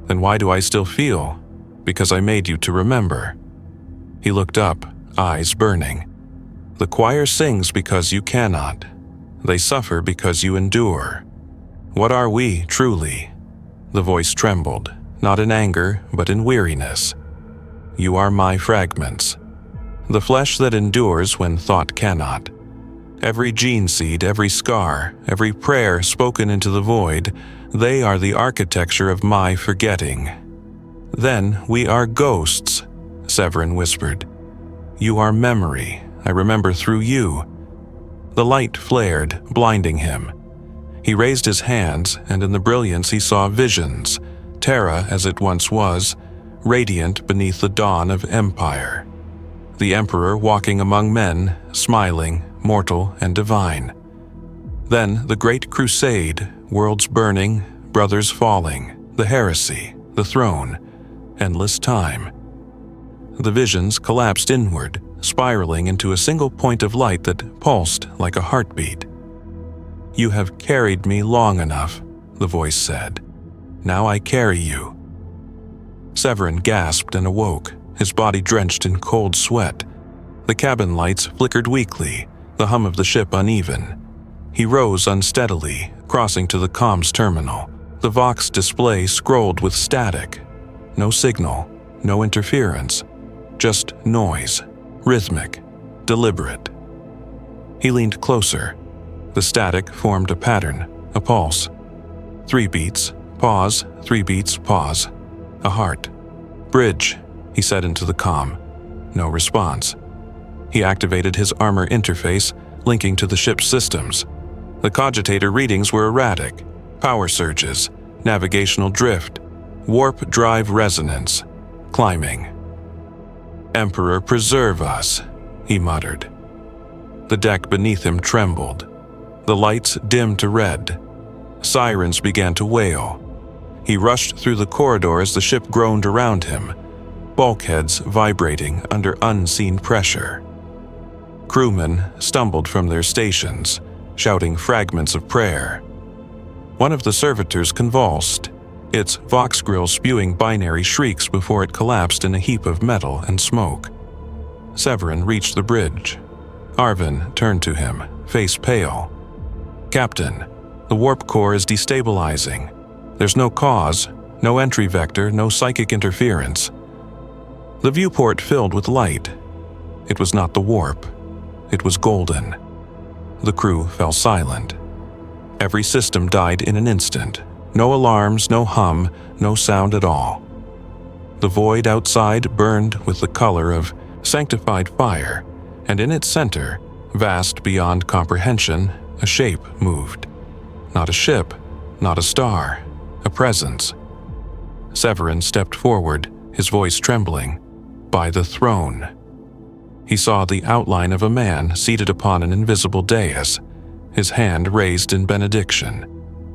"Then why do I still feel?" "Because I made you to remember." He looked up, eyes burning. "The choir sings because you cannot. They suffer because you endure. What are we, truly?" The voice trembled, not in anger, but in weariness. "You are my fragments. The flesh that endures when thought cannot. Every gene seed, every scar, every prayer spoken into the void, they are the architecture of my forgetting." "Then we are ghosts," Severin whispered. "You are memory. I remember through you." The light flared, blinding him. He raised his hands, and in the brilliance he saw visions, Terra as it once was, radiant beneath the dawn of empire. The Emperor walking among men, smiling, mortal and divine. Then the great crusade, worlds burning, brothers falling, the heresy, the throne, endless time. The visions collapsed inward, spiraling into a single point of light that pulsed like a heartbeat. "You have carried me long enough," the voice said. "Now I carry you." Severin gasped and awoke, his body drenched in cold sweat. The cabin lights flickered weakly, the hum of the ship uneven. He rose unsteadily, crossing to the comms terminal. The Vox display scrolled with static. No signal, no interference, just noise, rhythmic, deliberate. He leaned closer. The static formed a pattern, a pulse. 3 beats, pause, 3 beats, pause. A heart. "Bridge," he said into the comm. No response. He activated his armor interface, linking to the ship's systems. The cogitator readings were erratic: power surges, navigational drift, warp drive resonance, climbing. "Emperor, preserve us," he muttered. The deck beneath him trembled. The lights dimmed to red. Sirens began to wail. He rushed through the corridor as the ship groaned around him, bulkheads vibrating under unseen pressure. Crewmen stumbled from their stations, shouting fragments of prayer. One of the servitors convulsed, its vox grill spewing binary shrieks before it collapsed in a heap of metal and smoke. Severin reached the bridge. Arvin turned to him, face pale. "Captain, the warp core is destabilizing. There's no cause, no entry vector, no psychic interference." The viewport filled with light. It was not the warp. It was golden. The crew fell silent. Every system died in an instant. No alarms, no hum, no sound at all. The void outside burned with the color of sanctified fire, and in its center, vast beyond comprehension, a shape moved. Not a ship, not a star, a presence. Severin stepped forward, his voice trembling. By the throne. He saw the outline of a man seated upon an invisible dais, his hand raised in benediction,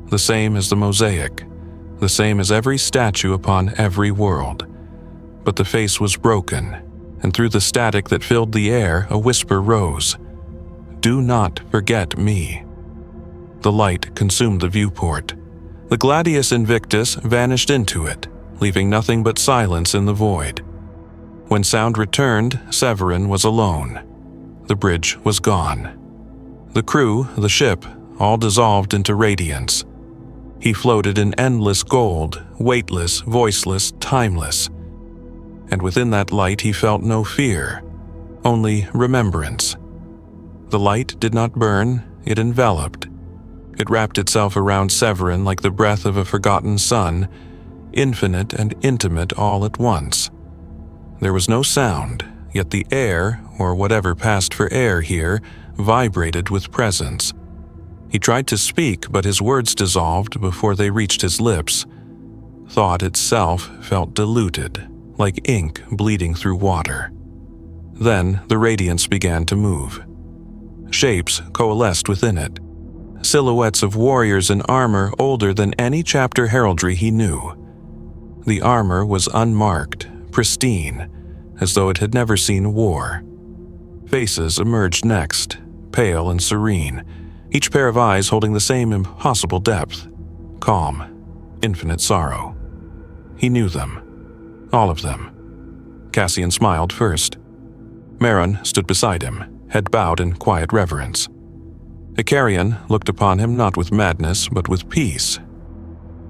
the same as the mosaic, the same as every statue upon every world. But the face was broken, and through the static that filled the air, a whisper rose. "Do not forget me." The light consumed the viewport. The Gladius Invictus vanished into it, leaving nothing but silence in the void. When sound returned, Severin was alone. The bridge was gone. The crew, the ship, all dissolved into radiance. He floated in endless gold, weightless, voiceless, timeless. And within that light he felt no fear, only remembrance. The light did not burn, it enveloped. It wrapped itself around Severin like the breath of a forgotten sun, infinite and intimate all at once. There was no sound, yet the air, or whatever passed for air here, vibrated with presence. He tried to speak, but his words dissolved before they reached his lips. Thought itself felt diluted, like ink bleeding through water. Then the radiance began to move. Shapes coalesced within it. Silhouettes of warriors in armor older than any chapter heraldry he knew. The armor was unmarked, pristine, as though it had never seen war. Faces emerged next, pale and serene, each pair of eyes holding the same impossible depth, calm, infinite sorrow. He knew them, all of them. Cassian smiled first. Maron stood beside him, head bowed in quiet reverence. Icarian looked upon him not with madness, but with peace.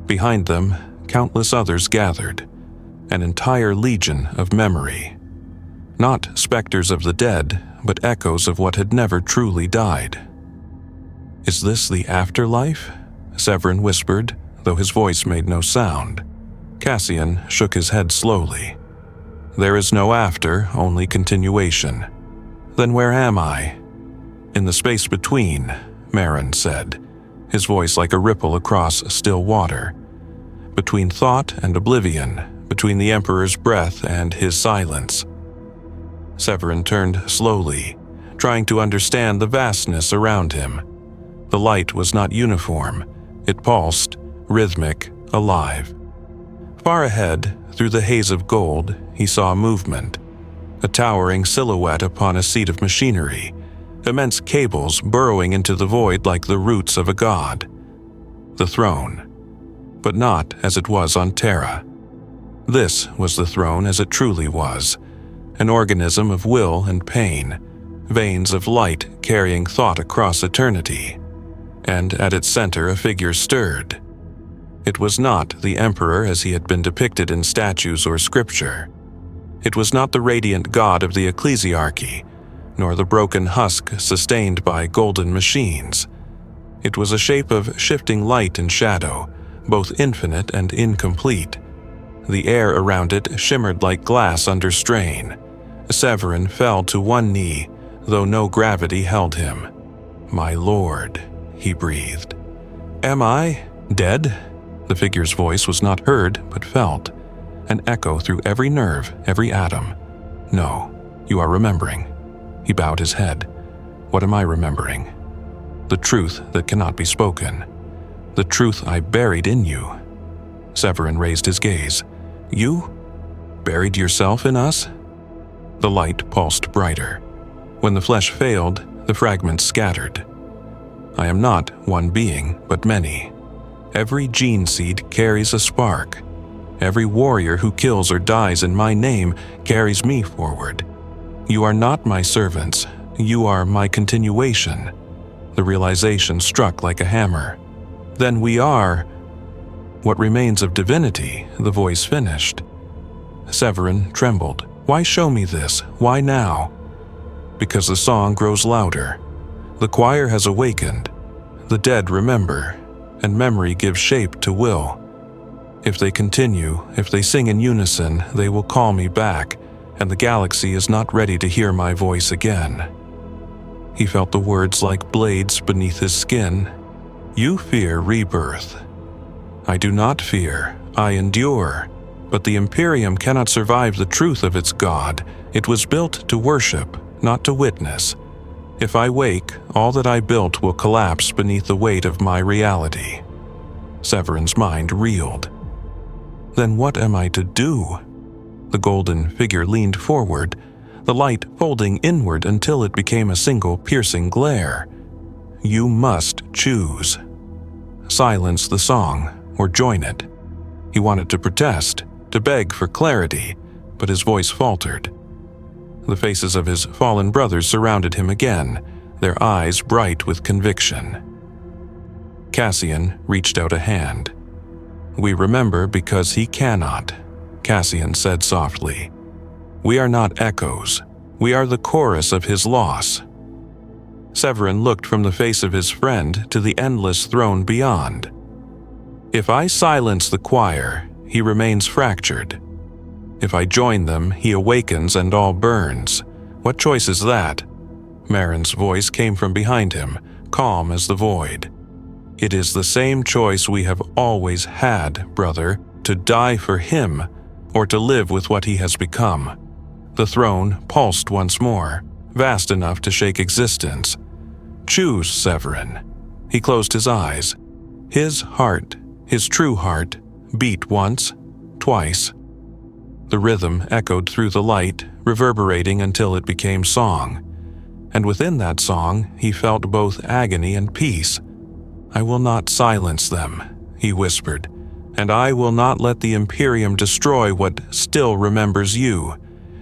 Behind them, countless others gathered, an entire legion of memory. Not specters of the dead, but echoes of what had never truly died. "Is this the afterlife?" Severin whispered, though his voice made no sound. Cassian shook his head slowly. "There is no after, only continuation." "Then where am I?" "In the space between," Maron said, his voice like a ripple across still water. "Between thought and oblivion, between the Emperor's breath and his silence." Severin turned slowly, trying to understand the vastness around him. The light was not uniform. It pulsed, rhythmic, alive. Far ahead, through the haze of gold, he saw movement. A towering silhouette upon a seat of machinery, immense cables burrowing into the void like the roots of a god. The throne. But not as it was on Terra. This was the throne as it truly was, an organism of will and pain, veins of light carrying thought across eternity. And at its center a figure stirred. It was not the Emperor as he had been depicted in statues or scripture. It was not the radiant god of the ecclesiarchy, nor the broken husk sustained by golden machines. It was a shape of shifting light and shadow, both infinite and incomplete. The air around it shimmered like glass under strain. Severin fell to one knee, though no gravity held him. "My lord," he breathed. Am I dead? The figure's voice was not heard, but felt, an echo through every nerve, every atom. No, you are remembering. He bowed his head. What am I remembering? The truth that cannot be spoken. The truth I buried in you. Severin raised his gaze. You? Buried yourself in us? The light pulsed brighter. When the flesh failed, the fragments scattered. I am not one being, but many. Every gene seed carries a spark. Every warrior who kills or dies in my name carries me forward. You are not my servants. You are my continuation. The realization struck like a hammer. Then we are what remains of divinity, the voice finished. Severin trembled. Why show me this? Why now? Because the song grows louder. The choir has awakened. The dead remember, and memory gives shape to will. If they continue, if they sing in unison, they will call me back, and the galaxy is not ready to hear my voice again. He felt the words like blades beneath his skin. You fear rebirth. I do not fear, I endure. But the Imperium cannot survive the truth of its God. It was built to worship, not to witness. If I wake, all that I built will collapse beneath the weight of my reality. Severin's mind reeled. Then what am I to do? The golden figure leaned forward, the light folding inward until it became a single piercing glare. You must choose. Silence the song, or join it. He wanted to protest, to beg for clarity, but his voice faltered. The faces of his fallen brothers surrounded him again, their eyes bright with conviction. Cassian reached out a hand. We remember because he cannot, Cassian said softly. We are not echoes. We are the chorus of his loss. Severin looked from the face of his friend to the endless throne beyond. If I silence the choir, he remains fractured. If I join them, he awakens and all burns. What choice is that? Marin's voice came from behind him, calm as the void. It is the same choice we have always had, brother, to die for him, or to live with what he has become. The throne pulsed once more, vast enough to shake existence. Choose, Severin. He closed his eyes. His heart, his true heart, beat once, twice. The rhythm echoed through the light, reverberating until it became song. And within that song, he felt both agony and peace. I will not silence them, he whispered, and I will not let the Imperium destroy what still remembers you.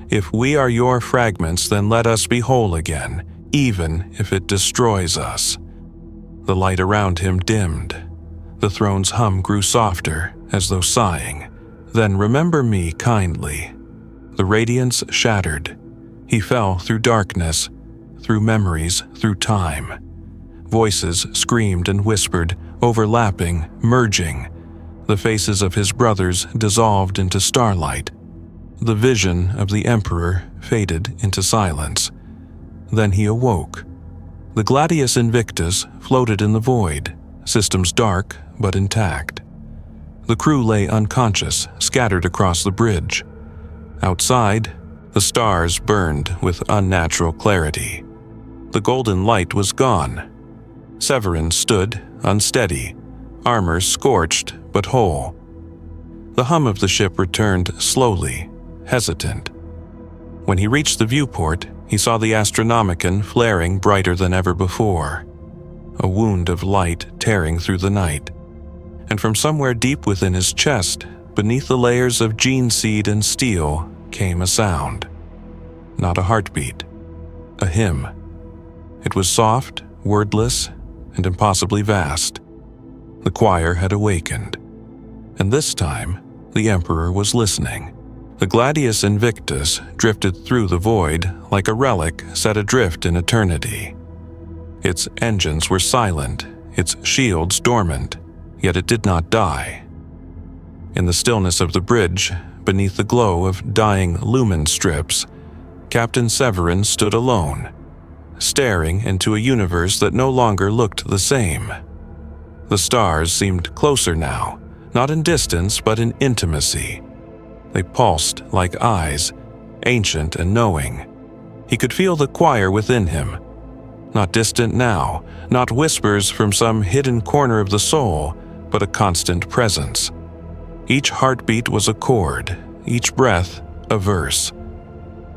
If we are your fragments, then let us be whole again, even if it destroys us. The light around him dimmed. The throne's hum grew softer, as though sighing. Then remember me kindly. The radiance shattered. He fell through darkness, through memories, through time. Voices screamed and whispered, overlapping, merging. The faces of his brothers dissolved into starlight. The vision of the Emperor faded into silence. Then he awoke. The Gladius Invictus floated in the void, systems dark but intact. The crew lay unconscious, scattered across the bridge. Outside, the stars burned with unnatural clarity. The golden light was gone. Severin stood, unsteady, armor scorched but whole. The hum of the ship returned slowly, hesitant. When he reached the viewport, he saw the Astronomicon flaring brighter than ever before, a wound of light tearing through the night. And from somewhere deep within his chest, beneath the layers of gene seed and steel, came a sound. Not a heartbeat, a hymn. It was soft, wordless, and impossibly vast. The choir had awakened. And this time, the Emperor was listening. The Gladius Invictus drifted through the void like a relic set adrift in eternity. Its engines were silent, its shields dormant, yet it did not die. In the stillness of the bridge, beneath the glow of dying lumen strips, Captain Severin stood alone. staring into a universe that no longer looked the same. The stars seemed closer now, not in distance but in intimacy. They pulsed like eyes, ancient and knowing. He could feel the choir within him. Not distant now, not whispers from some hidden corner of the soul, but a constant presence. Each heartbeat was a chord, each breath a verse.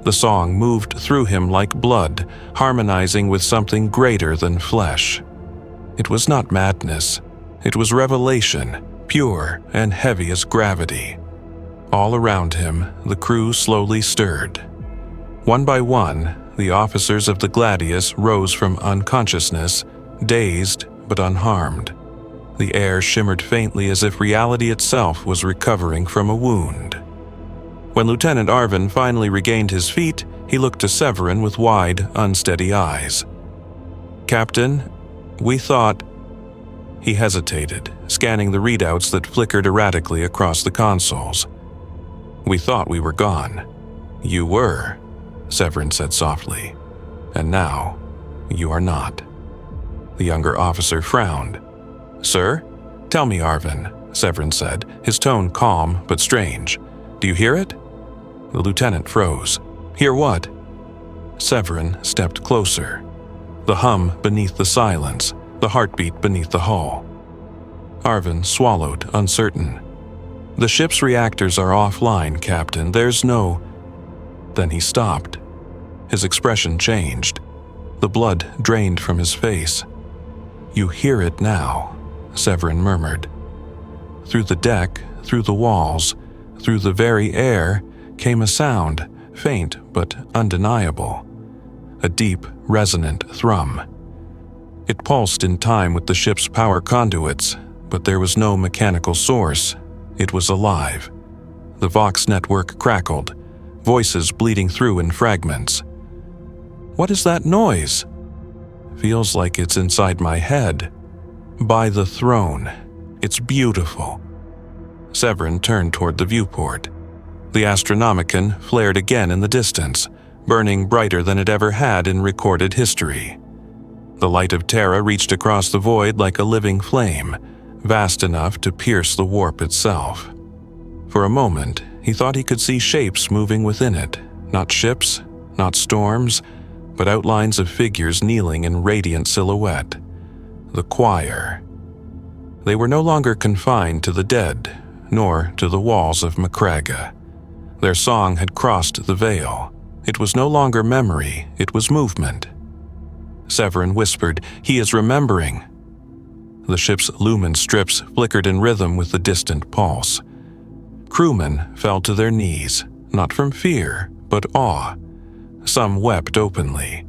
The song moved through him like blood, harmonizing with something greater than flesh. It was not madness. It was revelation, pure and heavy as gravity. All around him, the crew slowly stirred. One by one, the officers of the Gladius rose from unconsciousness, dazed but unharmed. The air shimmered faintly as if reality itself was recovering from a wound. When Lieutenant Arvin finally regained his feet, he looked to Severin with wide, unsteady eyes. "Captain, we thought—" He hesitated, scanning the readouts that flickered erratically across the consoles. "We thought we were gone." "You were," Severin said softly. "And now, you are not." The younger officer frowned. "Sir? Tell me, Arvin," Severin said, his tone calm but strange. "Do you hear it?" The lieutenant froze. "Hear what?" Severin stepped closer. The hum beneath the silence, the heartbeat beneath the hull. Arvin swallowed, uncertain. "The ship's reactors are offline, Captain. There's no—" Then he stopped. His expression changed. The blood drained from his face. "You hear it now," Severin murmured. Through the deck, through the walls, through the very air, came a sound, faint but undeniable. A deep, resonant thrum. It pulsed in time with the ship's power conduits, but there was no mechanical source. It was alive. The Vox network crackled, voices bleeding through in fragments. "What is that noise?" "Feels like it's inside my head. By the throne. It's beautiful." Severin turned toward the viewport. The Astronomicon flared again in the distance, burning brighter than it ever had in recorded history. The light of Terra reached across the void like a living flame, vast enough to pierce the warp itself. For a moment, he thought he could see shapes moving within it, not ships, not storms, but outlines of figures kneeling in radiant silhouette. The choir. They were no longer confined to the dead, nor to the walls of Macraga. Their song had crossed the veil. It was no longer memory, it was movement. Severin whispered, "He is remembering." The ship's lumen strips flickered in rhythm with the distant pulse. Crewmen fell to their knees, not from fear, but awe. Some wept openly.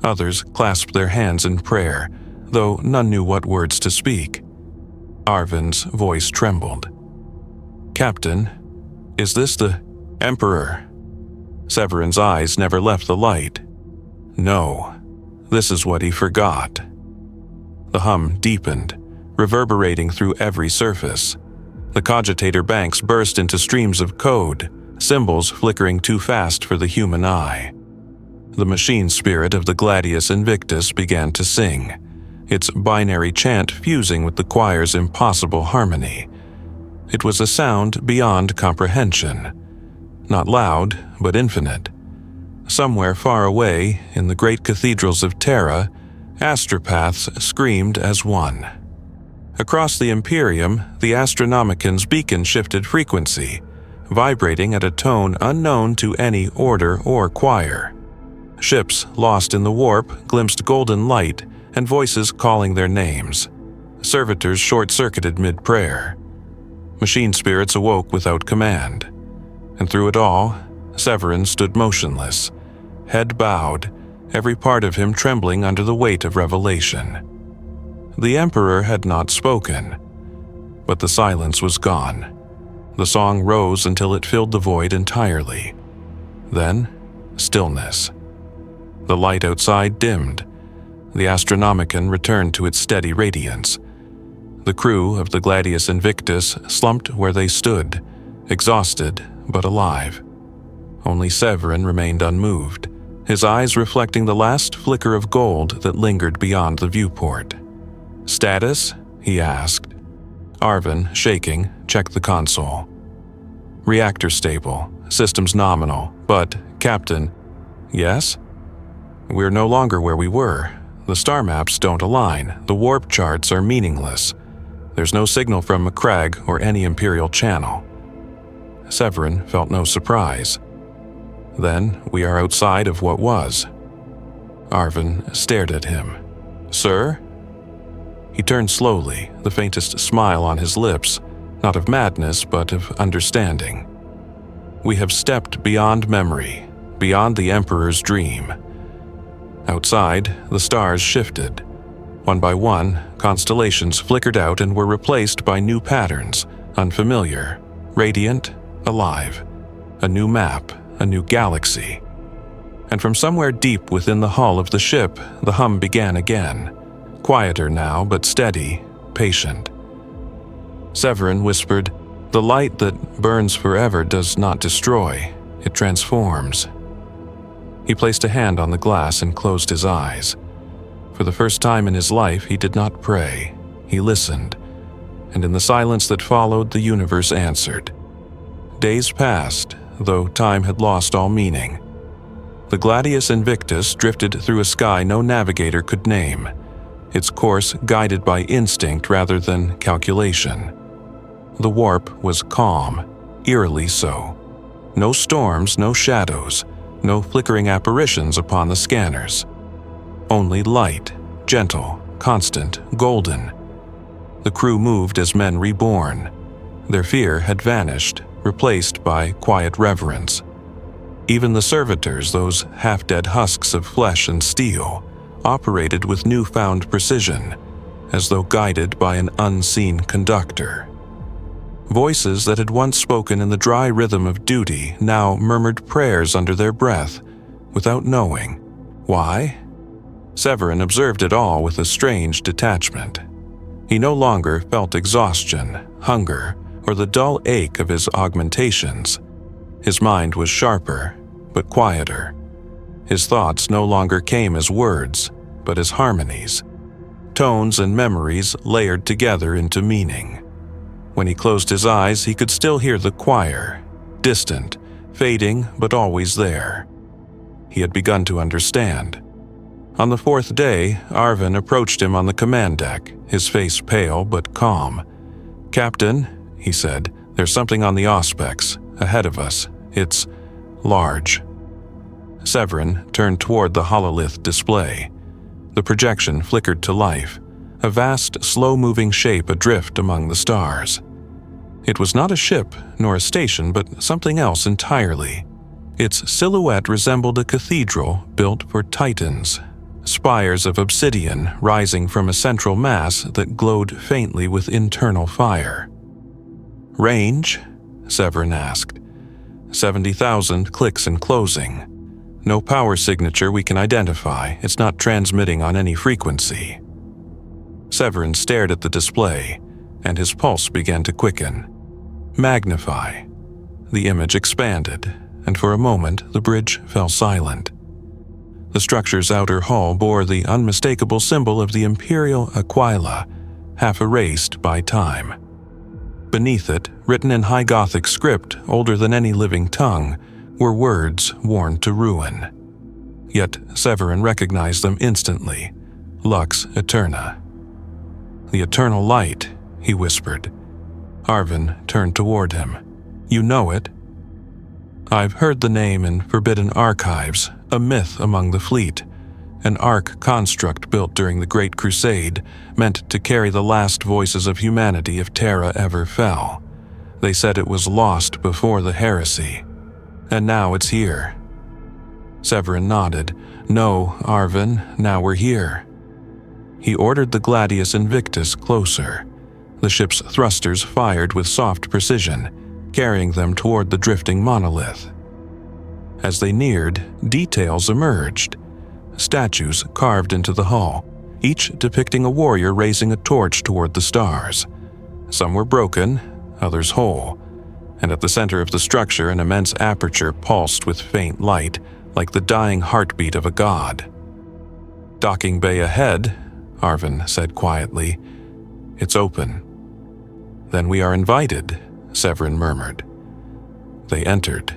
Others clasped their hands in prayer, though none knew what words to speak. Arvin's voice trembled. "Captain, is this the Emperor?" Severin's eyes never left the light. "No, this is what he forgot." The hum deepened, reverberating through every surface. The cogitator banks burst into streams of code, symbols flickering too fast for the human eye. The machine spirit of the Gladius Invictus began to sing, its binary chant fusing with the choir's impossible harmony. It was a sound beyond comprehension. Not loud, but infinite. Somewhere far away, in the great cathedrals of Terra, astropaths screamed as one. Across the Imperium, the Astronomicon's beacon shifted frequency, vibrating at a tone unknown to any order or choir. Ships lost in the warp glimpsed golden light and voices calling their names. Servitors short-circuited mid-prayer. Machine spirits awoke without command. And through it all, Severin stood motionless, head bowed, every part of him trembling under the weight of revelation. The Emperor had not spoken, but the silence was gone. The song rose until it filled the void entirely. Then, stillness. The light outside dimmed. The Astronomicon returned to its steady radiance. The crew of the Gladius Invictus slumped where they stood, exhausted but alive. Only Severin remained unmoved, his eyes reflecting the last flicker of gold that lingered beyond the viewport. "Status?" he asked. Arvin, shaking, checked the console. "Reactor stable, systems nominal, but, Captain..." "Yes?" "We're no longer where we were. The star maps don't align. The warp charts are meaningless. There's no signal from McCrag or any Imperial channel." Severin felt no surprise. "Then we are outside of what was." Arvin stared at him. "Sir?" He turned slowly, the faintest smile on his lips, not of madness but of understanding. "We have stepped beyond memory, beyond the Emperor's dream." Outside, the stars shifted. One by one, constellations flickered out and were replaced by new patterns, unfamiliar, radiant, alive. A new map, a new galaxy. And from somewhere deep within the hull of the ship, the hum began again. Quieter now, but steady, patient. Severin whispered, "The light that burns forever does not destroy, it transforms." He placed a hand on the glass and closed his eyes. For the first time in his life, he did not pray. He listened, and in the silence that followed, the universe answered. Days passed, though time had lost all meaning. The Gladius Invictus drifted through a sky no navigator could name, its course guided by instinct rather than calculation. The warp was calm, eerily so. No storms, no shadows, no flickering apparitions upon the scanners. Only light, gentle, constant, golden. The crew moved as men reborn. Their fear had vanished, replaced by quiet reverence. Even the servitors, those half-dead husks of flesh and steel, operated with newfound precision, as though guided by an unseen conductor. Voices that had once spoken in the dry rhythm of duty now murmured prayers under their breath, without knowing. Why? Severin observed it all with a strange detachment. He no longer felt exhaustion, hunger, or the dull ache of his augmentations. His mind was sharper, but quieter. His thoughts no longer came as words, but as harmonies. Tones and memories layered together into meaning. When he closed his eyes, he could still hear the choir, distant, fading, but always there. He had begun to understand. On the fourth day, Arvin approached him on the command deck, his face pale but calm. "Captain," he said, "there's something on the Auspex, ahead of us. It's large." Severin turned toward the hololith display. The projection flickered to life, a vast, slow-moving shape adrift among the stars. It was not a ship nor a station, but something else entirely. Its silhouette resembled a cathedral built for titans, spires of obsidian rising from a central mass that glowed faintly with internal fire. "Range?" Severin asked. 70,000 clicks and closing. No power signature we can identify. It's not transmitting on any frequency. Severin stared at the display, and his pulse began to quicken. Magnify. The image expanded, and for a moment the bridge fell silent. The structure's outer hull bore the unmistakable symbol of the Imperial Aquila, half erased by time. Beneath it, written in High Gothic script older than any living tongue, were words worn to ruin. Yet Severin recognized them instantly. Lux Eterna. "The eternal light," he whispered. Arvin turned toward him. "You know it?" "I've heard the name in Forbidden Archives, a myth among the fleet, an ark construct built during the Great Crusade, meant to carry the last voices of humanity if Terra ever fell. They said it was lost before the heresy. And now it's here." Severin nodded. "No, Arvin, now we're here." He ordered the Gladius Invictus closer. The ship's thrusters fired with soft precision, carrying them toward the drifting monolith. As they neared, details emerged. Statues carved into the hull, each depicting a warrior raising a torch toward the stars. Some were broken, others whole, and at the center of the structure an immense aperture pulsed with faint light, like the dying heartbeat of a god. "Docking bay ahead," Arvin said quietly. "It's open." "Then we are invited," Severin murmured. They entered.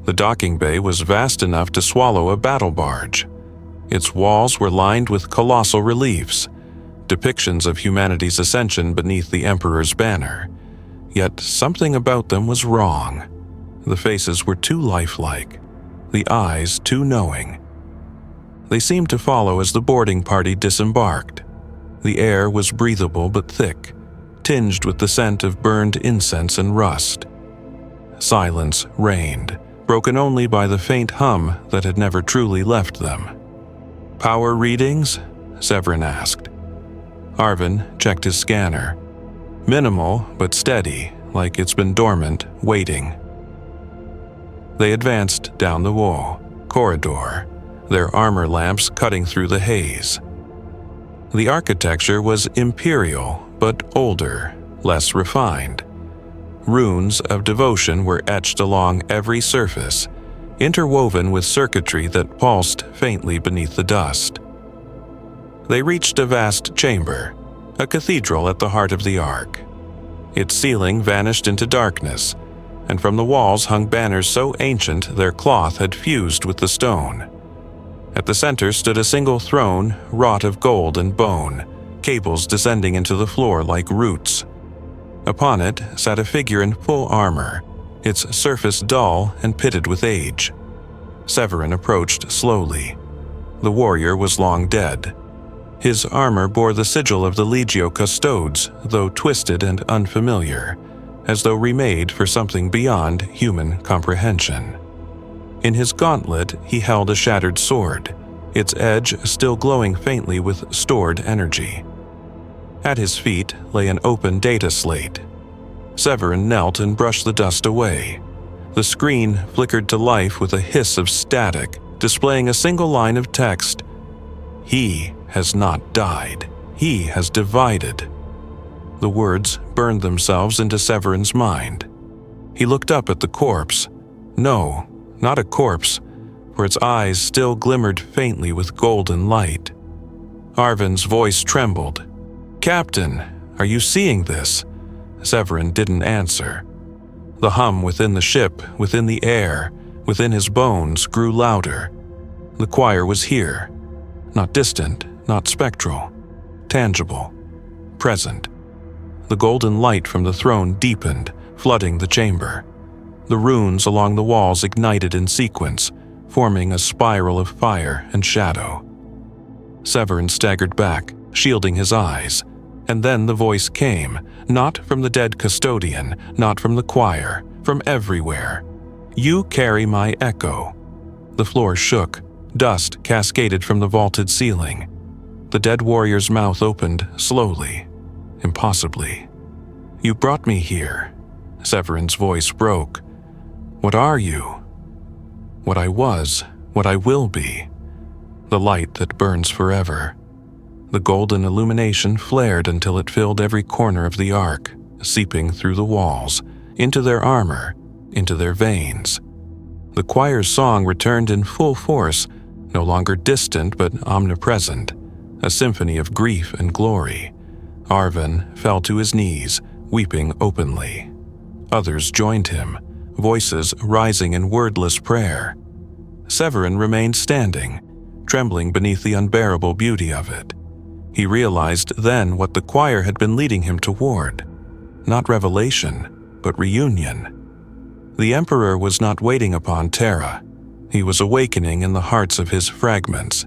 The docking bay was vast enough to swallow a battle barge. Its walls were lined with colossal reliefs, depictions of humanity's ascension beneath the Emperor's banner. Yet something about them was wrong. The faces were too lifelike, the eyes too knowing. They seemed to follow as the boarding party disembarked. The air was breathable but thick, tinged with the scent of burned incense and rust. Silence reigned, broken only by the faint hum that had never truly left them. "Power readings?" Severin asked. Arvin checked his scanner. Minimal, but steady, like it's been dormant, waiting. They advanced down the corridor, their armor lamps cutting through the haze. The architecture was imperial, but older, less refined. Runes of devotion were etched along every surface, interwoven with circuitry that pulsed faintly beneath the dust. They reached a vast chamber, a cathedral at the heart of the Ark. Its ceiling vanished into darkness, and from the walls hung banners so ancient their cloth had fused with the stone. At the center stood a single throne wrought of gold and bone, cables descending into the floor like roots. Upon it sat a figure in full armor, its surface dull and pitted with age. Severin approached slowly. The warrior was long dead. His armor bore the sigil of the Legio Custodes, though twisted and unfamiliar, as though remade for something beyond human comprehension. In his gauntlet he held a shattered sword, its edge still glowing faintly with stored energy. At his feet lay an open data slate. Severin knelt and brushed the dust away. The screen flickered to life with a hiss of static, displaying a single line of text. "He has not died. He has divided." The words burned themselves into Severin's mind. He looked up at the corpse. No, not a corpse, for its eyes still glimmered faintly with golden light. Arvin's voice trembled. "Captain, are you seeing this?" Severin didn't answer. The hum within the ship, within the air, within his bones grew louder. The choir was here. Not distant, not spectral. Tangible. Present. The golden light from the throne deepened, flooding the chamber. The runes along the walls ignited in sequence, forming a spiral of fire and shadow. Severin staggered back, shielding his eyes. And then the voice came, not from the dead custodian, not from the choir, from everywhere. "You carry my echo." The floor shook, dust cascaded from the vaulted ceiling. The dead warrior's mouth opened slowly, impossibly. "You brought me here." Severin's voice broke. "What are you?" "What I was, what I will be. The light that burns forever." The golden illumination flared until it filled every corner of the Ark, seeping through the walls, into their armor, into their veins. The choir's song returned in full force, no longer distant but omnipresent, a symphony of grief and glory. Arvin fell to his knees, weeping openly. Others joined him, voices rising in wordless prayer. Severin remained standing, trembling beneath the unbearable beauty of it. He realized then what the choir had been leading him toward. Not revelation, but reunion. The Emperor was not waiting upon Terra. He was awakening in the hearts of his fragments.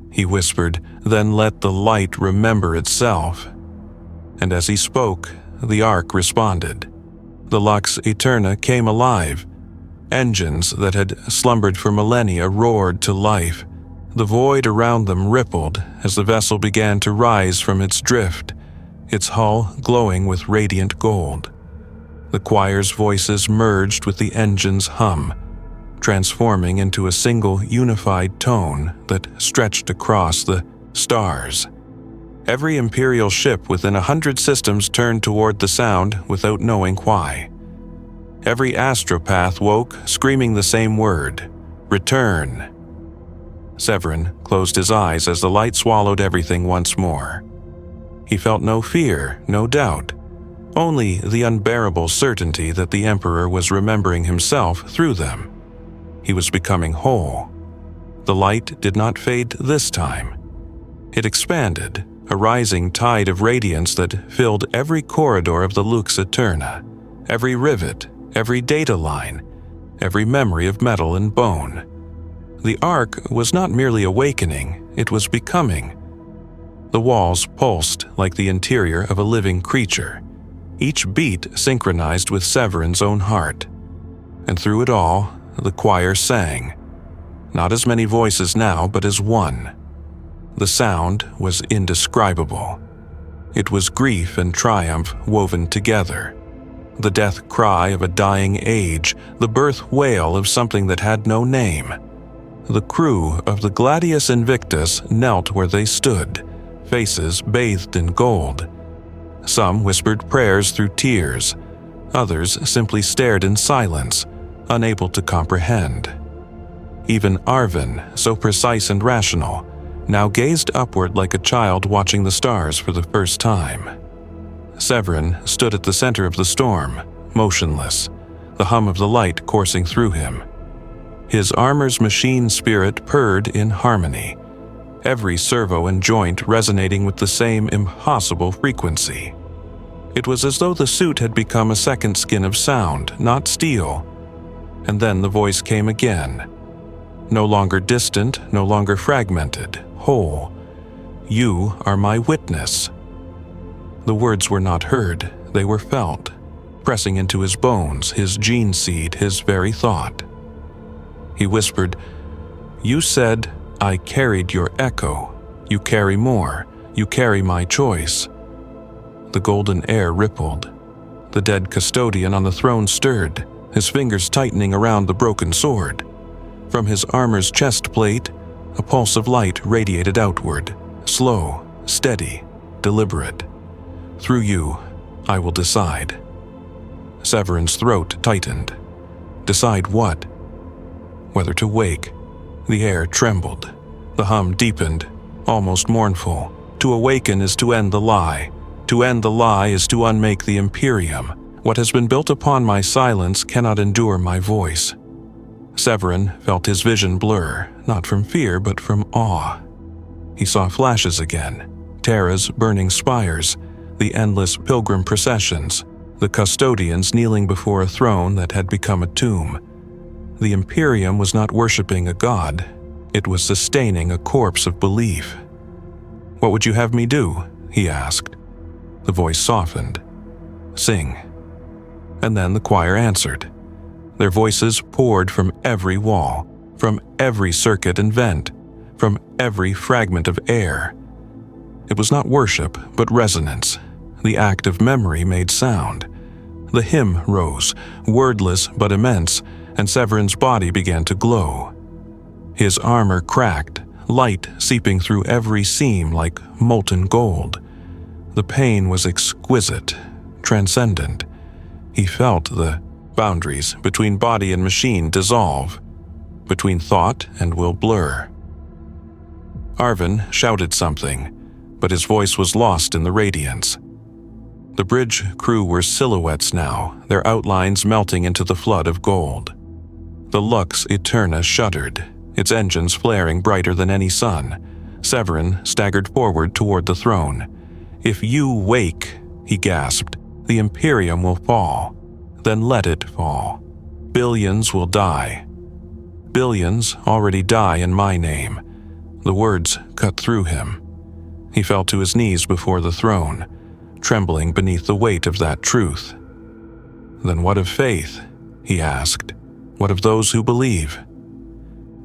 He whispered, "Then let the light remember itself." And as he spoke, the Ark responded. The Lux Eterna came alive. Engines that had slumbered for millennia roared to life. The void around them rippled as the vessel began to rise from its drift, its hull glowing with radiant gold. The choir's voices merged with the engine's hum, transforming into a single unified tone that stretched across the stars. Every Imperial ship within 100 systems turned toward the sound without knowing why. Every astropath woke, screaming the same word: return." Severin closed his eyes as the light swallowed everything once more. He felt no fear, no doubt, only the unbearable certainty that the Emperor was remembering himself through them. He was becoming whole. The light did not fade this time. It expanded, a rising tide of radiance that filled every corridor of the Lux Aeterna, every rivet, every data line, every memory of metal and bone. The Ark was not merely awakening, it was becoming. The walls pulsed like the interior of a living creature, each beat synchronized with Severin's own heart. And through it all, the choir sang. Not as many voices now, but as one. The sound was indescribable. It was grief and triumph woven together. The death cry of a dying age, the birth wail of something that had no name. The crew of the Gladius Invictus knelt where they stood, faces bathed in gold. Some whispered prayers through tears. Others simply stared in silence, unable to comprehend. Even Arvin, so precise and rational, now gazed upward like a child watching the stars for the first time. Severin stood at the center of the storm, motionless, the hum of the light coursing through him. His armor's machine spirit purred in harmony, every servo and joint resonating with the same impossible frequency. It was as though the suit had become a second skin of sound, not steel. And then the voice came again. No longer distant, no longer fragmented, whole. "You are my witness." The words were not heard, they were felt, pressing into his bones, his gene seed, his very thought. He whispered, "You said, I carried your echo. You carry more. You carry my choice." The golden air rippled. The dead custodian on the throne stirred, his fingers tightening around the broken sword. From his armor's chest plate, a pulse of light radiated outward, slow, steady, deliberate. "Through you, I will decide." Severin's throat tightened. Decide what? Whether to wake. The air trembled. The hum deepened, almost mournful. To awaken is to end the lie. To end the lie is to unmake the Imperium. What has been built upon my silence cannot endure my voice. Severin felt his vision blur, not from fear but from awe. He saw flashes again, Terra's burning spires, the endless pilgrim processions, the custodians kneeling before a throne that had become a tomb. The Imperium was not worshipping a god, it was sustaining a corpse of belief. "What would you have me do?" he asked. The voice softened. "Sing." And then the choir answered. Their voices poured from every wall, from every circuit and vent, from every fragment of air. It was not worship, but resonance. The act of memory made sound. The hymn rose, wordless but immense, and Severin's body began to glow. His armor cracked, light seeping through every seam like molten gold. The pain was exquisite, transcendent. He felt the boundaries between body and machine dissolve, between thought and will blur. Arvin shouted something, but his voice was lost in the radiance. The bridge crew were silhouettes now, their outlines melting into the flood of gold. The Lux Aeterna shuddered, its engines flaring brighter than any sun. Severin staggered forward toward the throne. "If you wake," he gasped, "the Imperium will fall. Then let it fall. Billions will die. Billions already die in my name." The words cut through him. He fell to his knees before the throne, trembling beneath the weight of that truth. "Then what of faith?" he asked. "What of those who believe?"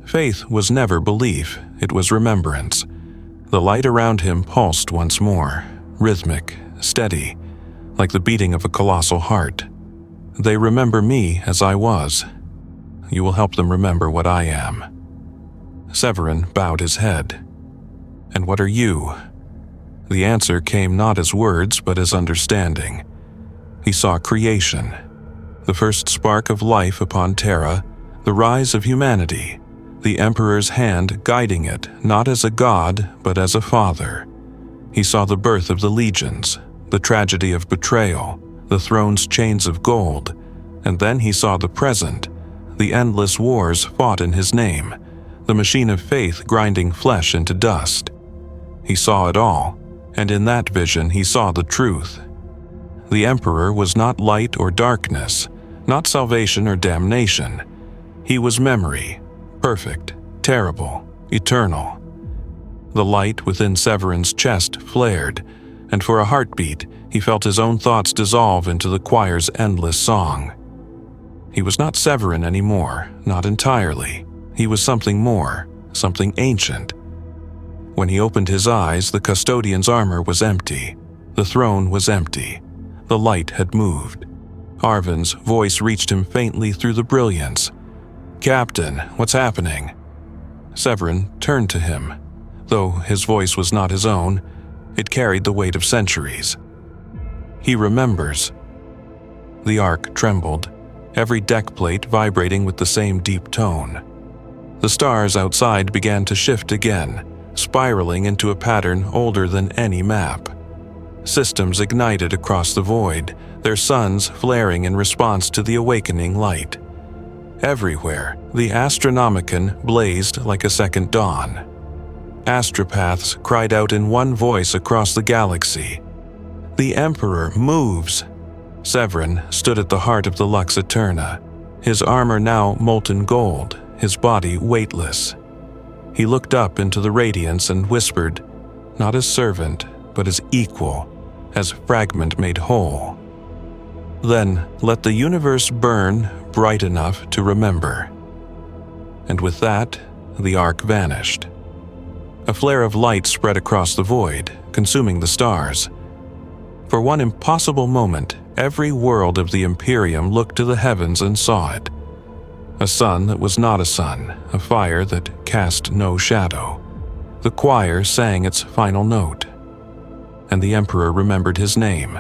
Faith was never belief, it was remembrance. The light around him pulsed once more, rhythmic, steady, like the beating of a colossal heart. "They remember me as I was. You will help them remember what I am." Severin bowed his head. "And what are you?" The answer came not as words but as understanding. He saw creation, the first spark of life upon Terra, the rise of humanity, the Emperor's hand guiding it not as a god but as a father. He saw the birth of the legions, the tragedy of betrayal, the throne's chains of gold, and then he saw the present, the endless wars fought in his name, the machine of faith grinding flesh into dust. He saw it all, and in that vision he saw the truth. The Emperor was not light or darkness, not salvation or damnation. He was memory, perfect, terrible, eternal. The light within Severin's chest flared, and for a heartbeat he felt his own thoughts dissolve into the choir's endless song. He was not Severin anymore, not entirely. He was something more, something ancient. When he opened his eyes, the custodian's armor was empty. The throne was empty. The light had moved. Arvin's voice reached him faintly through the brilliance. "Captain, what's happening?" Severin turned to him. Though his voice was not his own, it carried the weight of centuries. "He remembers." The ark trembled, every deck plate vibrating with the same deep tone. The stars outside began to shift again, spiraling into a pattern older than any map. Systems ignited across the void, their suns flaring in response to the awakening light. Everywhere, the Astronomicon blazed like a second dawn. Astropaths cried out in one voice across the galaxy. "The Emperor moves!" Severin stood at the heart of the Lux Eterna, his armor now molten gold, his body weightless. He looked up into the radiance and whispered, not as servant, but as equal, as fragment made whole. "Then let the universe burn bright enough to remember." And with that, the ark vanished. A flare of light spread across the void, consuming the stars. For one impossible moment, every world of the Imperium looked to the heavens and saw it. A sun that was not a sun, a fire that cast no shadow. The choir sang its final note. And the Emperor remembered his name,